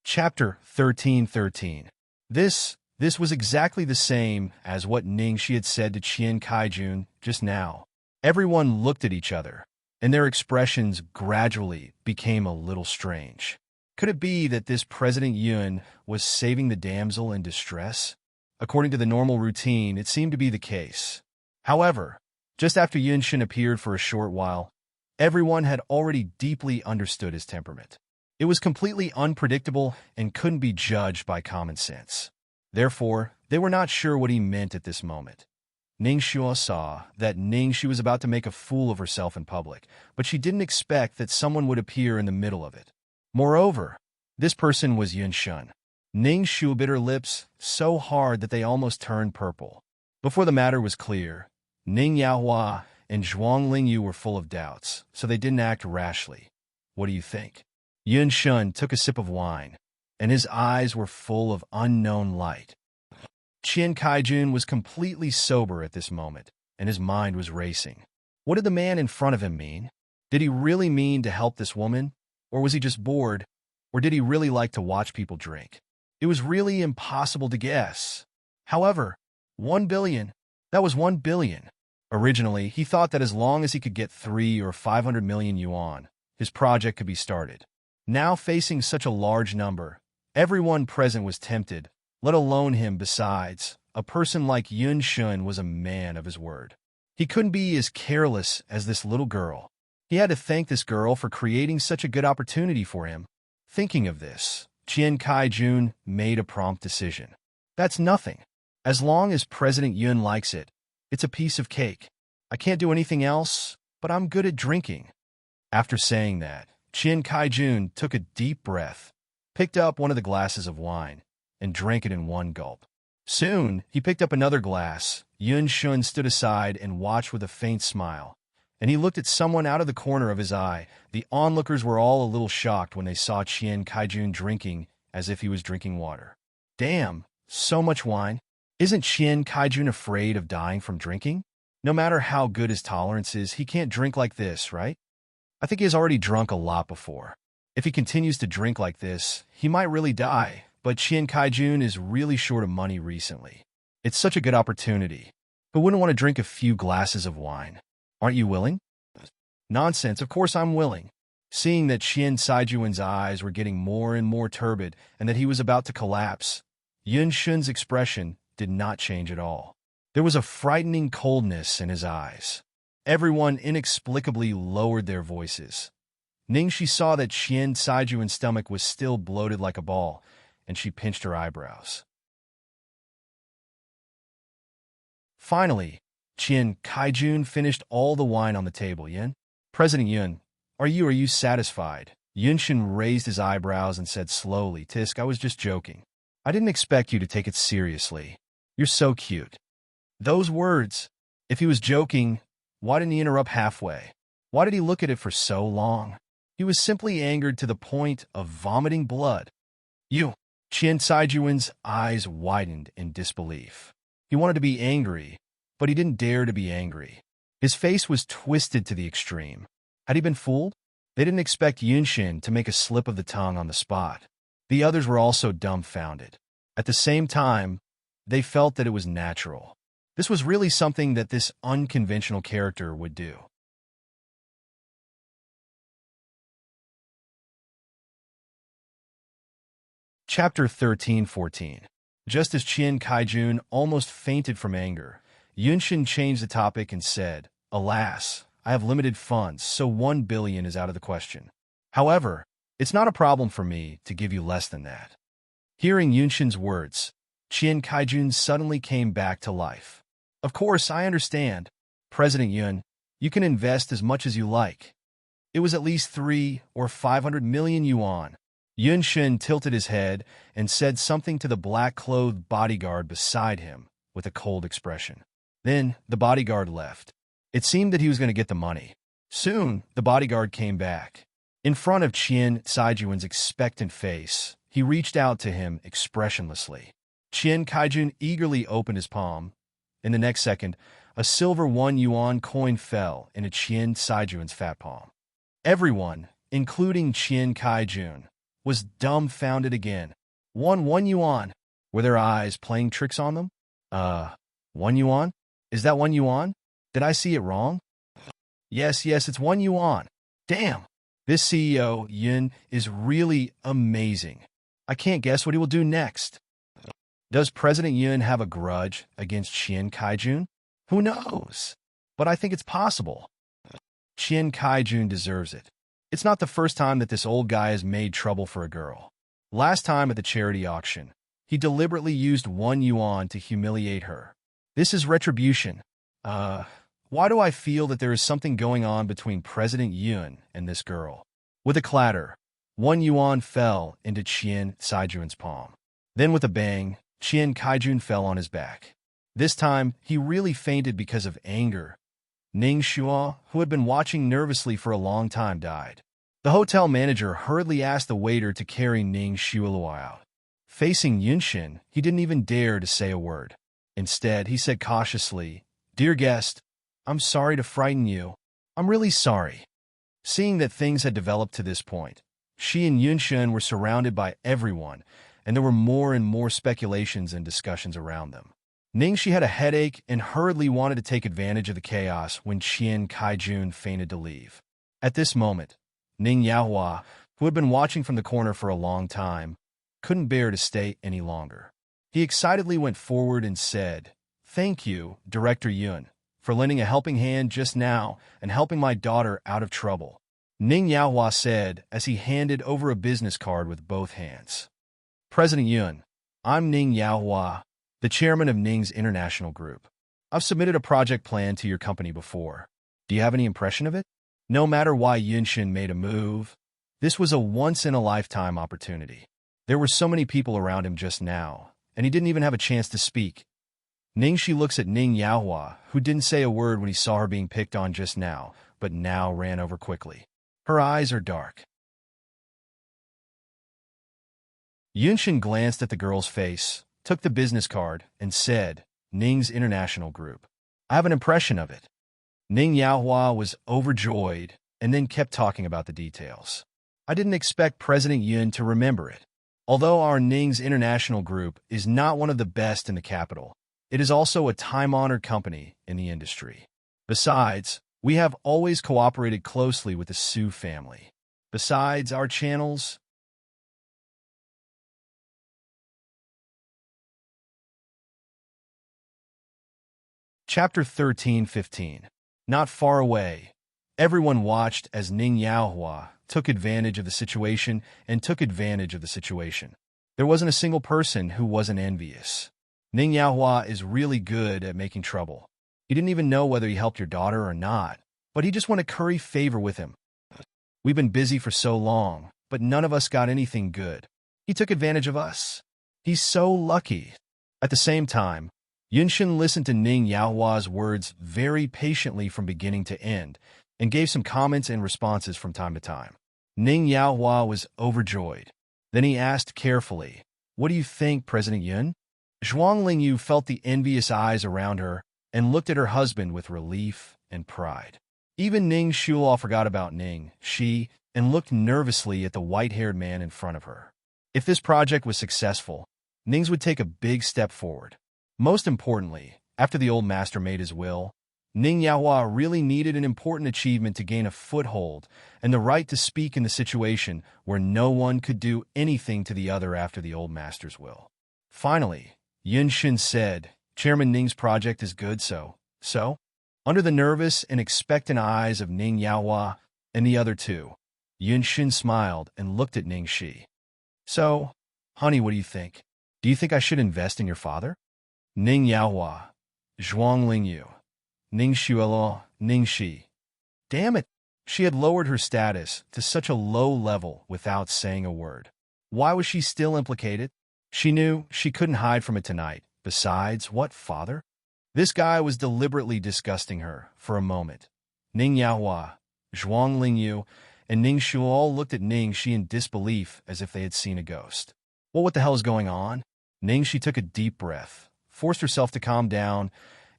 Chapter 13:13. This was exactly the same as what Ningxi had said to Qian Kaijun just now. Everyone looked at each other, and their expressions gradually became a little strange. Could it be that this President Yun was saving the damsel in distress? According to the normal routine, it seemed to be the case. However, just after Yun Shin appeared for a short while, everyone had already deeply understood his temperament. It was completely unpredictable and couldn't be judged by common sense. Therefore, they were not sure what he meant at this moment. Ningxi saw that Ningxi was about to make a fool of herself in public, but she didn't expect that someone would appear in the middle of it. Moreover, this person was Yun Shun. Ningxi bit her lips so hard that they almost turned purple. Before the matter was clear, Ning Yaohua and Zhuang Lingyu were full of doubts, so they didn't act rashly. What do you think? Yun Shun took a sip of wine, and his eyes were full of unknown light. Qian Kaijun was completely sober at this moment, and his mind was racing. What did the man in front of him mean? Did he really mean to help this woman? Or was he just bored? Or did he really like to watch people drink? It was really impossible to guess. However, 1 billion, that was 1 billion. Originally, he thought that as long as he could get 3 or 500 million yuan, his project could be started. Now facing such a large number, everyone present was tempted, let alone him. Besides, a person like Yun Shun was a man of his word. He couldn't be as careless as this little girl. He had to thank this girl for creating such a good opportunity for him. Thinking of this, Qian Kaijun made a prompt decision. That's nothing. As long as President Yun likes it, it's a piece of cake. I can't do anything else, but I'm good at drinking. After saying that, Qian Kaijun took a deep breath, picked up one of the glasses of wine, and drank it in one gulp. Soon, he picked up another glass. Yun Shun stood aside and watched with a faint smile, and he looked at someone out of the corner of his eye. The onlookers were all a little shocked when they saw Qian Kaijun drinking as if he was drinking water. Damn, so much wine. Isn't Qian Kaijun afraid of dying from drinking? No matter how good his tolerance is, he can't drink like this, right? I think he has already drunk a lot before. If he continues to drink like this, he might really die, but Qian Kaijun is really short of money recently. It's such a good opportunity. Who wouldn't want to drink a few glasses of wine? Aren't you willing? Nonsense, of course I'm willing. Seeing that Qian Saijuan's eyes were getting more and more turbid and that he was about to collapse, Yun Shun's expression did not change at all. There was a frightening coldness in his eyes. Everyone inexplicably lowered their voices. Ningxi saw that Qian Saijuan's stomach was still bloated like a ball, and she pinched her eyebrows. Finally, Qian Kaijun finished all the wine on the table. Yun, President Yun, are you satisfied? Yunshin raised his eyebrows and said slowly, Tisk, I was just joking. I didn't expect you to take it seriously. You're so cute. Those words. If he was joking, why didn't he interrupt halfway? Why did he look at it for so long? He was simply angered to the point of vomiting blood. You! Qian Saijuan's eyes widened in disbelief. He wanted to be angry, but he didn't dare to be angry. His face was twisted to the extreme. Had he been fooled? They didn't expect Yunshin to make a slip of the tongue on the spot. The others were also dumbfounded. At the same time, they felt that it was natural. This was really something that this unconventional character would do. Chapter 13-14. Just as Qian Kaijun almost fainted from anger, Yunshin changed the topic and said, Alas, I have limited funds, so 1 billion is out of the question. However, it's not a problem for me to give you less than that. Hearing Yunshin's words, Qian Kaijun suddenly came back to life. Of course, I understand. President Yun, you can invest as much as you like. It was at least 3 or 500 million yuan. Yunshin tilted his head and said something to the black-clothed bodyguard beside him with a cold expression. Then the bodyguard left. It seemed that he was going to get the money. Soon, the bodyguard came back. In front of Qian Saijuan's expectant face, he reached out to him expressionlessly. Qian Kaijun eagerly opened his palm. In the next second, a silver 1 yuan coin fell into Qian Saijuan's fat palm. Everyone, including Qian Kaijun, was dumbfounded again. 1 yuan. Were their eyes playing tricks on them? 1 yuan? Is that 1 yuan? Did I see it wrong? Yes, it's 1 yuan. Damn. This CEO, Yun, is really amazing. I can't guess what he will do next. Does President Yun have a grudge against Qian Kaijun? Who knows? But I think it's possible. Qian Kaijun deserves it. It's not the first time that this old guy has made trouble for a girl. Last time at the charity auction, he deliberately used 1 yuan to humiliate her. This is retribution. Why do I feel that there is something going on between President Yun and this girl? With a clatter, 1 yuan fell into Qian Saijuan's palm. Then with a bang, Qian Kaijun fell on his back. This time, he really fainted because of anger. Ning Xua, who had been watching nervously for a long time, died. The hotel manager hurriedly asked the waiter to carry Ning Xua out. Facing Yunshin, he didn't even dare to say a word. Instead, he said cautiously, Dear guest, I'm sorry to frighten you. I'm really sorry. Seeing that things had developed to this point, she and Yunshin were surrounded by everyone, and there were more and more speculations and discussions around them. Ningxi had a headache and hurriedly wanted to take advantage of the chaos when Qian Kaijun fainted to leave. At this moment, Ning Yaohua, who had been watching from the corner for a long time, couldn't bear to stay any longer. He excitedly went forward and said, Thank you, Director Yun, for lending a helping hand just now and helping my daughter out of trouble. Ning Yaohua said as he handed over a business card with both hands. President Yun, I'm Ning Yaohua, the chairman of Ning's International Group. I've submitted a project plan to your company before. Do you have any impression of it? No matter why Yunshin made a move, this was a once-in-a-lifetime opportunity. There were so many people around him just now, and he didn't even have a chance to speak. Ningxi looks at Ning Yaohua, who didn't say a word when he saw her being picked on just now, but now ran over quickly. Her eyes are dark. Yunshin glanced at the girl's face, took the business card, and said, Ning's International Group. I have an impression of it. Ning Yaohua was overjoyed and then kept talking about the details. I didn't expect President Yun to remember it. Although our Ning's International Group is not one of the best in the capital, it is also a time-honored company in the industry. Besides, We have always cooperated closely with the Su family. Besides our channels, Chapter 13:15. Not far away. Everyone watched as Ning Yaohua took advantage of the situation and took advantage of the situation. There wasn't a single person who wasn't envious. Ning Yaohua is really good at making trouble. He didn't even know whether he helped your daughter or not, but he just wanted to curry favor with him. We've been busy for so long, but none of us got anything good. He took advantage of us. He's so lucky. At the same time, Yunshin listened to Ning Yaohua's words very patiently from beginning to end, and gave some comments and responses from time to time. Ning Yaohua was overjoyed. Then he asked carefully, "What do you think, President Yun?" Zhuang Lingyu felt the envious eyes around her and looked at her husband with relief and pride. Even Ning Shulaw forgot about Ning Shi and looked nervously at the white-haired man in front of her. If this project was successful, Ning's would take a big step forward. Most importantly, after the old master made his will, Ning Yaohua really needed an important achievement to gain a foothold and the right to speak in the situation where no one could do anything to the other after the old master's will. Finally, Yunshin said, "Chairman Ning's project is good, so?" Under the nervous and expectant eyes of Ning Yaohua and the other two, Yunshin smiled and looked at Ning Shi. "So, honey, what do you think? Do you think I should invest in your father?" Ning Yaohua, Zhuang Lingyu, Ning Xuelo, Ning Shi. Damn it! She had lowered her status to such a low level without saying a word. Why was she still implicated? She knew she couldn't hide from it tonight. Besides, what father? This guy was deliberately disgusting her for a moment. Ning Yaohua, Zhuang Lingyu, and Ning Shu all looked at Ning Shi in disbelief as if they had seen a ghost. Well, what the hell is going on? Ning Shi took a deep breath, forced herself to calm down,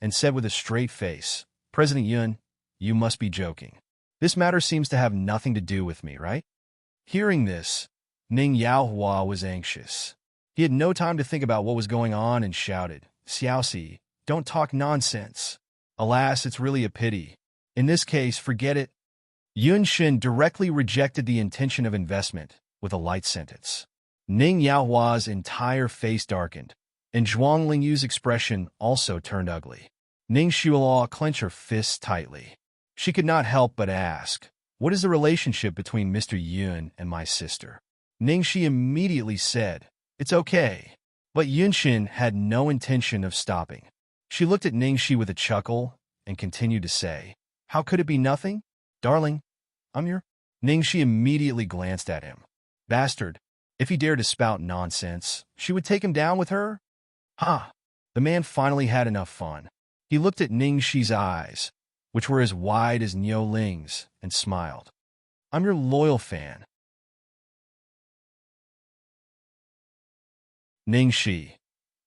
and said with a straight face, "President Yun, you must be joking. This matter seems to have nothing to do with me, right?" Hearing this, Ning Yaohua was anxious. He had no time to think about what was going on and shouted, "Xiaoxi, don't talk nonsense. Alas, it's really a pity. In this case, forget it." Yunshin directly rejected the intention of investment with a light sentence. Ning Yaohua's entire face darkened, and Zhuang Lingyu's expression also turned ugly. Ning Xuelaw clenched her fists tightly. She could not help but ask, "What is the relationship between Mr. Yun and my sister?" Ning Shi immediately said, "It's okay." But Yunshin had no intention of stopping. She looked at Ning Shi with a chuckle and continued to say, "How could it be nothing? Darling, I'm your—" Ning Shi immediately glanced at him. Bastard. If he dared to spout nonsense, she would take him down with her? Ha! The man finally had enough fun. He looked at Ning Shi's eyes, which were as wide as Niu Ling's, and smiled. "I'm your loyal fan." Ning Shi,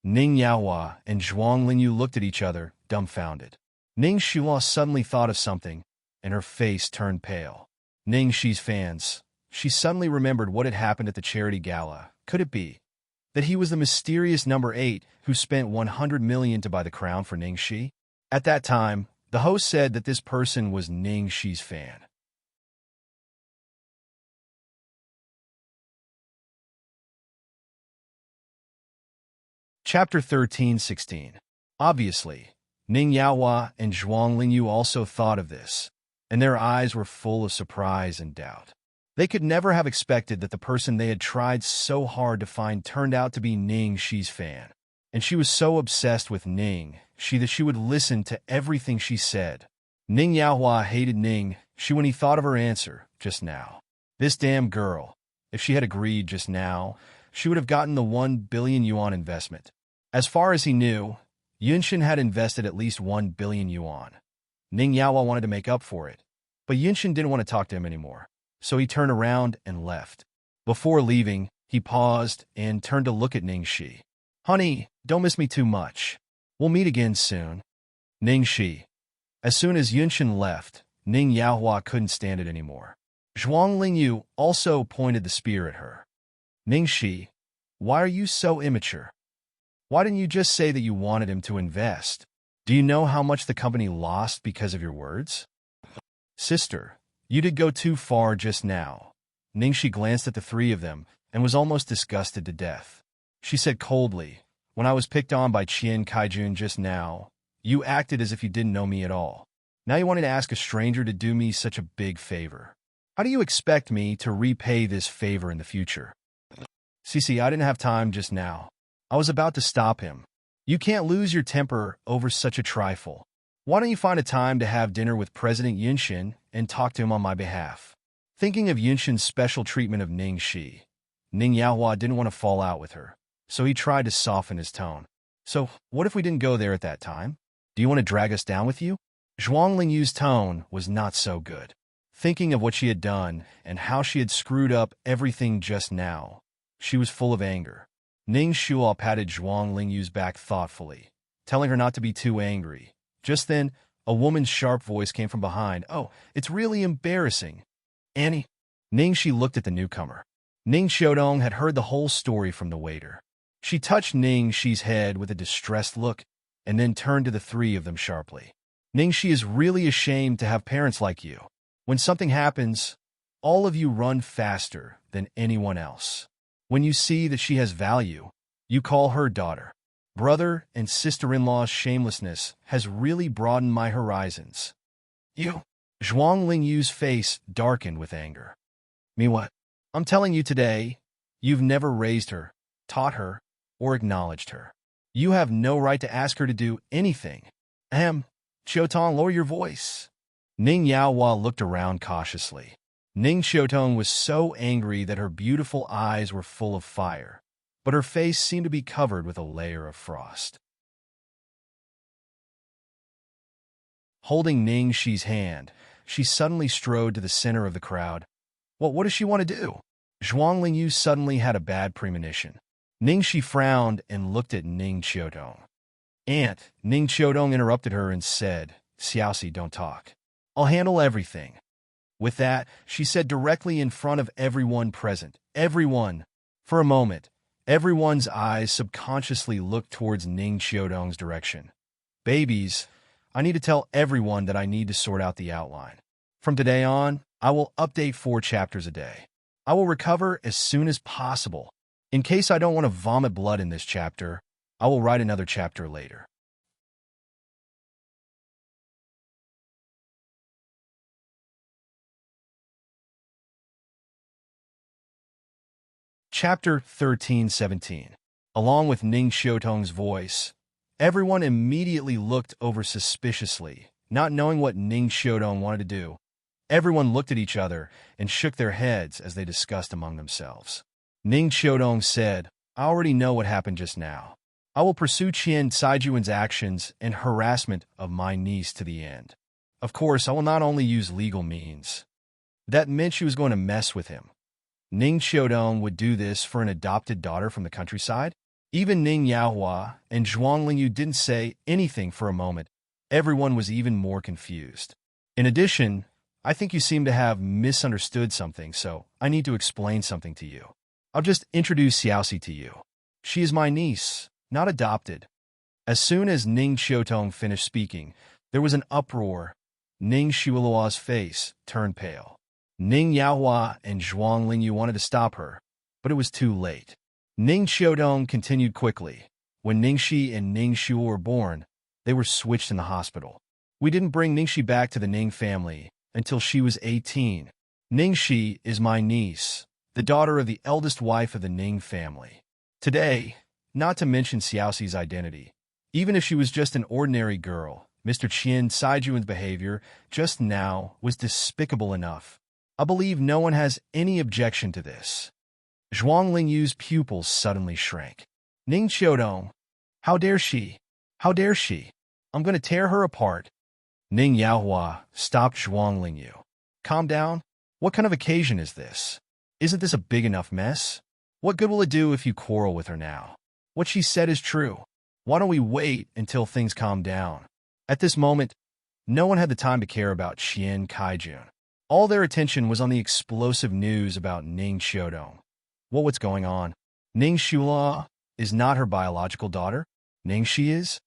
Ning Yaohua, and Zhuang Lingyu looked at each other, dumbfounded. Ning Shulaw suddenly thought of something, and her face turned pale. Ning Shi's fans. She suddenly remembered what had happened at the charity gala. Could it be that he was the mysterious number 8 who spent 100 million to buy the crown for Ning Shi? At that time, the host said that this person was Ning Shi's fan. Chapter 13:16. Obviously, Ning Yaohua and Zhuang Lingyu also thought of this, and their eyes were full of surprise and doubt. They could never have expected that the person they had tried so hard to find turned out to be Ning Shi's fan. And she was so obsessed with Ning Shi that she would listen to everything she said. Ning Yaohua hated Ning Shi when he thought of her answer just now. This damn girl. If she had agreed just now, she would have gotten the 1 billion yuan investment. As far as he knew, Yunshin had invested at least 1 billion yuan. Ning Yaohua wanted to make up for it, but Yunshin didn't want to talk to him anymore, so he turned around and left. Before leaving, he paused and turned to look at Ning Shi. "Honey, don't miss me too much. We'll meet again soon." Ning Shi. As soon as Yunshin left, Ning Yaohua couldn't stand it anymore. Zhuang Lingyu also pointed the spear at her. "Ning Shi, why are you so immature? Why didn't you just say that you wanted him to invest? Do you know how much the company lost because of your words?" Sister, you did go too far just now. Ningxi glanced at the three of them and was almost disgusted to death. She said coldly, when I was picked on by Qian Kaijun just now, you acted as if you didn't know me at all. Now you wanted to ask a stranger to do me such a big favor. How do you expect me to repay this favor in the future? Cece, I didn't have time just now. I was about to stop him. You can't lose your temper over such a trifle. Why don't you find a time to have dinner with President Yunxin and talk to him on my behalf? Thinking of Yunxin's special treatment of Ningxi, Ning Yaohua didn't want to fall out with her, so he tried to soften his tone. So, what if we didn't go there at that time? Do you want to drag us down with you? Zhuang Lingyu's tone was not so good. Thinking of what she had done and how she had screwed up everything just now, she was full of anger. Ning Shuo patted Zhuang Lingyu's back thoughtfully, telling her not to be too angry. Just then, a woman's sharp voice came from behind. Oh, it's really embarrassing. Annie. Ningxi looked at the newcomer. Ning Xiaodong had heard the whole story from the waiter. She touched Ningxi's head with a distressed look and then turned to the three of them sharply. Ningxi is really ashamed to have parents like you. When something happens, all of you run faster than anyone else. When you see that she has value, you call her daughter. Brother and sister-in-law's shamelessness has really broadened my horizons. You. Zhuang Lingyu's face darkened with anger. Me what? I'm telling you today, you've never raised her, taught her, or acknowledged her. You have no right to ask her to do anything. Xiaotong, lower your voice. Ning Yaohua looked around cautiously. Ning Xiaotong was so angry that her beautiful eyes were full of fire, but her face seemed to be covered with a layer of frost. Holding Ningxi's hand, she suddenly strode to the center of the crowd. What does she want to do? Zhuang Lingyu suddenly had a bad premonition. Ningxi frowned and looked at Ning Xiaodong. Aunt, Ning Xiaodong interrupted her and said, Xiaoxi, don't talk. I'll handle everything. With that, she said directly in front of everyone present. Everyone. For a moment, everyone's eyes subconsciously looked towards Ning Xiaodong's direction. Babies, I need to tell everyone that I need to sort out the outline. From today on, I will update 4 chapters a day. I will recover as soon as possible. In case I don't want to vomit blood in this chapter, I will write another chapter later. Chapter 13-17. Along with Ning Xiaotong's voice, everyone immediately looked over suspiciously, not knowing what Ning Xiaodong wanted to do. Everyone looked at each other and shook their heads as they discussed among themselves. Ning Xiaodong said, I already know what happened just now. I will pursue Qian Caijuan's actions and harassment of my niece to the end. Of course, I will not only use legal means. That meant she was going to mess with him. Ning Xiaodong would do this for an adopted daughter from the countryside? Even Ning Yaohua and Zhuang Lingyu didn't say anything for a moment. Everyone was even more confused. In addition, I think you seem to have misunderstood something, so I need to explain something to you. I'll just introduce Xiaoxi to you. She is my niece, not adopted. As soon as Ning Xiaotong finished speaking, there was an uproar. Ning Xiaoluo's face turned pale. Ning Yaohua and Zhuang Lingyu wanted to stop her, but it was too late. Ning Xiaodong continued quickly. When Ningxi and Ning Xiu were born, they were switched in the hospital. We didn't bring Ningxi back to the Ning family until she was 18. Ningxi is my niece, the daughter of the eldest wife of the Ning family. Today, not to mention Xiaoxi's identity, even if she was just an ordinary girl, Mr. Qian Caijuan's behavior just now was despicable enough. I believe no one has any objection to this. Zhuang Lingyu's pupils suddenly shrank. Ning Xiaodong, how dare she? How dare she? I'm going to tear her apart. Ning Yaohua stopped Zhuang Lingyu. Calm down. What kind of occasion is this? Isn't this a big enough mess? What good will it do if you quarrel with her now? What she said is true. Why don't we wait until things calm down? At this moment, no one had the time to care about Qian Kaijun. All their attention was on the explosive news about Ning Xiaodong. What's going on? Ning Xiula is not her biological daughter? Ningxi is?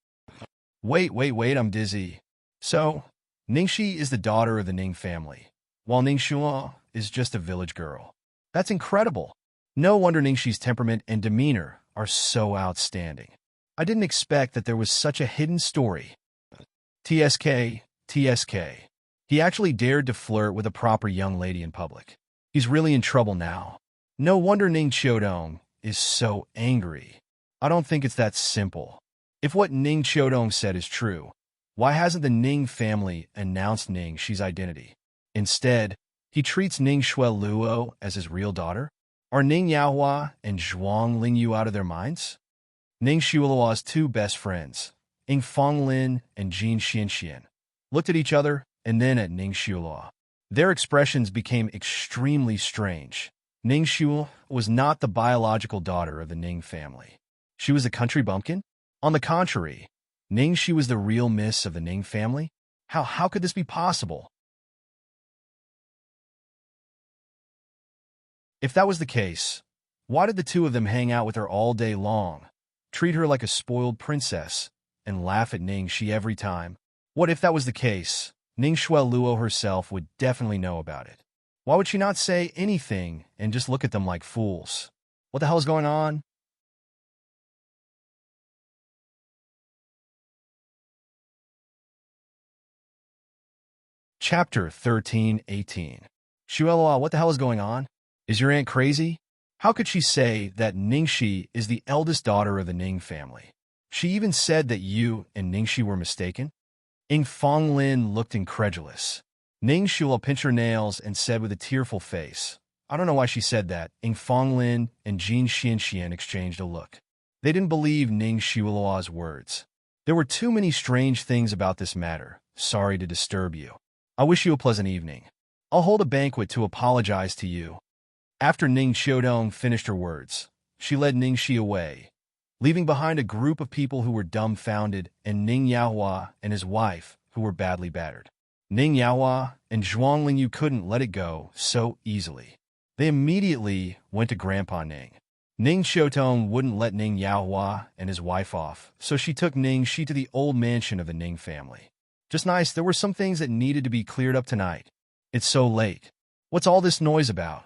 Wait, I'm dizzy. So, Ningxi is the daughter of the Ning family, while Ningxuo is just a village girl. That's incredible. No wonder Ningxi's temperament and demeanor are so outstanding. I didn't expect that there was such a hidden story. TSK, TSK. He actually dared to flirt with a proper young lady in public. He's really in trouble now. No wonder Ning Qiudong is so angry. I don't think it's that simple. If what Ning Qiudong said is true, why hasn't the Ning family announced Ningxi's identity? Instead, he treats Ning Shueluo as his real daughter? Are Ning Yaohua and Zhuang Lingyu out of their minds? Ning Shueluo's two best friends, Ing Fonglin and Jin Xianxian, looked at each other and then at Ning Shueluo. Their expressions became extremely strange. Ning Shueluo was not the biological daughter of the Ning family. She was a country bumpkin? On the contrary, Ningxi was the real miss of the Ning family? How could this be possible? If that was the case, why did the two of them hang out with her all day long, treat her like a spoiled princess, and laugh at Ningxi every time? What if that was the case? Ning Shueluo herself would definitely know about it. Why would she not say anything and just look at them like fools? What the hell is going on? Chapter 13:18. Shueluo, what the hell is going on? Is your aunt crazy? How could she say that Ningxi is the eldest daughter of the Ning family? She even said that you and Ningxi were mistaken? Ing Fonglin looked incredulous. Ning Shueluo pinched her nails and said with a tearful face, I don't know why she said that. Ing Fonglin and Jin Xianxian exchanged a look. They didn't believe Ning Shueluo's words. There were too many strange things about this matter. Sorry to disturb you. I wish you a pleasant evening. I'll hold a banquet to apologize to you. After Ning Qiudong finished her words, she led Ningxi away, leaving behind a group of people who were dumbfounded and Ning Yaohua and his wife, who were badly battered. Ning Yaohua and Zhuang Lingyu couldn't let it go so easily. They immediately went to Grandpa Ning. Ning Qiudong wouldn't let Ning Yaohua and his wife off, so she took Ningxi to the old mansion of the Ning family. Just nice, there were some things that needed to be cleared up tonight. It's so late. What's all this noise about?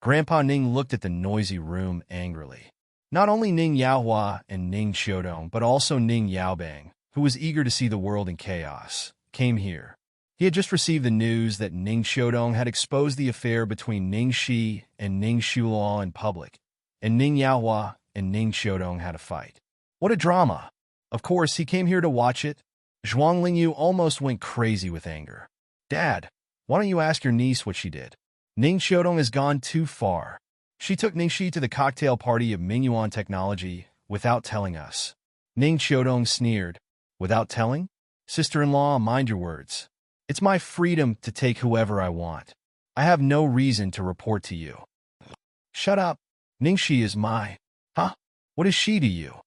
Grandpa Ning looked at the noisy room angrily. Not only Ning Yaohua and Ning Qiudong, but also Ning Yaobang, who was eager to see the world in chaos, came here. He had just received the news that Ning Qiudong had exposed the affair between Ningxi and Ning Shueluo in public, and Ning Yaohua and Ning Qiudong had a fight. What a drama! Of course, he came here to watch it. Zhuang Lingyu almost went crazy with anger. Dad, why don't you ask your niece what she did? Ning Qiudong has gone too far. She took Ningxi to the cocktail party of Mingyuan technology without telling us. Ning Qiudong sneered. Without telling? Sister-in-law, mind your words. It's my freedom to take whoever I want. I have no reason to report to you. Shut up. Ningxi is my... Huh? What is she to you?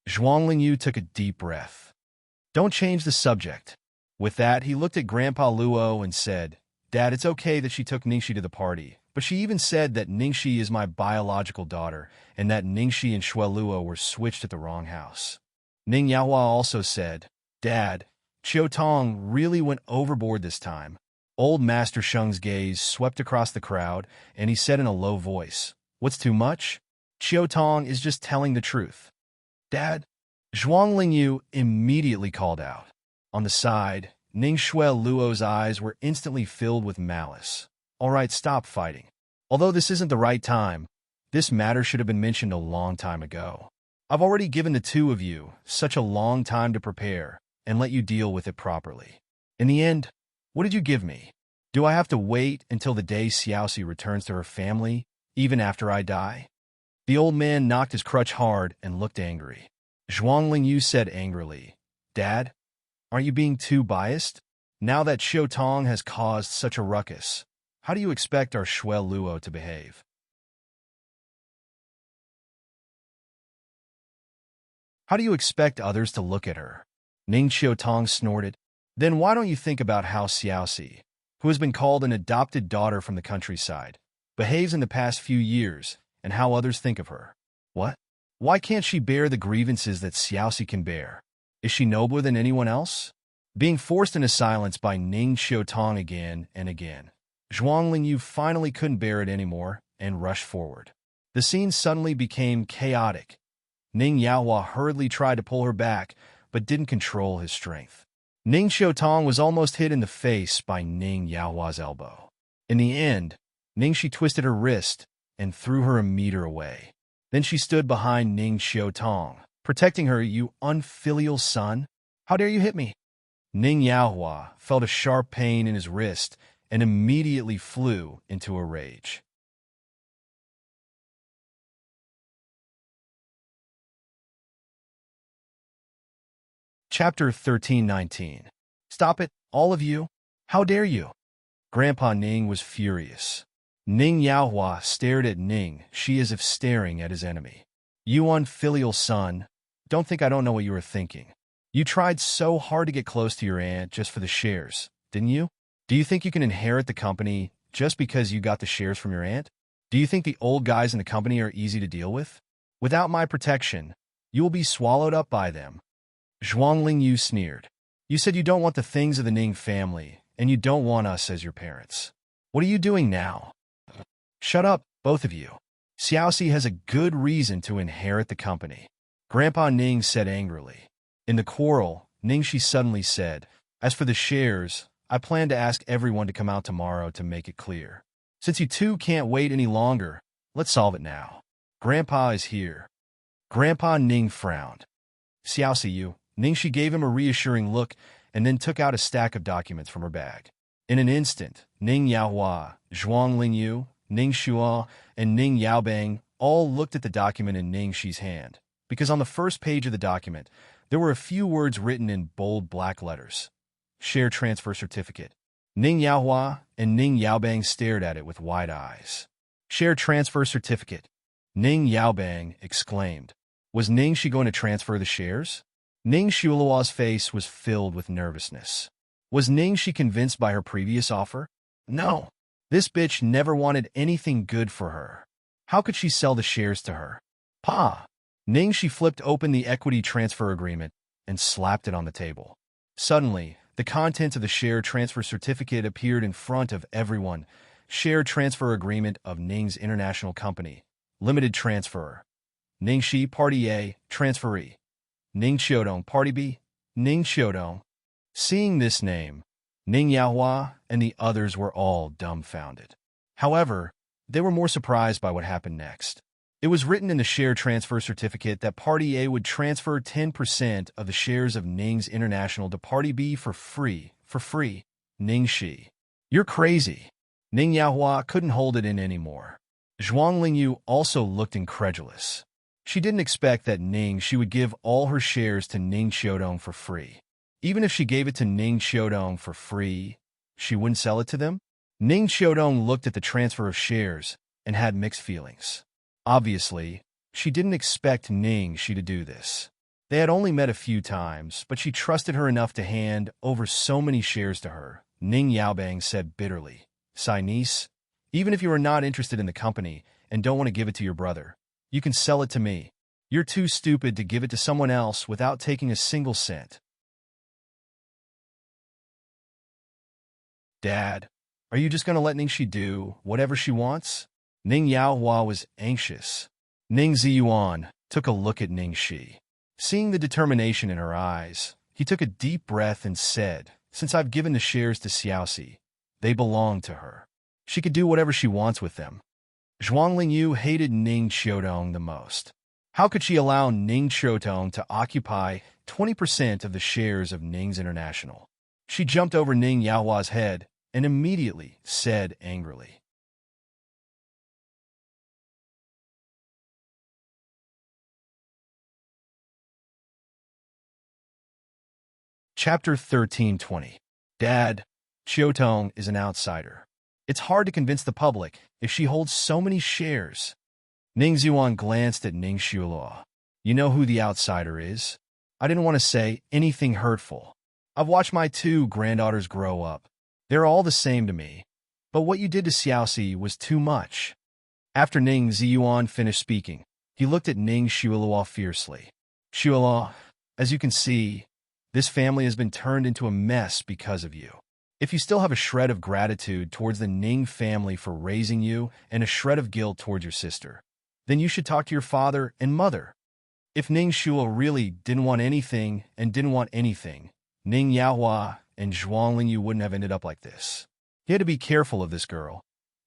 Zhuang Lingyu took a deep breath. Don't change the subject. With that, he looked at Grandpa Luo and said, Dad, it's okay that she took Ningxi to the party, but she even said that Ningxi is my biological daughter and that Ningxi and Shueluo were switched at the wrong house. Ning Yaohua also said, Dad, Qiu Tong really went overboard this time. Old Master Sheng's gaze swept across the crowd, and he said in a low voice, What's too much? Qiu Tong is just telling the truth. Dad? Zhuang Lingyu immediately called out. On the side, Ning Shueluo's eyes were instantly filled with malice. All right, stop fighting. Although this isn't the right time, this matter should have been mentioned a long time ago. I've already given the two of you such a long time to prepare and let you deal with it properly. In the end, what did you give me? Do I have to wait until the day Xiaoxi returns to her family, even after I die? The old man knocked his crutch hard and looked angry. Zhuang Lingyu said angrily, Dad, aren't you being too biased? Now that Qiu Tong has caused such a ruckus, how do you expect our Shueluo to behave? How do you expect others to look at her? Ning Qiu Tong snorted. Then why don't you think about how Xiaoxi, who has been called an adopted daughter from the countryside, behaves in the past few years, and how others think of her? What? Why can't she bear the grievances that Xiaoxi can bear? Is she nobler than anyone else? Being forced into silence by Ning Xiutong again and again, Zhuang Lingyu finally couldn't bear it anymore and rushed forward. The scene suddenly became chaotic. Ning Yaohua hurriedly tried to pull her back, but didn't control his strength. Ning Xiutong was almost hit in the face by Ning Yaohua's elbow. In the end, Ningxi twisted her wrist and threw her a meter away. Then she stood behind Ning Xiutong, protecting her. "You unfilial son! How dare you hit me?" Ning Yaohua felt a sharp pain in his wrist and immediately flew into a rage. Chapter 1319. Stop it, all of you! How dare you! Grandpa Ning was furious. Ning Yaohua stared at Ning Shi as if staring at his enemy. "You unfilial son, don't think I don't know what you were thinking. You tried so hard to get close to your aunt just for the shares, didn't you? Do you think you can inherit the company just because you got the shares from your aunt? Do you think the old guys in the company are easy to deal with? Without my protection, you will be swallowed up by them." Zhuang Lingyu sneered. "You said you don't want the things of the Ning family, and you don't want us as your parents. What are you doing now?" "Shut up, both of you. Xiaoxi has a good reason to inherit the company," Grandpa Ning said angrily. In the quarrel, Ningxi suddenly said, "As for the shares, I plan to ask everyone to come out tomorrow to make it clear. Since you two can't wait any longer, let's solve it now. Grandpa is here." Grandpa Ning frowned. "Xiaoxi, you." Ningxi gave him a reassuring look and then took out a stack of documents from her bag. In an instant, Ning Yaohua, Zhuang Lingyu, Ning Shuo, and Ning Yaobang all looked at the document in Ningxi's hand, because on the first page of the document, there were a few words written in bold black letters. "Share transfer certificate." Ning Yaohua and Ning Yaobang stared at it with wide eyes. "Share transfer certificate," Ning Yaobang exclaimed. Was Ningxi going to transfer the shares? Ning Shuo's face was filled with nervousness. Was Ningxi convinced by her previous offer? No. This bitch never wanted anything good for her. How could she sell the shares to her? Pa! Ningxi flipped open the equity transfer agreement and slapped it on the table. Suddenly, the contents of the share transfer certificate appeared in front of everyone. Share transfer agreement of Ning's International Company. Limited transfer. Ningxi, Party A, transferee. Ning Xiudong, Party B, Ning Xiudong. Seeing this name, Ning Yaohua and the others were all dumbfounded. However, they were more surprised by what happened next. It was written in the share transfer certificate that Party A would transfer 10% of the shares of Ning's International to Party B for free. Ning Shi. "You're crazy." Ning Yaohua couldn't hold it in anymore. Zhuang Lingyu also looked incredulous. She didn't expect that Ning Shi would give all her shares to Ning Xiudong for free. Even if she gave it to Ning Xiudong for free, she wouldn't sell it to them? Ning Xiudong looked at the transfer of shares and had mixed feelings. Obviously, she didn't expect Ning Shi to do this. They had only met a few times, but she trusted her enough to hand over so many shares to her. Ning Yaobang said bitterly, "Sai niece, even if you are not interested in the company and don't want to give it to your brother, you can sell it to me. You're too stupid to give it to someone else without taking a single cent." "Dad, are you just going to let Ningxi do whatever she wants?" Ning Yaohua was anxious. Ning Ziyuan took a look at Ningxi. Seeing the determination in her eyes, he took a deep breath and said, "Since I've given the shares to Xiaoxi, they belong to her. She could do whatever she wants with them." Zhuang Lingyu hated Ning Xiudong the most. How could she allow Ning Xiudong to occupy 20% of the shares of Ning's International? She jumped over Ning Yaohua's head and immediately said angrily, Chapter 1320. Dad, Xiutong is an outsider. It's hard to convince the public if she holds so many shares. Ning Ziyuan glanced at Ning Shuo. "You know who the outsider is?" I didn't want to say anything hurtful. I've watched my two granddaughters grow up. They're all the same to me. But what you did to Xiaoxi was too much. After Ning Ziyuan finished speaking, he looked at Ning Shuo fiercely. "Shuo, as you can see, This family has been turned into a mess because of you. If you still have a shred of gratitude towards the Ning family for raising you and a shred of guilt towards your sister, then you should talk to your father and mother. If Ning Shuo really didn't want anything, Ning Yaohua and Zhuang Lingyu wouldn't have ended up like this. He had to be careful of this girl.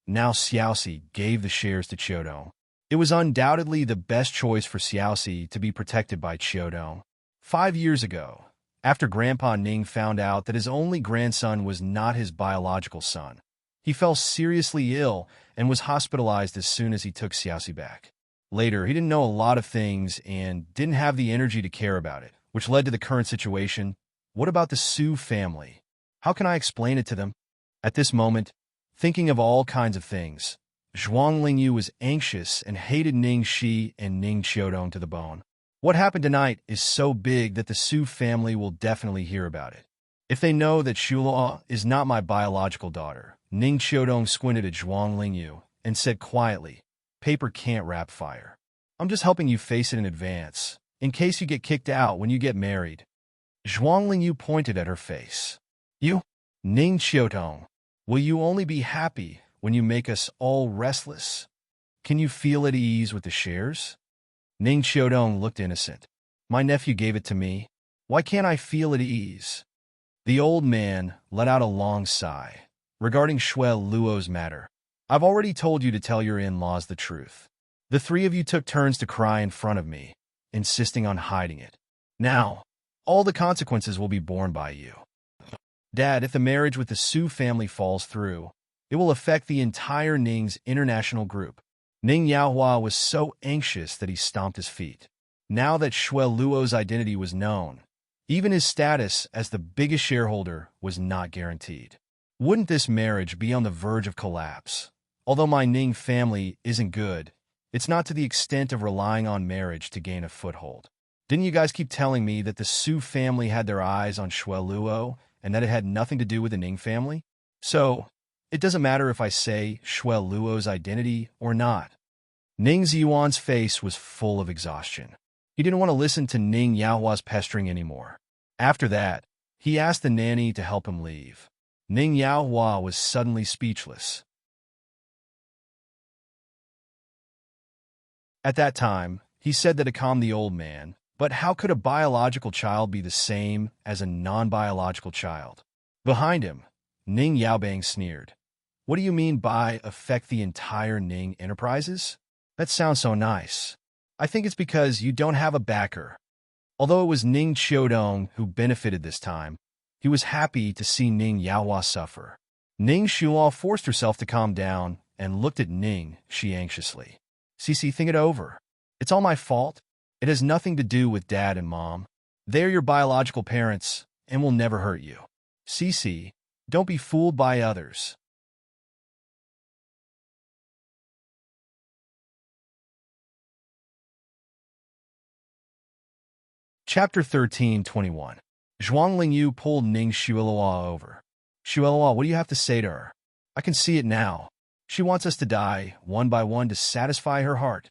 Now Xiaoxi gave the shares to Qiudong. It was undoubtedly the best choice for Xiaoxi to be protected by Qiudong. 5 years ago, after Grandpa Ning found out that his only grandson was not his biological son, he fell seriously ill and was hospitalized as soon as he took Xiaoxi back. Later, he didn't know a lot of things and didn't have the energy to care about it, which led to the current situation. What about the Su family? How can I explain it to them? At this moment, thinking of all kinds of things, Zhuang Lingyu was anxious and hated Ning Shi and Ning Qiudong to the bone. What happened tonight is so big that the Su family will definitely hear about it. If they know that Shulaw is not my biological daughter, Ning Qiudong squinted at Zhuang Lingyu and said quietly, "Paper can't wrap fire. I'm just helping you face it in advance, in case you get kicked out when you get married." Zhuang Lingyu pointed at her face. "You, Ning Qiudong, will you only be happy when you make us all restless? Can you feel at ease with the shares?" Ning Qiudong looked innocent. "My nephew gave it to me. Why can't I feel at ease?" The old man let out a long sigh. "Regarding Shui Luo's matter, I've already told you to tell your in-laws the truth. The 3 of you took turns to cry in front of me, insisting on hiding it. Now, all the consequences will be borne by you. Dad, if the marriage with the Su family falls through, it will affect the entire Ning's international group." Ning Yaohua was so anxious that he stomped his feet. Now that Shui Luo's identity was known, even his status as the biggest shareholder was not guaranteed. Wouldn't this marriage be on the verge of collapse? Although my Ning family isn't good, it's not to the extent of relying on marriage to gain a foothold. Didn't you guys keep telling me that the Su family had their eyes on Shui Luo and that it had nothing to do with the Ning family? So, it doesn't matter if I say Shui Luo's identity or not. Ning Ziyuan's face was full of exhaustion. He didn't want to listen to Ning Yaohua's pestering anymore. After that, he asked the nanny to help him leave. Ning Yaohua was suddenly speechless. At that time, he said that to calm the old man, but how could a biological child be the same as a non-biological child? Behind him, Ning Yaobang sneered. "What do you mean by affect the entire Ning Enterprises? That sounds so nice. I think it's because you don't have a backer." Although it was Ning Qiudong who benefited this time, he was happy to see Ning Yaohua suffer. Ning Shuo forced herself to calm down and looked at Ning Shi anxiously. "Cici, think it over. It's all my fault. It has nothing to do with Dad and Mom. They're your biological parents and will never hurt you. Cici, don't be fooled by others." Chapter 13:21. Zhuang Lingyu pulled Ning Shuelua over. "Shuelua, what do you have to say to her? I can see it now. She wants us to die, one by one, to satisfy her heart."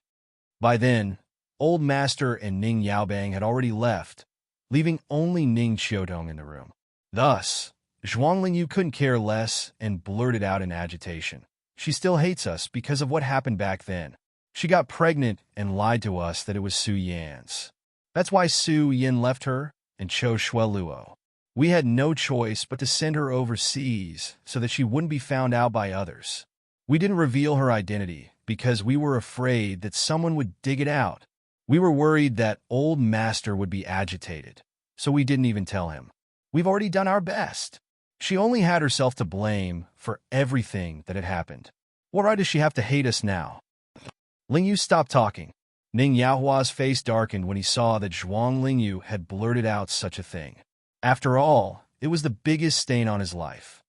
By then, Old Master and Ning Yaobang had already left, leaving only Ning Qiudong in the room. Thus, Zhuang Lingyu couldn't care less and blurted out in agitation. "She still hates us because of what happened back then. She got pregnant and lied to us that it was Su Yan's. That's why Su Yin left her and chose Shui Luo. We had no choice but to send her overseas so that she wouldn't be found out by others. We didn't reveal her identity because we were afraid that someone would dig it out. We were worried that Old Master would be agitated, so we didn't even tell him. We've already done our best. She only had herself to blame for everything that had happened. What right does she have to hate us now?" Lingyu stopped talking. Ning Yaohua's face darkened when he saw that Zhuang Lingyu had blurted out such a thing. After all, it was the biggest stain on his life.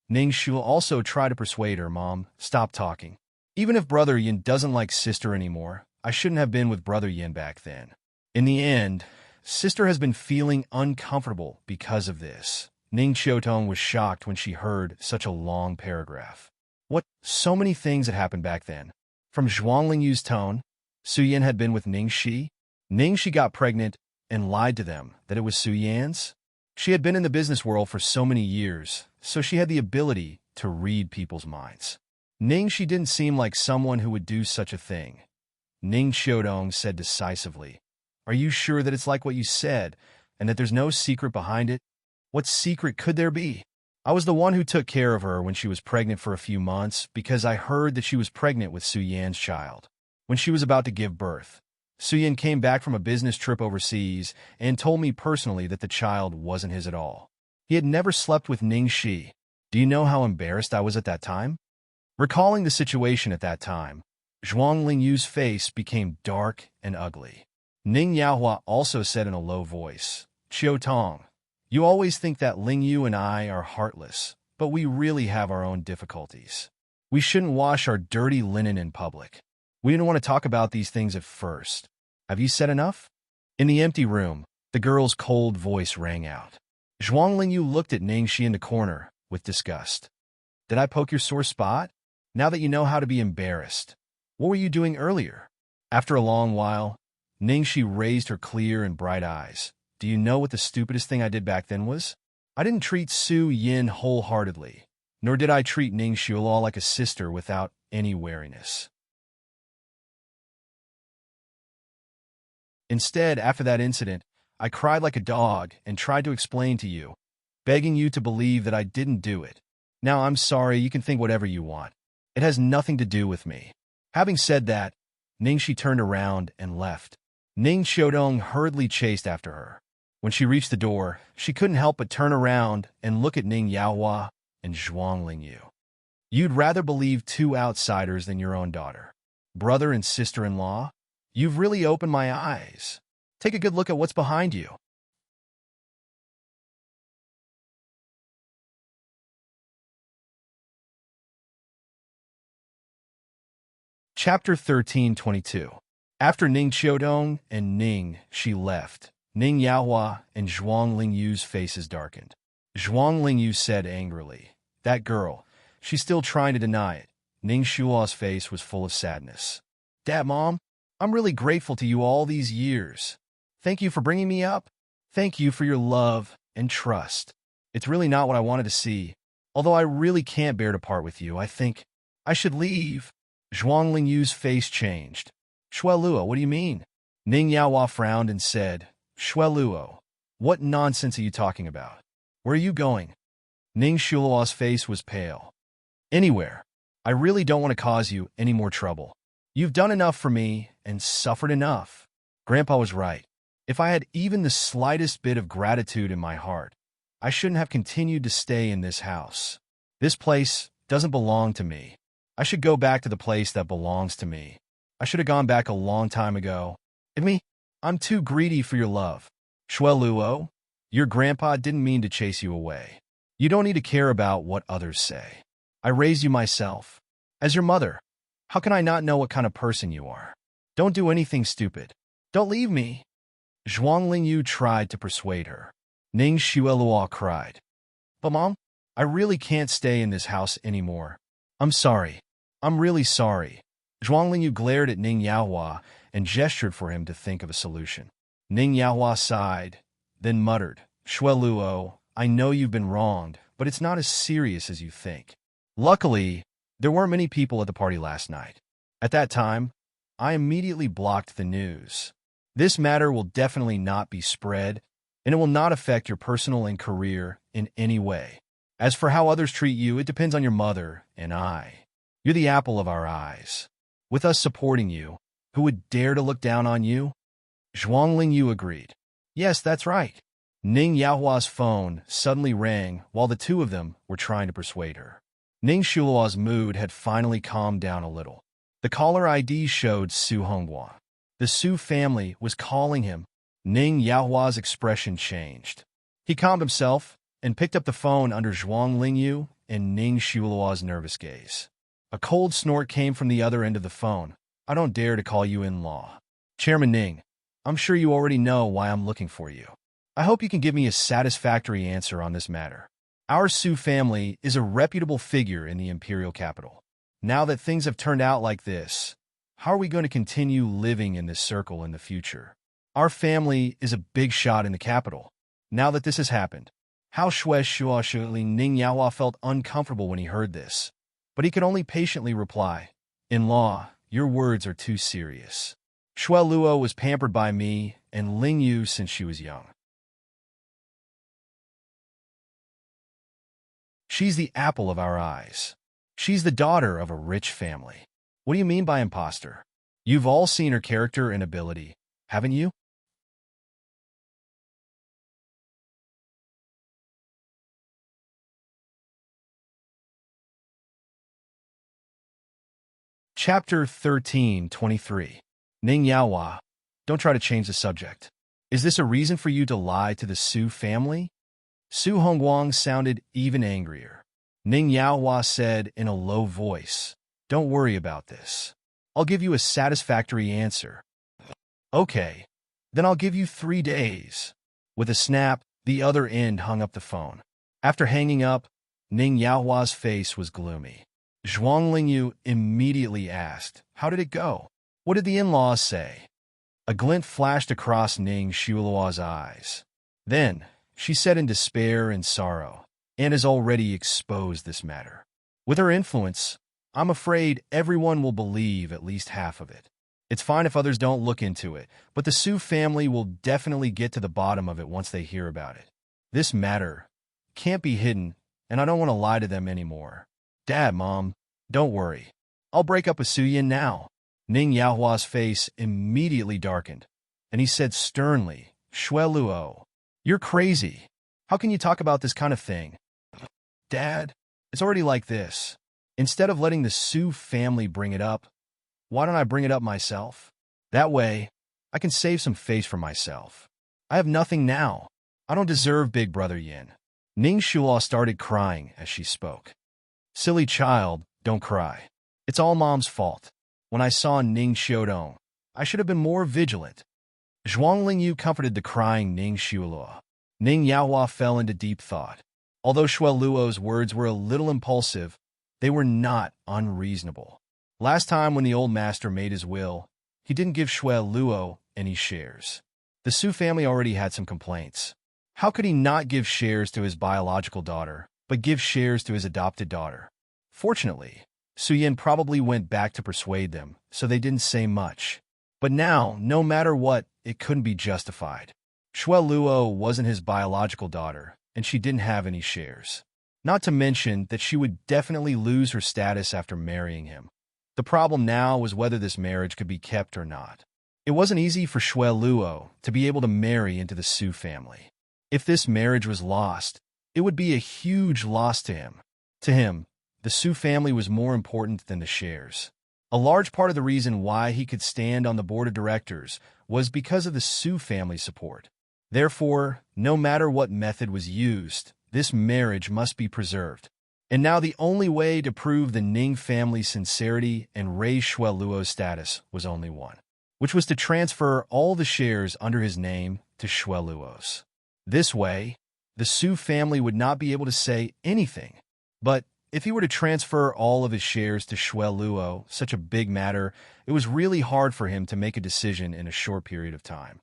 Ning Shu also tried to persuade her, "Mom, stop talking. Even if Brother Yin doesn't like Sister anymore, I shouldn't have been with Brother Yin back then. In the end, Sister has been feeling uncomfortable because of this." Ning Qiudong was shocked when she heard such a long paragraph. What? So many things had happened back then. From Zhuang Lingyu's tone, Su Yan had been with Ning Shi. Ning Shi got pregnant and lied to them that it was Su Yan's. She had been in the business world for so many years, so she had the ability to read people's minds. Ning, she didn't seem like someone who would do such a thing. Ning Xiaodong said decisively, "Are you sure that it's like what you said, and that there's no secret behind it? What secret could there be? I was the one who took care of her when she was pregnant for a few months because I heard that she was pregnant with Su Yan's child. When she was about to give birth, Su Yan came back from a business trip overseas and told me personally that the child wasn't his at all. He had never slept with Ning Shi. Do you know how embarrassed I was at that time?" Recalling the situation at that time, Zhuang Lingyu's face became dark and ugly. Ning Yaohua also said in a low voice, "Qiu Tong, you always think that Lingyu and I are heartless, but we really have our own difficulties. We shouldn't wash our dirty linen in public. We didn't want to talk about these things at first. Have you said enough?" In the empty room, the girl's cold voice rang out. Zhuang Lingyu looked at Ning Shi in the corner with disgust. "Did I poke your sore spot? Now that you know how to be embarrassed, what were you doing earlier?" After a long while, Ning Shi raised her clear and bright eyes. "Do you know what the stupidest thing I did back then was? I didn't treat Su Yin wholeheartedly, nor did I treat Ning Xiulao like a sister without any wariness. Instead, after that incident, I cried like a dog and tried to explain to you, begging you to believe that I didn't do it. Now I'm sorry, you can think whatever you want. It has nothing to do with me." Having said that, Ning Shi turned around and left. Ning Xiaodong hurriedly chased after her. When she reached the door, she couldn't help but turn around and look at Ning Yaohua and Zhuang Lingyu. "You'd rather believe two outsiders than your own daughter. Brother and sister-in-law? You've really opened my eyes. Take a good look at what's behind you." Chapter 1322. After Ning Xiaodong and Ning Shi left, Ning Yaohua and Zhuang Lingyu's faces darkened. Zhuang Lingyu said angrily, "That girl, she's still trying to deny it." Ning Xiulao's face was full of sadness. "Dad, Mom, I'm really grateful to you all these years. Thank you for bringing me up. Thank you for your love and trust. It's really not what I wanted to see. Although I really can't bear to part with you, I think I should leave." Zhuang Lingyu's face changed. "Shueluo, what do you mean?" Ning Yaohua frowned and said, "Shueluo, what nonsense are you talking about? Where are you going?" Ning Xiulao's face was pale. "Anywhere. I really don't want to cause you any more trouble. You've done enough for me and suffered enough." Grandpa was right. If I had even the slightest bit of gratitude in my heart, I shouldn't have continued to stay in this house. This place doesn't belong to me. I should go back to the place that belongs to me. I should have gone back a long time ago. I'm too greedy for your love. Shueluo, your grandpa didn't mean to chase you away. You don't need to care about what others say. I raised you myself. As your mother, how can I not know what kind of person you are? Don't do anything stupid. Don't leave me." Zhuang Lingyu tried to persuade her. Ning Xiueluo cried, "But Mom, I really can't stay in this house anymore. I'm sorry. I'm really sorry." Zhuang Lingyu glared at Ning Yaohua and gestured for him to think of a solution. Ning Yaohua sighed, then muttered, "Shueluo, I know you've been wronged, but it's not as serious as you think. Luckily, there weren't many people at the party last night. At that time, I immediately blocked the news. This matter will definitely not be spread, and it will not affect your personal and career in any way. As for how others treat you, it depends on your mother and I. You're the apple of our eyes. With us supporting you, who would dare to look down on you?" Zhuang Lingyu agreed. "Yes, that's right." Ning Yaohua's phone suddenly rang while the two of them were trying to persuade her. Ning Xiulao's mood had finally calmed down a little. The caller ID showed Su Honghua. The Su family was calling him. Ning Yaohua's expression changed. He calmed himself and picked up the phone under Zhuang Lingyu and Ning Xiulao's nervous gaze. A cold snort came from the other end of the phone. "I don't dare to call you in-law. Chairman Ning, I'm sure you already know why I'm looking for you. I hope you can give me a satisfactory answer on this matter. Our Su family is a reputable figure in the imperial capital. Now that things have turned out like this, how are we going to continue living in this circle in the future? Our family is a big shot in the capital. Now that this has happened, how Shuashuashuli Ning Yaohua felt uncomfortable when he heard this, but he could only patiently reply, "In-law, your words are too serious. Shui Luo was pampered by me and Ling Yu since she was young. She's the apple of our eyes. She's the daughter of a rich family. What do you mean by imposter? You've all seen her character and ability, haven't you?" Chapter 13:23. Ning Yaohua, don't try to change the subject. Is this a reason for you to lie to the Su family? Su Hongguang sounded even angrier. Ning Yaohua said in a low voice, "Don't worry about this. I'll give you a satisfactory answer." "Okay, then I'll give you 3 days." With a snap, the other end hung up the phone. After hanging up, Ning Yaohua's face was gloomy. Zhuang Lingyu immediately asked, "How did it go? What did the in-laws say?" A glint flashed across Ning Shuiluo's eyes. Then, she said in despair and sorrow, "Anne has already exposed this matter. With her influence, I'm afraid everyone will believe at least half of it. It's fine if others don't look into it, but the Su family will definitely get to the bottom of it once they hear about it. This matter can't be hidden, and I don't want to lie to them anymore. Dad, Mom, don't worry. I'll break up with Su Yin now." Ning Yaohua's face immediately darkened, and he said sternly, "Shui Luo, you're crazy. How can you talk about this kind of thing?" "Dad, it's already like this. Instead of letting the Su family bring it up, why don't I bring it up myself? That way, I can save some face for myself. I have nothing now. I don't deserve Big Brother Yin." Ning Shuo started crying as she spoke. "Silly child, don't cry. It's all Mom's fault. When I saw Ning Xiaodong, I should have been more vigilant." Zhuang Lingyu comforted the crying Ning Shuiluo. Ning Yaohua fell into deep thought. Although Shui Luo's words were a little impulsive, they were not unreasonable. Last time when the old master made his will, he didn't give Shui Luo any shares. The Su family already had some complaints. How could he not give shares to his biological daughter, but give shares to his adopted daughter? Fortunately, Su Yin probably went back to persuade them, so they didn't say much. But now, no matter what, it couldn't be justified. Shui Luo wasn't his biological daughter, and she didn't have any shares. Not to mention that she would definitely lose her status after marrying him. The problem now was whether this marriage could be kept or not. It wasn't easy for Shui Luo to be able to marry into the Su family. If this marriage was lost, it would be a huge loss to him. To him, the Su family was more important than the shares. A large part of the reason why he could stand on the board of directors was because of the Su family support. Therefore, no matter what method was used, this marriage must be preserved. And now the only way to prove the Ning family's sincerity and raise Shui Luo's status was only one, which was to transfer all the shares under his name to Shui Luo's. This way, the Su family would not be able to say anything. But if he were to transfer all of his shares to Shui Luo, such a big matter, it was really hard for him to make a decision in a short period of time.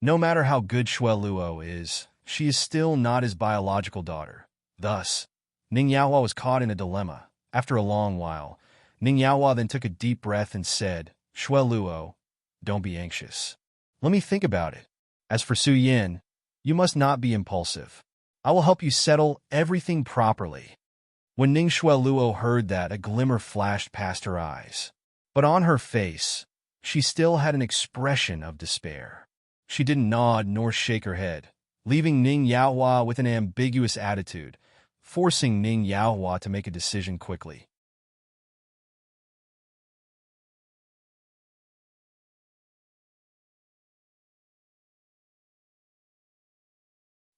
No matter how good Shui Luo is, she is still not his biological daughter. Thus, Ning Yaohua was caught in a dilemma. After a long while, Ning Yaohua then took a deep breath and said, "Shui Luo, don't be anxious. Let me think about it. As for Su Yin, you must not be impulsive. I will help you settle everything properly." When Ning Shui Luo heard that, a glimmer flashed past her eyes. But on her face, she still had an expression of despair. She didn't nod nor shake her head, leaving Ning Yaohua with an ambiguous attitude, forcing Ning Yaohua to make a decision quickly.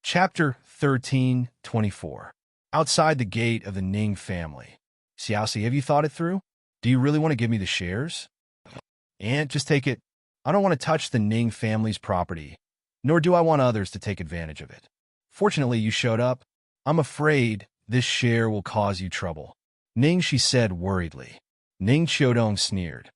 Chapter 13:24. Outside the gate of the Ning family. Xiaoxi, have you thought it through? Do you really want to give me the shares? And just take it. I don't want to touch the Ning family's property, nor do I want others to take advantage of it. Fortunately, you showed up. I'm afraid this share will cause you trouble. Ning, she said worriedly. Ning Xiaodong sneered.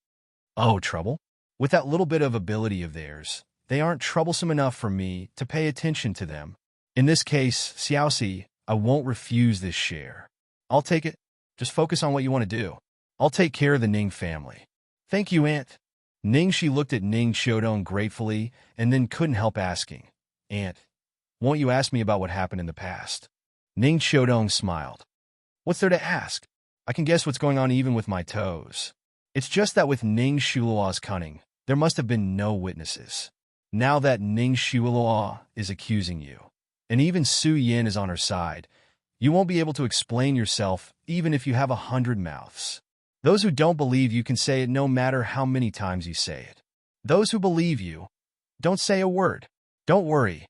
Oh, trouble? With that little bit of ability of theirs, they aren't troublesome enough for me to pay attention to them. In this case, Xiaoxi, I won't refuse this share. I'll take it. Just focus on what you want to do. I'll take care of the Ning family. Thank you, Aunt. Ningxi looked at Ning Xiaodong gratefully and then couldn't help asking, Aunt, won't you ask me about what happened in the past? Ning Xiaodong smiled. What's there to ask? I can guess what's going on even with my toes. It's just that with Ning Shuiluo's cunning, there must have been no witnesses. Now that Ning Shuiluo is accusing you, and even Su Yin is on her side, you won't be able to explain yourself even if you have 100 mouths. Those who don't believe you can say it no matter how many times you say it. Those who believe you, don't say a word. Don't worry.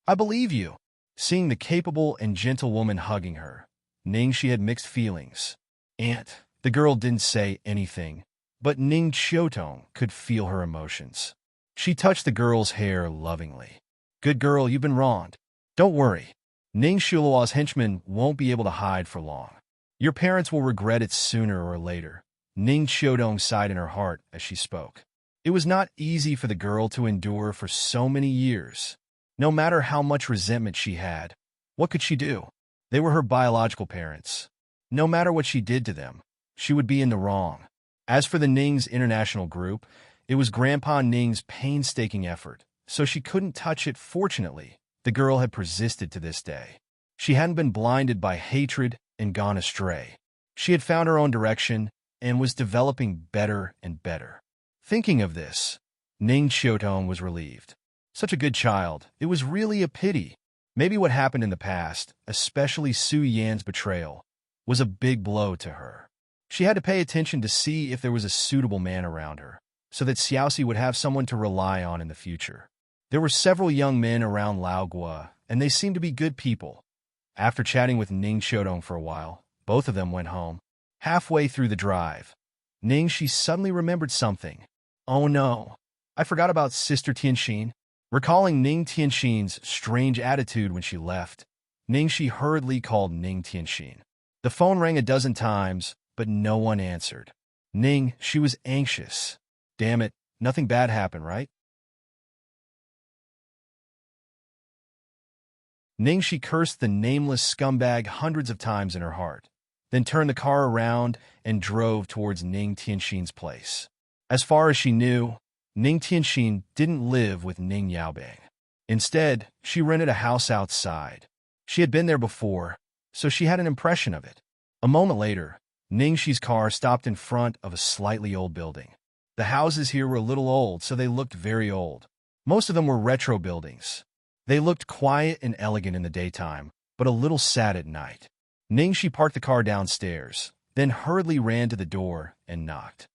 I believe you. Seeing the capable and gentle woman hugging her, Ningxi had mixed feelings. Aunt, the girl didn't say anything, but Ning Xiaotong could feel her emotions. She touched the girl's hair lovingly. Good girl, you've been wronged. Don't worry. Ning Shuiluo's henchmen won't be able to hide for long. Your parents will regret it sooner or later. Ning Xiaodong sighed in her heart as she spoke. It was not easy for the girl to endure for so many years. No matter how much resentment she had, what could she do? They were her biological parents. No matter what she did to them, she would be in the wrong. As for the Ning's international group, it was Grandpa Ning's painstaking effort, so she couldn't touch it. Fortunately, the girl had persisted to this day. She hadn't been blinded by hatred and gone astray. She had found her own direction and was developing better and better. Thinking of this, Ning Xiaotong was relieved. Such a good child, it was really a pity. Maybe what happened in the past, especially Su Yan's betrayal, was a big blow to her. She had to pay attention to see if there was a suitable man around her, so that Xiaoxi would have someone to rely on in the future. There were several young men around Laogua, and they seemed to be good people. After chatting with Ning Xiaodong for a while, both of them went home. Halfway through the drive, Ningxi suddenly remembered something. Oh no, I forgot about Sister Tianxin. Recalling Ning Tianxin's strange attitude when she left, Ningxi hurriedly called Ning Tianxin. The phone rang a dozen times, but no one answered. Ning, she was anxious. Damn it, nothing bad happened, right? Ningxi cursed the nameless scumbag hundreds of times in her heart, then turned the car around and drove towards Ning Tianxin's place. As far as she knew, Ning Tianxin didn't live with Ning Yaobang. Instead, she rented a house outside. She had been there before, so she had an impression of it. A moment later, Ningxi's car stopped in front of a slightly old building. The houses here were a little old, so they looked very old. Most of them were retro buildings. They looked quiet and elegant in the daytime, but a little sad at night. Ningxi parked the car downstairs, then hurriedly ran to the door and knocked.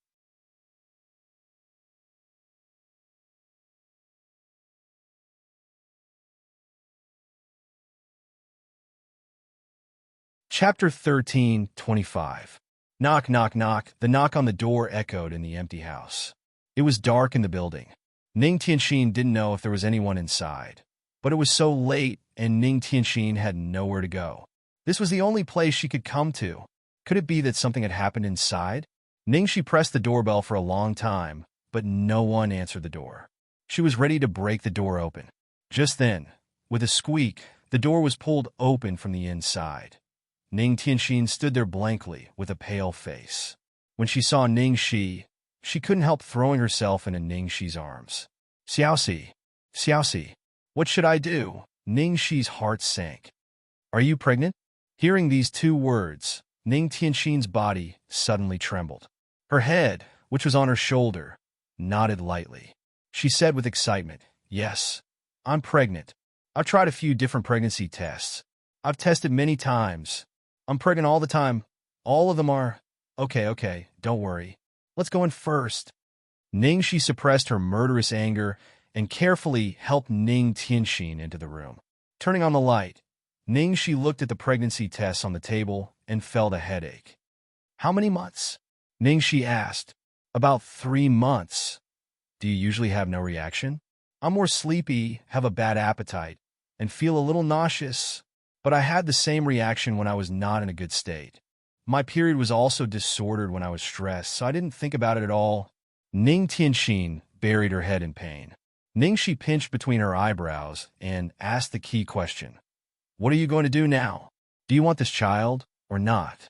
Chapter 13:25. Knock, knock, knock. The knock on the door echoed in the empty house. It was dark in the building. Ning Tianxin didn't know if there was anyone inside, but it was so late and Ning Tianxin had nowhere to go. This was the only place she could come to. Could it be that something had happened inside? Ningxi pressed the doorbell for a long time, but no one answered the door. She was ready to break the door open. Just then, with a squeak, the door was pulled open from the inside. Ning Tianxin stood there blankly with a pale face. When she saw Ningxi, she couldn't help throwing herself into Ningxi's arms. Xiaoxi, Xiaoxi, what should I do? Ningxi's heart sank. Are you pregnant? Hearing these two words, Ning Tianxin's body suddenly trembled. Her head, which was on her shoulder, nodded lightly. She said with excitement, Yes, I'm pregnant. I've tried a few different pregnancy tests. I've tested many times. I'm pregnant all the time. All of them are... Okay, don't worry. Let's go in first. Ningxi suppressed her murderous anger and carefully helped Ning Tianxin into the room. Turning on the light, Ningxi looked at the pregnancy tests on the table and felt a headache. How many months? Ningxi asked. About 3 months. Do you usually have no reaction? I'm more sleepy, have a bad appetite, and feel a little nauseous. But I had the same reaction when I was not in a good state. My period was also disordered when I was stressed, so I didn't think about it at all. Ning Tianxin buried her head in pain. Ningxi pinched between her eyebrows and asked the key question. What are you going to do now? Do you want this child or not?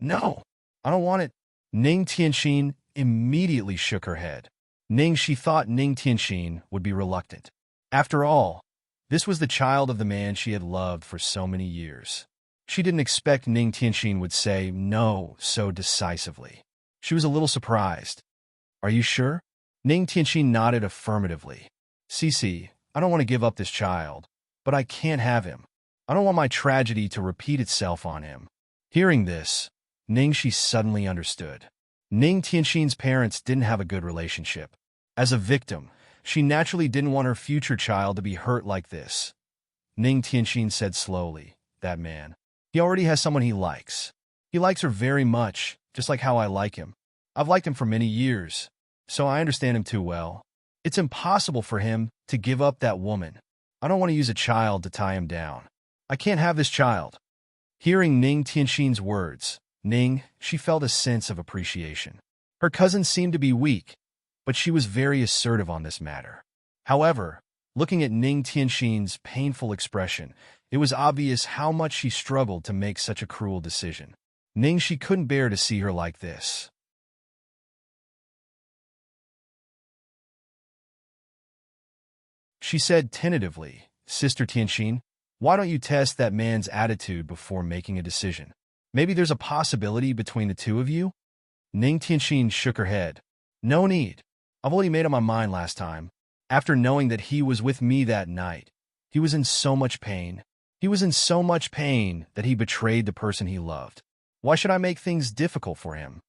No, I don't want it. Ning Tianxin immediately shook her head. Ningxi thought Ning Tianxin would be reluctant. After all, this was the child of the man she had loved for so many years. She didn't expect Ning Tianxin would say no so decisively. She was a little surprised. Are you sure? Ning Tianxin nodded affirmatively. Cici, I don't want to give up this child, but I can't have him. I don't want my tragedy to repeat itself on him. Hearing this, Ningxi suddenly understood. Ning Tianxin's parents didn't have a good relationship. As a victim, she naturally didn't want her future child to be hurt like this. Ning Tianxin said slowly, that man. He already has someone he likes. He likes her very much, just like how I like him. I've liked him for many years, so I understand him too well. It's impossible for him to give up that woman. I don't want to use a child to tie him down. I can't have this child. Hearing Ning Tianxin's words, she felt a sense of appreciation. Her cousin seemed to be weak, but she was very assertive on this matter. However, looking at Ning Tianxin's painful expression, it was obvious how much she struggled to make such a cruel decision. Ningxi couldn't bear to see her like this. She said tentatively, Sister Tianxin, why don't you test that man's attitude before making a decision? Maybe there's a possibility between the two of you? Ning Tianxin shook her head. No need. I've already made up my mind last time. After knowing that he was with me that night, he was in so much pain. He was in so much pain that he betrayed the person he loved. Why should I make things difficult for him?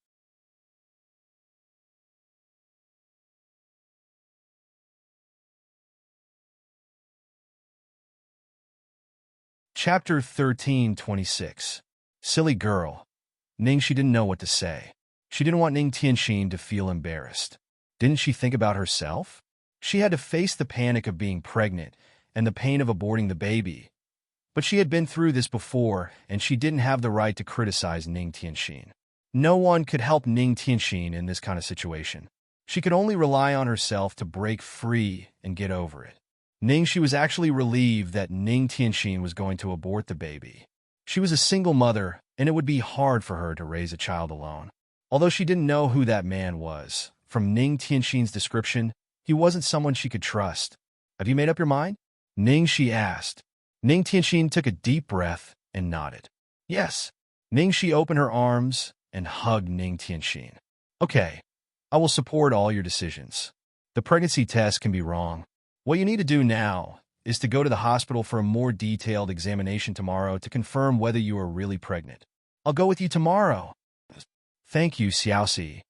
Chapter 13:26. Silly girl. Ningxi didn't know what to say. She didn't want Ning Tianxin to feel embarrassed. Didn't she think about herself? She had to face the panic of being pregnant and the pain of aborting the baby. But she had been through this before, and she didn't have the right to criticize Ning Tianxin. No one could help Ning Tianxin in this kind of situation. She could only rely on herself to break free and get over it. Ningxi was actually relieved that Ning Tianxin was going to abort the baby. She was a single mother, and it would be hard for her to raise a child alone. Although she didn't know who that man was, from Ning Tianxin's description, he wasn't someone she could trust. Have you made up your mind? Ningxi asked. Ning Tianxin took a deep breath and nodded. Yes. Ningxi opened her arms and hugged Ning Tianxin. Okay, I will support all your decisions. The pregnancy test can be wrong. What you need to do now is to go to the hospital for a more detailed examination tomorrow to confirm whether you are really pregnant. I'll go with you tomorrow. Thank you, Xiaoxi.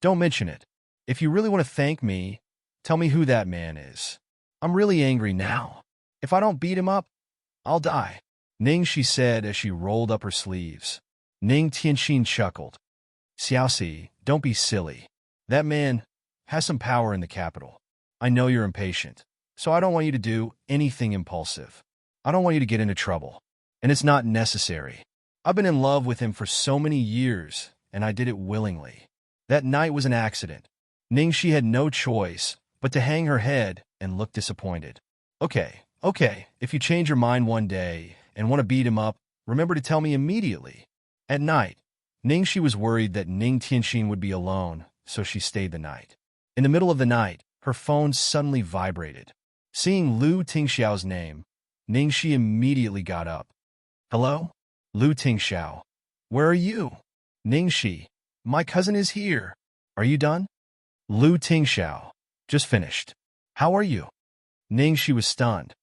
Don't mention it. If you really want to thank me, tell me who that man is. I'm really angry now. If I don't beat him up, I'll die. Ningxi said as she rolled up her sleeves. Ning Tianxin chuckled. Xiaoxi, don't be silly. That man has some power in the capital. I know you're impatient, so I don't want you to do anything impulsive. I don't want you to get into trouble. And it's not necessary. I've been in love with him for so many years, and I did it willingly. That night was an accident. Ningxi had no choice but to hang her head and look disappointed. Okay, if you change your mind one day and want to beat him up, remember to tell me immediately. At night, Ningxi was worried that Ning Tianxin would be alone, so she stayed the night. In the middle of the night, her phone suddenly vibrated. Seeing Lu Tingxiao's name, Ningxi immediately got up. Hello? Lu Tingxiao. Where are you? Ningxi, my cousin is here. Are you done? Lu Tingxiao. Just finished. How are you? Ningxi was stunned.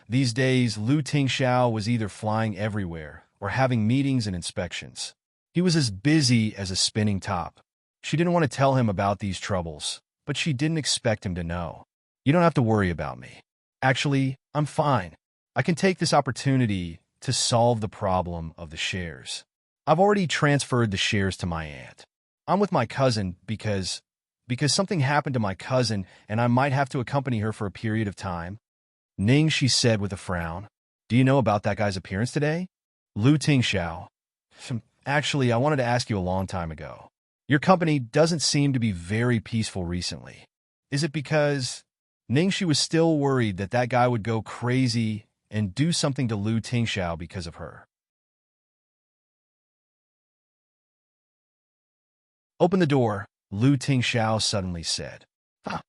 These days Lu Tingxiao was either flying everywhere or having meetings and inspections. He was as busy as a spinning top. She didn't want to tell him about these troubles, but she didn't expect him to know. You don't have to worry about me. Actually, I'm fine. I can take this opportunity to solve the problem of the shares. I've already transferred the shares to my aunt. I'm with my cousin because something happened to my cousin and I might have to accompany her for a period of time. Ningxi said with a frown. Do you know about that guy's appearance today? Lu Tingxiao. Actually, I wanted to ask you a long time ago. Your company doesn't seem to be very peaceful recently. Is it because Ningxi was still worried that that guy would go crazy and do something to Lu Tingxiao because of her? Open the door, Lu Tingxiao suddenly said. Huh.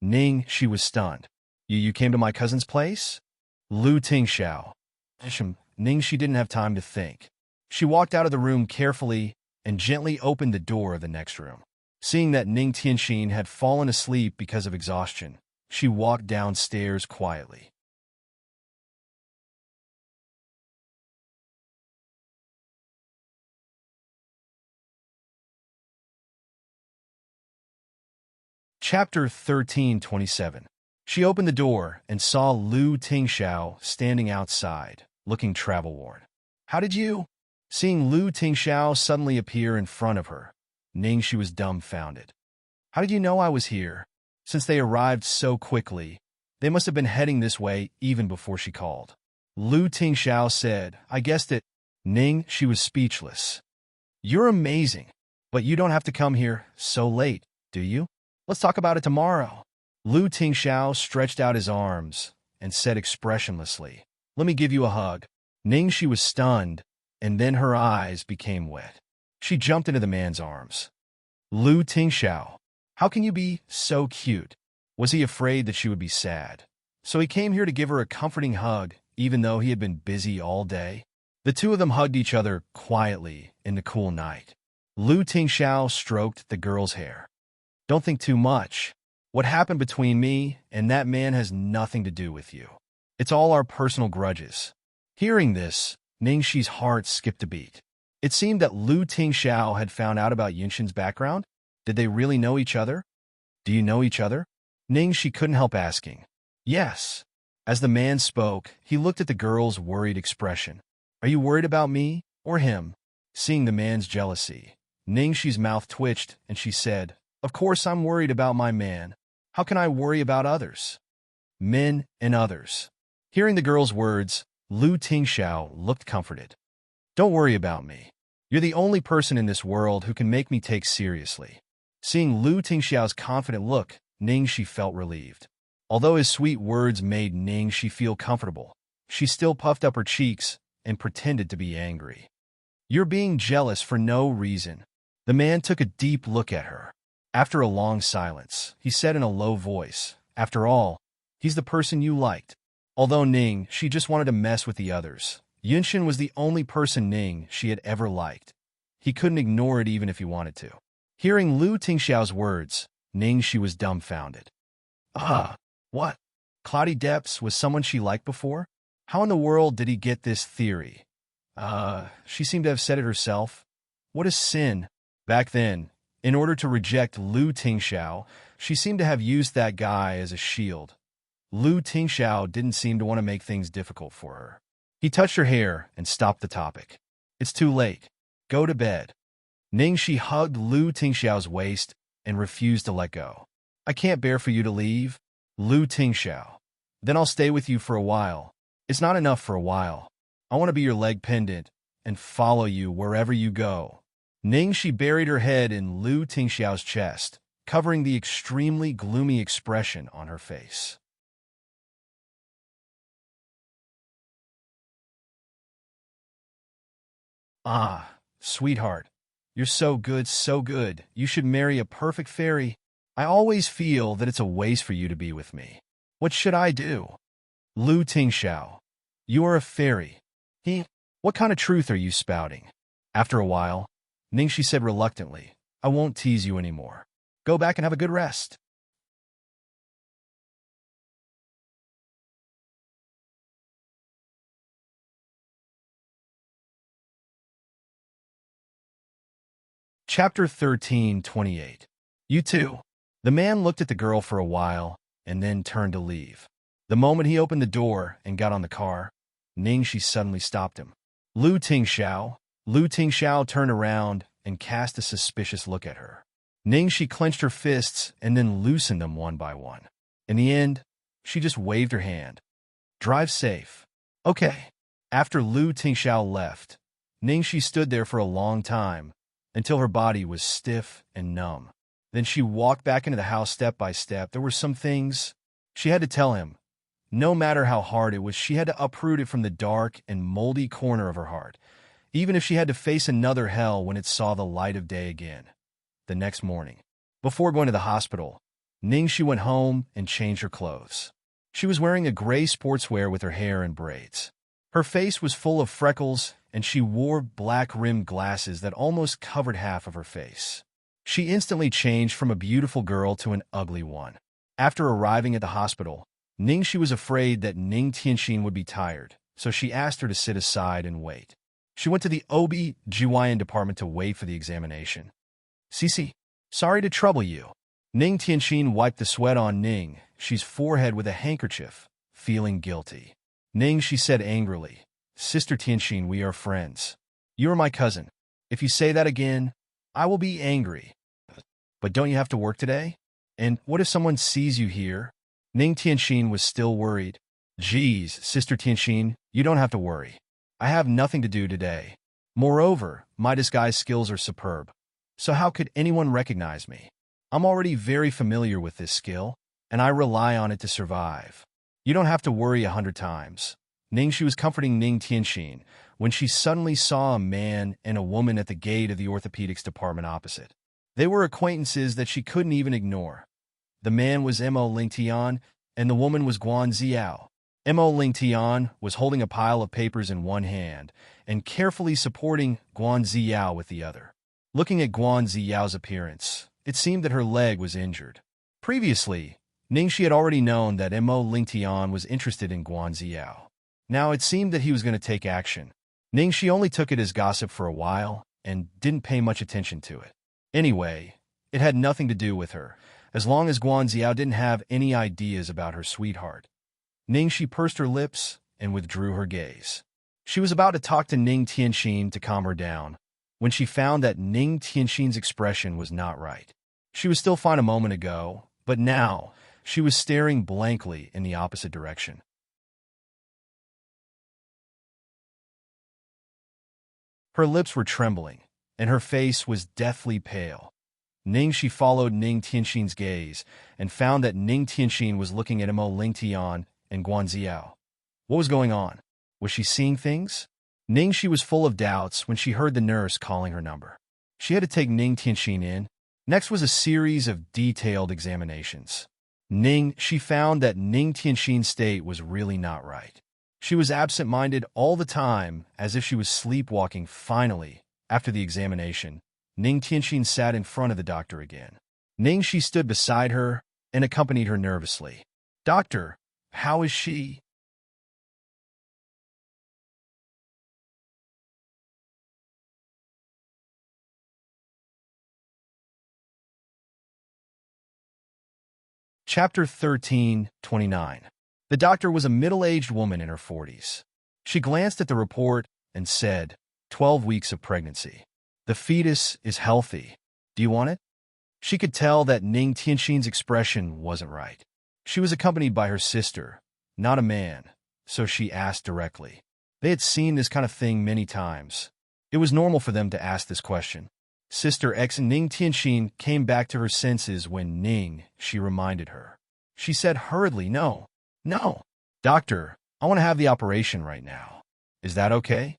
Ningxi was stunned. You came to my cousin's place? Lu Tingxiao. Ningxi didn't have time to think. She walked out of the room carefully and gently opened the door of the next room. Seeing that Ning Tianxin had fallen asleep because of exhaustion, she walked downstairs quietly. Chapter 13:27. She opened the door and saw Lu Tingxiao standing outside, looking travel-worn. How did you? Seeing Lu Tingxiao suddenly appear in front of her, Ningxi was dumbfounded. How did you know I was here? Since they arrived so quickly, they must have been heading this way even before she called. Lu Tingxiao said, I guessed it. Ningxi was speechless. You're amazing, but you don't have to come here so late, do you? Let's talk about it tomorrow. Lu Tingxiao stretched out his arms and said expressionlessly, Let me give you a hug. Ningxi was stunned, and then her eyes became wet. She jumped into the man's arms. Lu Tingxiao, how can you be so cute? Was he afraid that she would be sad? So he came here to give her a comforting hug, even though he had been busy all day? The two of them hugged each other quietly in the cool night. Lu Tingxiao stroked the girl's hair. Don't think too much. What happened between me and that man has nothing to do with you. It's all our personal grudges. Hearing this, Ningxi's heart skipped a beat. It seemed that Lu Tingxiao had found out about Yunxin's background. Did they really know each other? Do you know each other? Ningxi couldn't help asking. Yes. As the man spoke, he looked at the girl's worried expression. Are you worried about me or him? Seeing the man's jealousy, Ningxi's mouth twitched and she said, Of course I'm worried about my man. How can I worry about others? Men and others. Hearing the girl's words, Lu Tingxiao looked comforted. Don't worry about me. You're the only person in this world who can make me take seriously. Seeing Lu Tingxiao's confident look, Ningxi felt relieved. Although his sweet words made Ningxi feel comfortable, she still puffed up her cheeks and pretended to be angry. You're being jealous for no reason. The man took a deep look at her. After a long silence, he said in a low voice, After all, he's the person you liked. Although Ningxi just wanted to mess with the others, Yunxin was the only person Ningxi had ever liked. He couldn't ignore it even if he wanted to. Hearing Lu Tingxiao's words, Ningxi was dumbfounded. What? Cloudy Depths was someone she liked before? How in the world did he get this theory? She seemed to have said it herself. What is sin? Back then, in order to reject Lu Tingxiao, she seemed to have used that guy as a shield. Lu Tingxiao didn't seem to want to make things difficult for her. He touched her hair and stopped the topic. It's too late. Go to bed. Ningxi hugged Lu Tingxiao's waist and refused to let go. I can't bear for you to leave. Lu Tingxiao. Then I'll stay with you for a while. It's not enough for a while. I want to be your leg pendant and follow you wherever you go. Ningxi buried her head in Lu Tingxiao's chest, covering the extremely gloomy expression on her face. Sweetheart. You're so good, so good. You should marry a perfect fairy. I always feel that it's a waste for you to be with me. What should I do? Lu Tingxiao. You are a fairy. What kind of truth are you spouting? After a while, Ningxi said reluctantly, I won't tease you anymore. Go back and have a good rest. Chapter 13:28. You too. The man looked at the girl for a while and then turned to leave. The moment he opened the door and got on the car, Ningxi suddenly stopped him. Lu Tingxiao. Lu Tingxiao turned around and cast a suspicious look at her. Ningxi clenched her fists and then loosened them one by one. In the end, she just waved her hand. Drive safe. Okay. After Lu Tingxiao left, Ningxi stood there for a long time, until her body was stiff and numb. Then she walked back into the house step by step. There were some things she had to tell him. No matter how hard it was, she had to uproot it from the dark and moldy corner of her heart, even if she had to face another hell when it saw the light of day again. The next morning, before going to the hospital, Ningxi went home and changed her clothes. She was wearing a gray sportswear with her hair in braids. Her face was full of freckles, and she wore black-rimmed glasses that almost covered half of her face. She instantly changed from a beautiful girl to an ugly one. After arriving at the hospital, Ningxi was afraid that Ning Tianxin would be tired, so she asked her to sit aside and wait. She went to the OB/GYN department to wait for the examination. "Cici, sorry to trouble you." Ning Tianxin wiped the sweat on Ningxi's forehead with a handkerchief, feeling guilty. Ningxi said angrily, "Sister Tianxin, we are friends. You are my cousin. If you say that again, I will be angry. But don't you have to work today? And what if someone sees you here?" Ning Tianxin was still worried. "Geez, Sister Tianxin, you don't have to worry. I have nothing to do today. Moreover, my disguise skills are superb. So how could anyone recognize me? I'm already very familiar with this skill, and I rely on it to survive. You don't have to worry 100 times." Ningxi was comforting Ning Tianxin when she suddenly saw a man and a woman at the gate of the orthopedics department opposite. They were acquaintances that she couldn't even ignore. The man was Mo Lingtian, and the woman was Guan Ziao. Mo Lingtian was holding a pile of papers in one hand and carefully supporting Guan Ziao with the other. Looking at Guan Ziyao's appearance, it seemed that her leg was injured. Previously, Ningxi had already known that Mo Lingtian was interested in Guan Ziyao. Now it seemed that he was going to take action. Ningxi only took it as gossip for a while and didn't pay much attention to it. Anyway, it had nothing to do with her, as long as Guan Ziao didn't have any ideas about her sweetheart. Ningxi pursed her lips and withdrew her gaze. She was about to talk to Ning Tianxin to calm her down, when she found that Ning Tianxin's expression was not right. She was still fine a moment ago, but now she was staring blankly in the opposite direction. Her lips were trembling, and her face was deathly pale. Ningxi followed Ning Tianxin's gaze and found that Ning Tianxin was looking at Mo Lingtian and Guan Ziao. What was going on? Was she seeing things? Ningxi was full of doubts when she heard the nurse calling her number. She had to take Ning Tianxin in. Next was a series of detailed examinations. She found that Ning Tianxin's state was really not right. She was absent-minded all the time, as if she was sleepwalking. Finally, after the examination, Ning Tianxin sat in front of the doctor again. Ningxi stood beside her and accompanied her nervously. "Doctor, how is she?" Chapter 13:29. The doctor was a middle-aged woman in her 40s. She glanced at the report and said, 12 weeks of pregnancy. The fetus is healthy. Do you want it? She could tell that Ning Tianxin's expression wasn't right. She was accompanied by her sister, not a man, so she asked directly. They had seen this kind of thing many times. It was normal for them to ask this question. Sister X and Ning Tianxin came back to her senses when she reminded her. She said hurriedly, No. Doctor, I want to have the operation right now. Is that okay?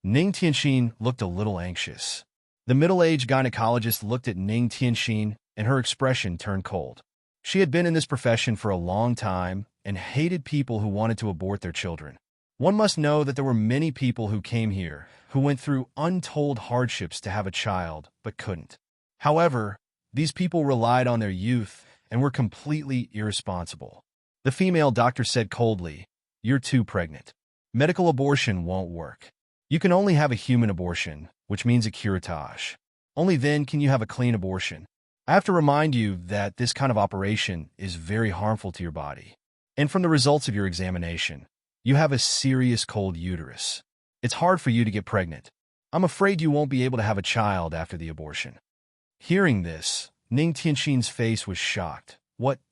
Ning Tianxin looked a little anxious. The middle-aged gynecologist looked at Ning Tianxin, and her expression turned cold. She had been in this profession for a long time and hated people who wanted to abort their children. One must know that there were many people who came here who went through untold hardships to have a child but couldn't. However, these people relied on their youth and were completely irresponsible. The female doctor said coldly, "You're too pregnant. Medical abortion won't work. You can only have a human abortion, which means a curettage. Only then can you have a clean abortion. I have to remind you that this kind of operation is very harmful to your body. And from the results of your examination, you have a serious cold uterus. It's hard for you to get pregnant. I'm afraid you won't be able to have a child after the abortion." Hearing this, Ning Tianxin's face was shocked.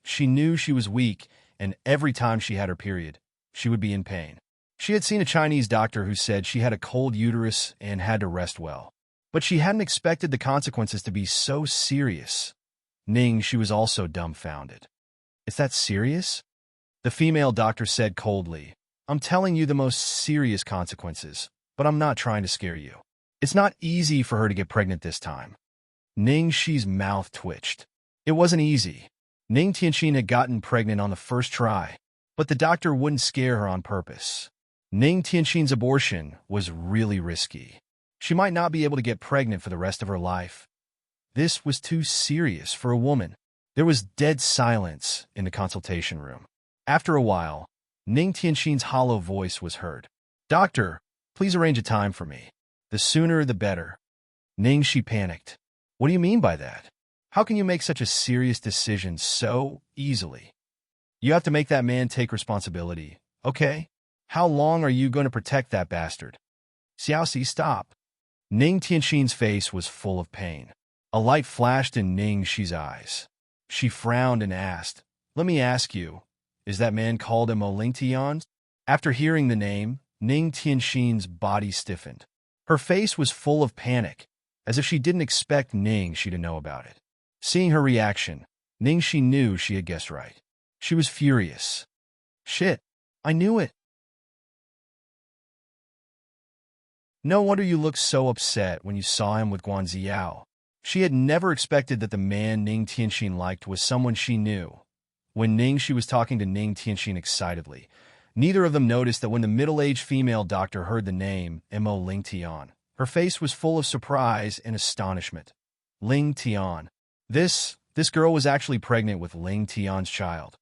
She knew she was weak, and every time she had her period, she would be in pain. She had seen a Chinese doctor who said she had a cold uterus and had to rest well. But she hadn't expected the consequences to be so serious. Ning, she was also dumbfounded. Is that serious? The female doctor said coldly. I'm telling you the most serious consequences, but I'm not trying to scare you. It's not easy for her to get pregnant this time. Ning Shi's mouth twitched. It wasn't easy. Ning Tianxin had gotten pregnant on the first try, but the doctor wouldn't scare her on purpose. Ning Tianxin's abortion was really risky. She might not be able to get pregnant for the rest of her life. This was too serious for a woman. There was dead silence in the consultation room. After a while, Ning Tianxin's hollow voice was heard. Doctor, please arrange a time for me. The sooner the better. Ning Shi panicked. What do you mean by that? How can you make such a serious decision so easily? You have to make that man take responsibility, okay? How long are you going to protect that bastard? Xiaoxi, stop. Ning Tianxin's face was full of pain. A light flashed in Ning Shi's eyes. She frowned and asked, Let me ask you, is that man called Mo Lingtian? After hearing the name, Ning Tianxin's body stiffened. Her face was full of panic, as if she didn't expect Ning Shi to know about it. Seeing her reaction, Ning Shi knew she had guessed right. She was furious. Shit, I knew it. No wonder you looked so upset when you saw him with Guan Ziao. She had never expected that the man Ning Tianxin liked was someone she knew. When Ning Shi was talking to Ning Tianxin excitedly, neither of them noticed that when the middle-aged female doctor heard the name Mo Lingtian, her face was full of surprise and astonishment. Ling Tian. This girl was actually pregnant with Ling Tian's child.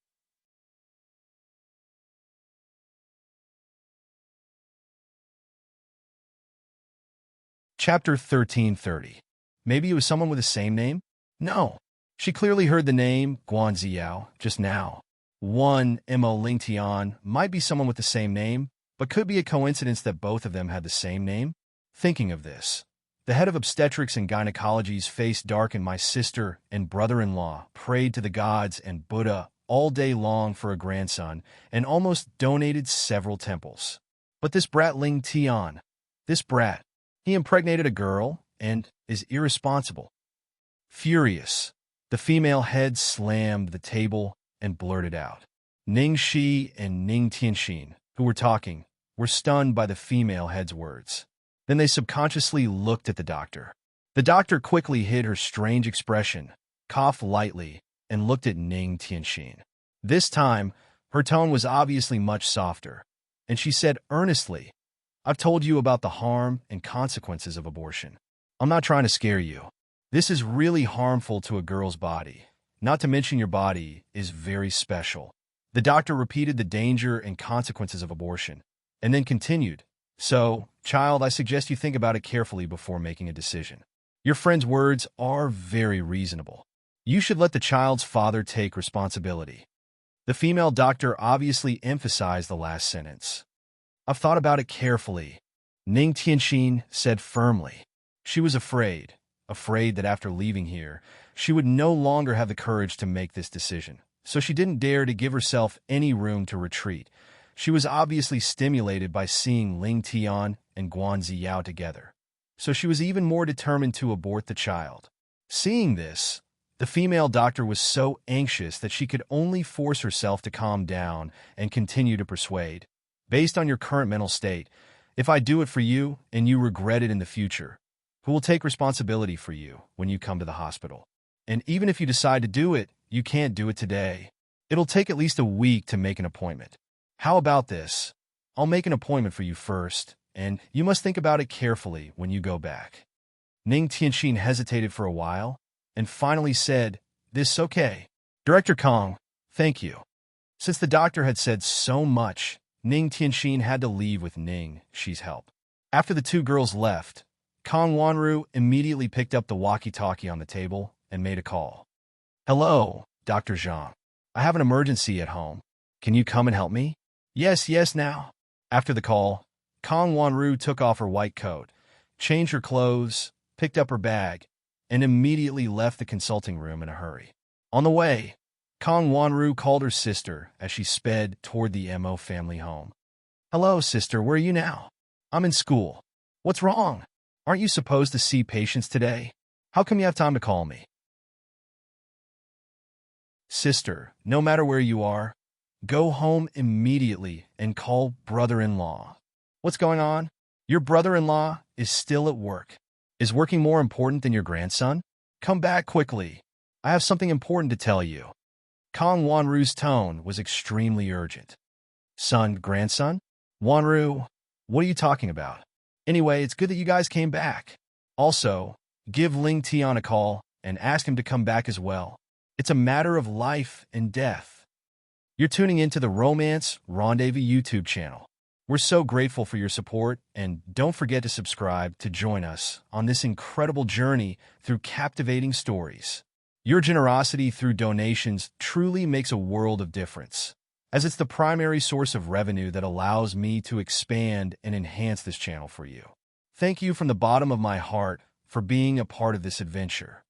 Chapter 1330. Maybe it was someone with the same name? No. She clearly heard the name Guan Ziao just now. One, Mo Lingtian, might be someone with the same name, but could be a coincidence that both of them had the same name? Thinking of this, the head of obstetrics and gynecology's face darkened. My sister and brother-in-law prayed to the gods and Buddha all day long for a grandson and almost donated several temples. But this brat Ling Tian, this brat, he impregnated a girl and is irresponsible. Furious, the female head slammed the table and blurted out. Ning Shi and Ning Tianxin, who were talking, were stunned by the female head's words. Then they subconsciously looked at the doctor. The doctor quickly hid her strange expression, coughed lightly, and looked at Ning Tianxin. This time, her tone was obviously much softer, and she said earnestly, I've told you about the harm and consequences of abortion. I'm not trying to scare you. This is really harmful to a girl's body. Not to mention your body is very special. The doctor repeated the danger and consequences of abortion, and then continued. So, child, I suggest you think about it carefully before making a decision. Your friend's words are very reasonable. You should let the child's father take responsibility. The female doctor obviously emphasized the last sentence. I've thought about it carefully, Ning Tianxin said firmly. She was afraid that after leaving here, she would no longer have the courage to make this decision. So she didn't dare to give herself any room to retreat. She was obviously stimulated by seeing Ling Tian and Guan Ziao together. So she was even more determined to abort the child. Seeing this, the female doctor was so anxious that she could only force herself to calm down and continue to persuade. Based on your current mental state, if I do it for you and you regret it in the future, who will take responsibility for you when you come to the hospital? And even if you decide to do it, you can't do it today. It'll take at least a week to make an appointment. How about this? I'll make an appointment for you first, and you must think about it carefully when you go back. Ning Tianxin hesitated for a while, and finally said, This okay. Director Kong, thank you. Since the doctor had said so much, Ning Tianxin had to leave with Ning Shi's help. After the two girls left, Kong Wanru immediately picked up the walkie-talkie on the table and made a call. Hello, Dr. Zhang. I have an emergency at home. Can you come and help me? Yes, now. After the call, Kong Wanru took off her white coat, changed her clothes, picked up her bag, and immediately left the consulting room in a hurry. On the way, Kong Wanru called her sister as she sped toward the Mo family home. Hello, sister, where are you now? I'm in school. What's wrong? Aren't you supposed to see patients today? How come you have time to call me? Sister, no matter where you are, go home immediately and call brother-in-law. What's going on? Your brother-in-law is still at work. Is working more important than your grandson? Come back quickly. I have something important to tell you. Kong Wanru's tone was extremely urgent. Son, grandson? Wanru, what are you talking about? Anyway, it's good that you guys came back. Also, give Ling Tian a call and ask him to come back as well. It's a matter of life and death. You're tuning into the Romance Rendezvous YouTube channel. We're so grateful for your support, and don't forget to subscribe to join us on this incredible journey through captivating stories. Your generosity through donations truly makes a world of difference, as it's the primary source of revenue that allows me to expand and enhance this channel for you. Thank you from the bottom of my heart for being a part of this adventure.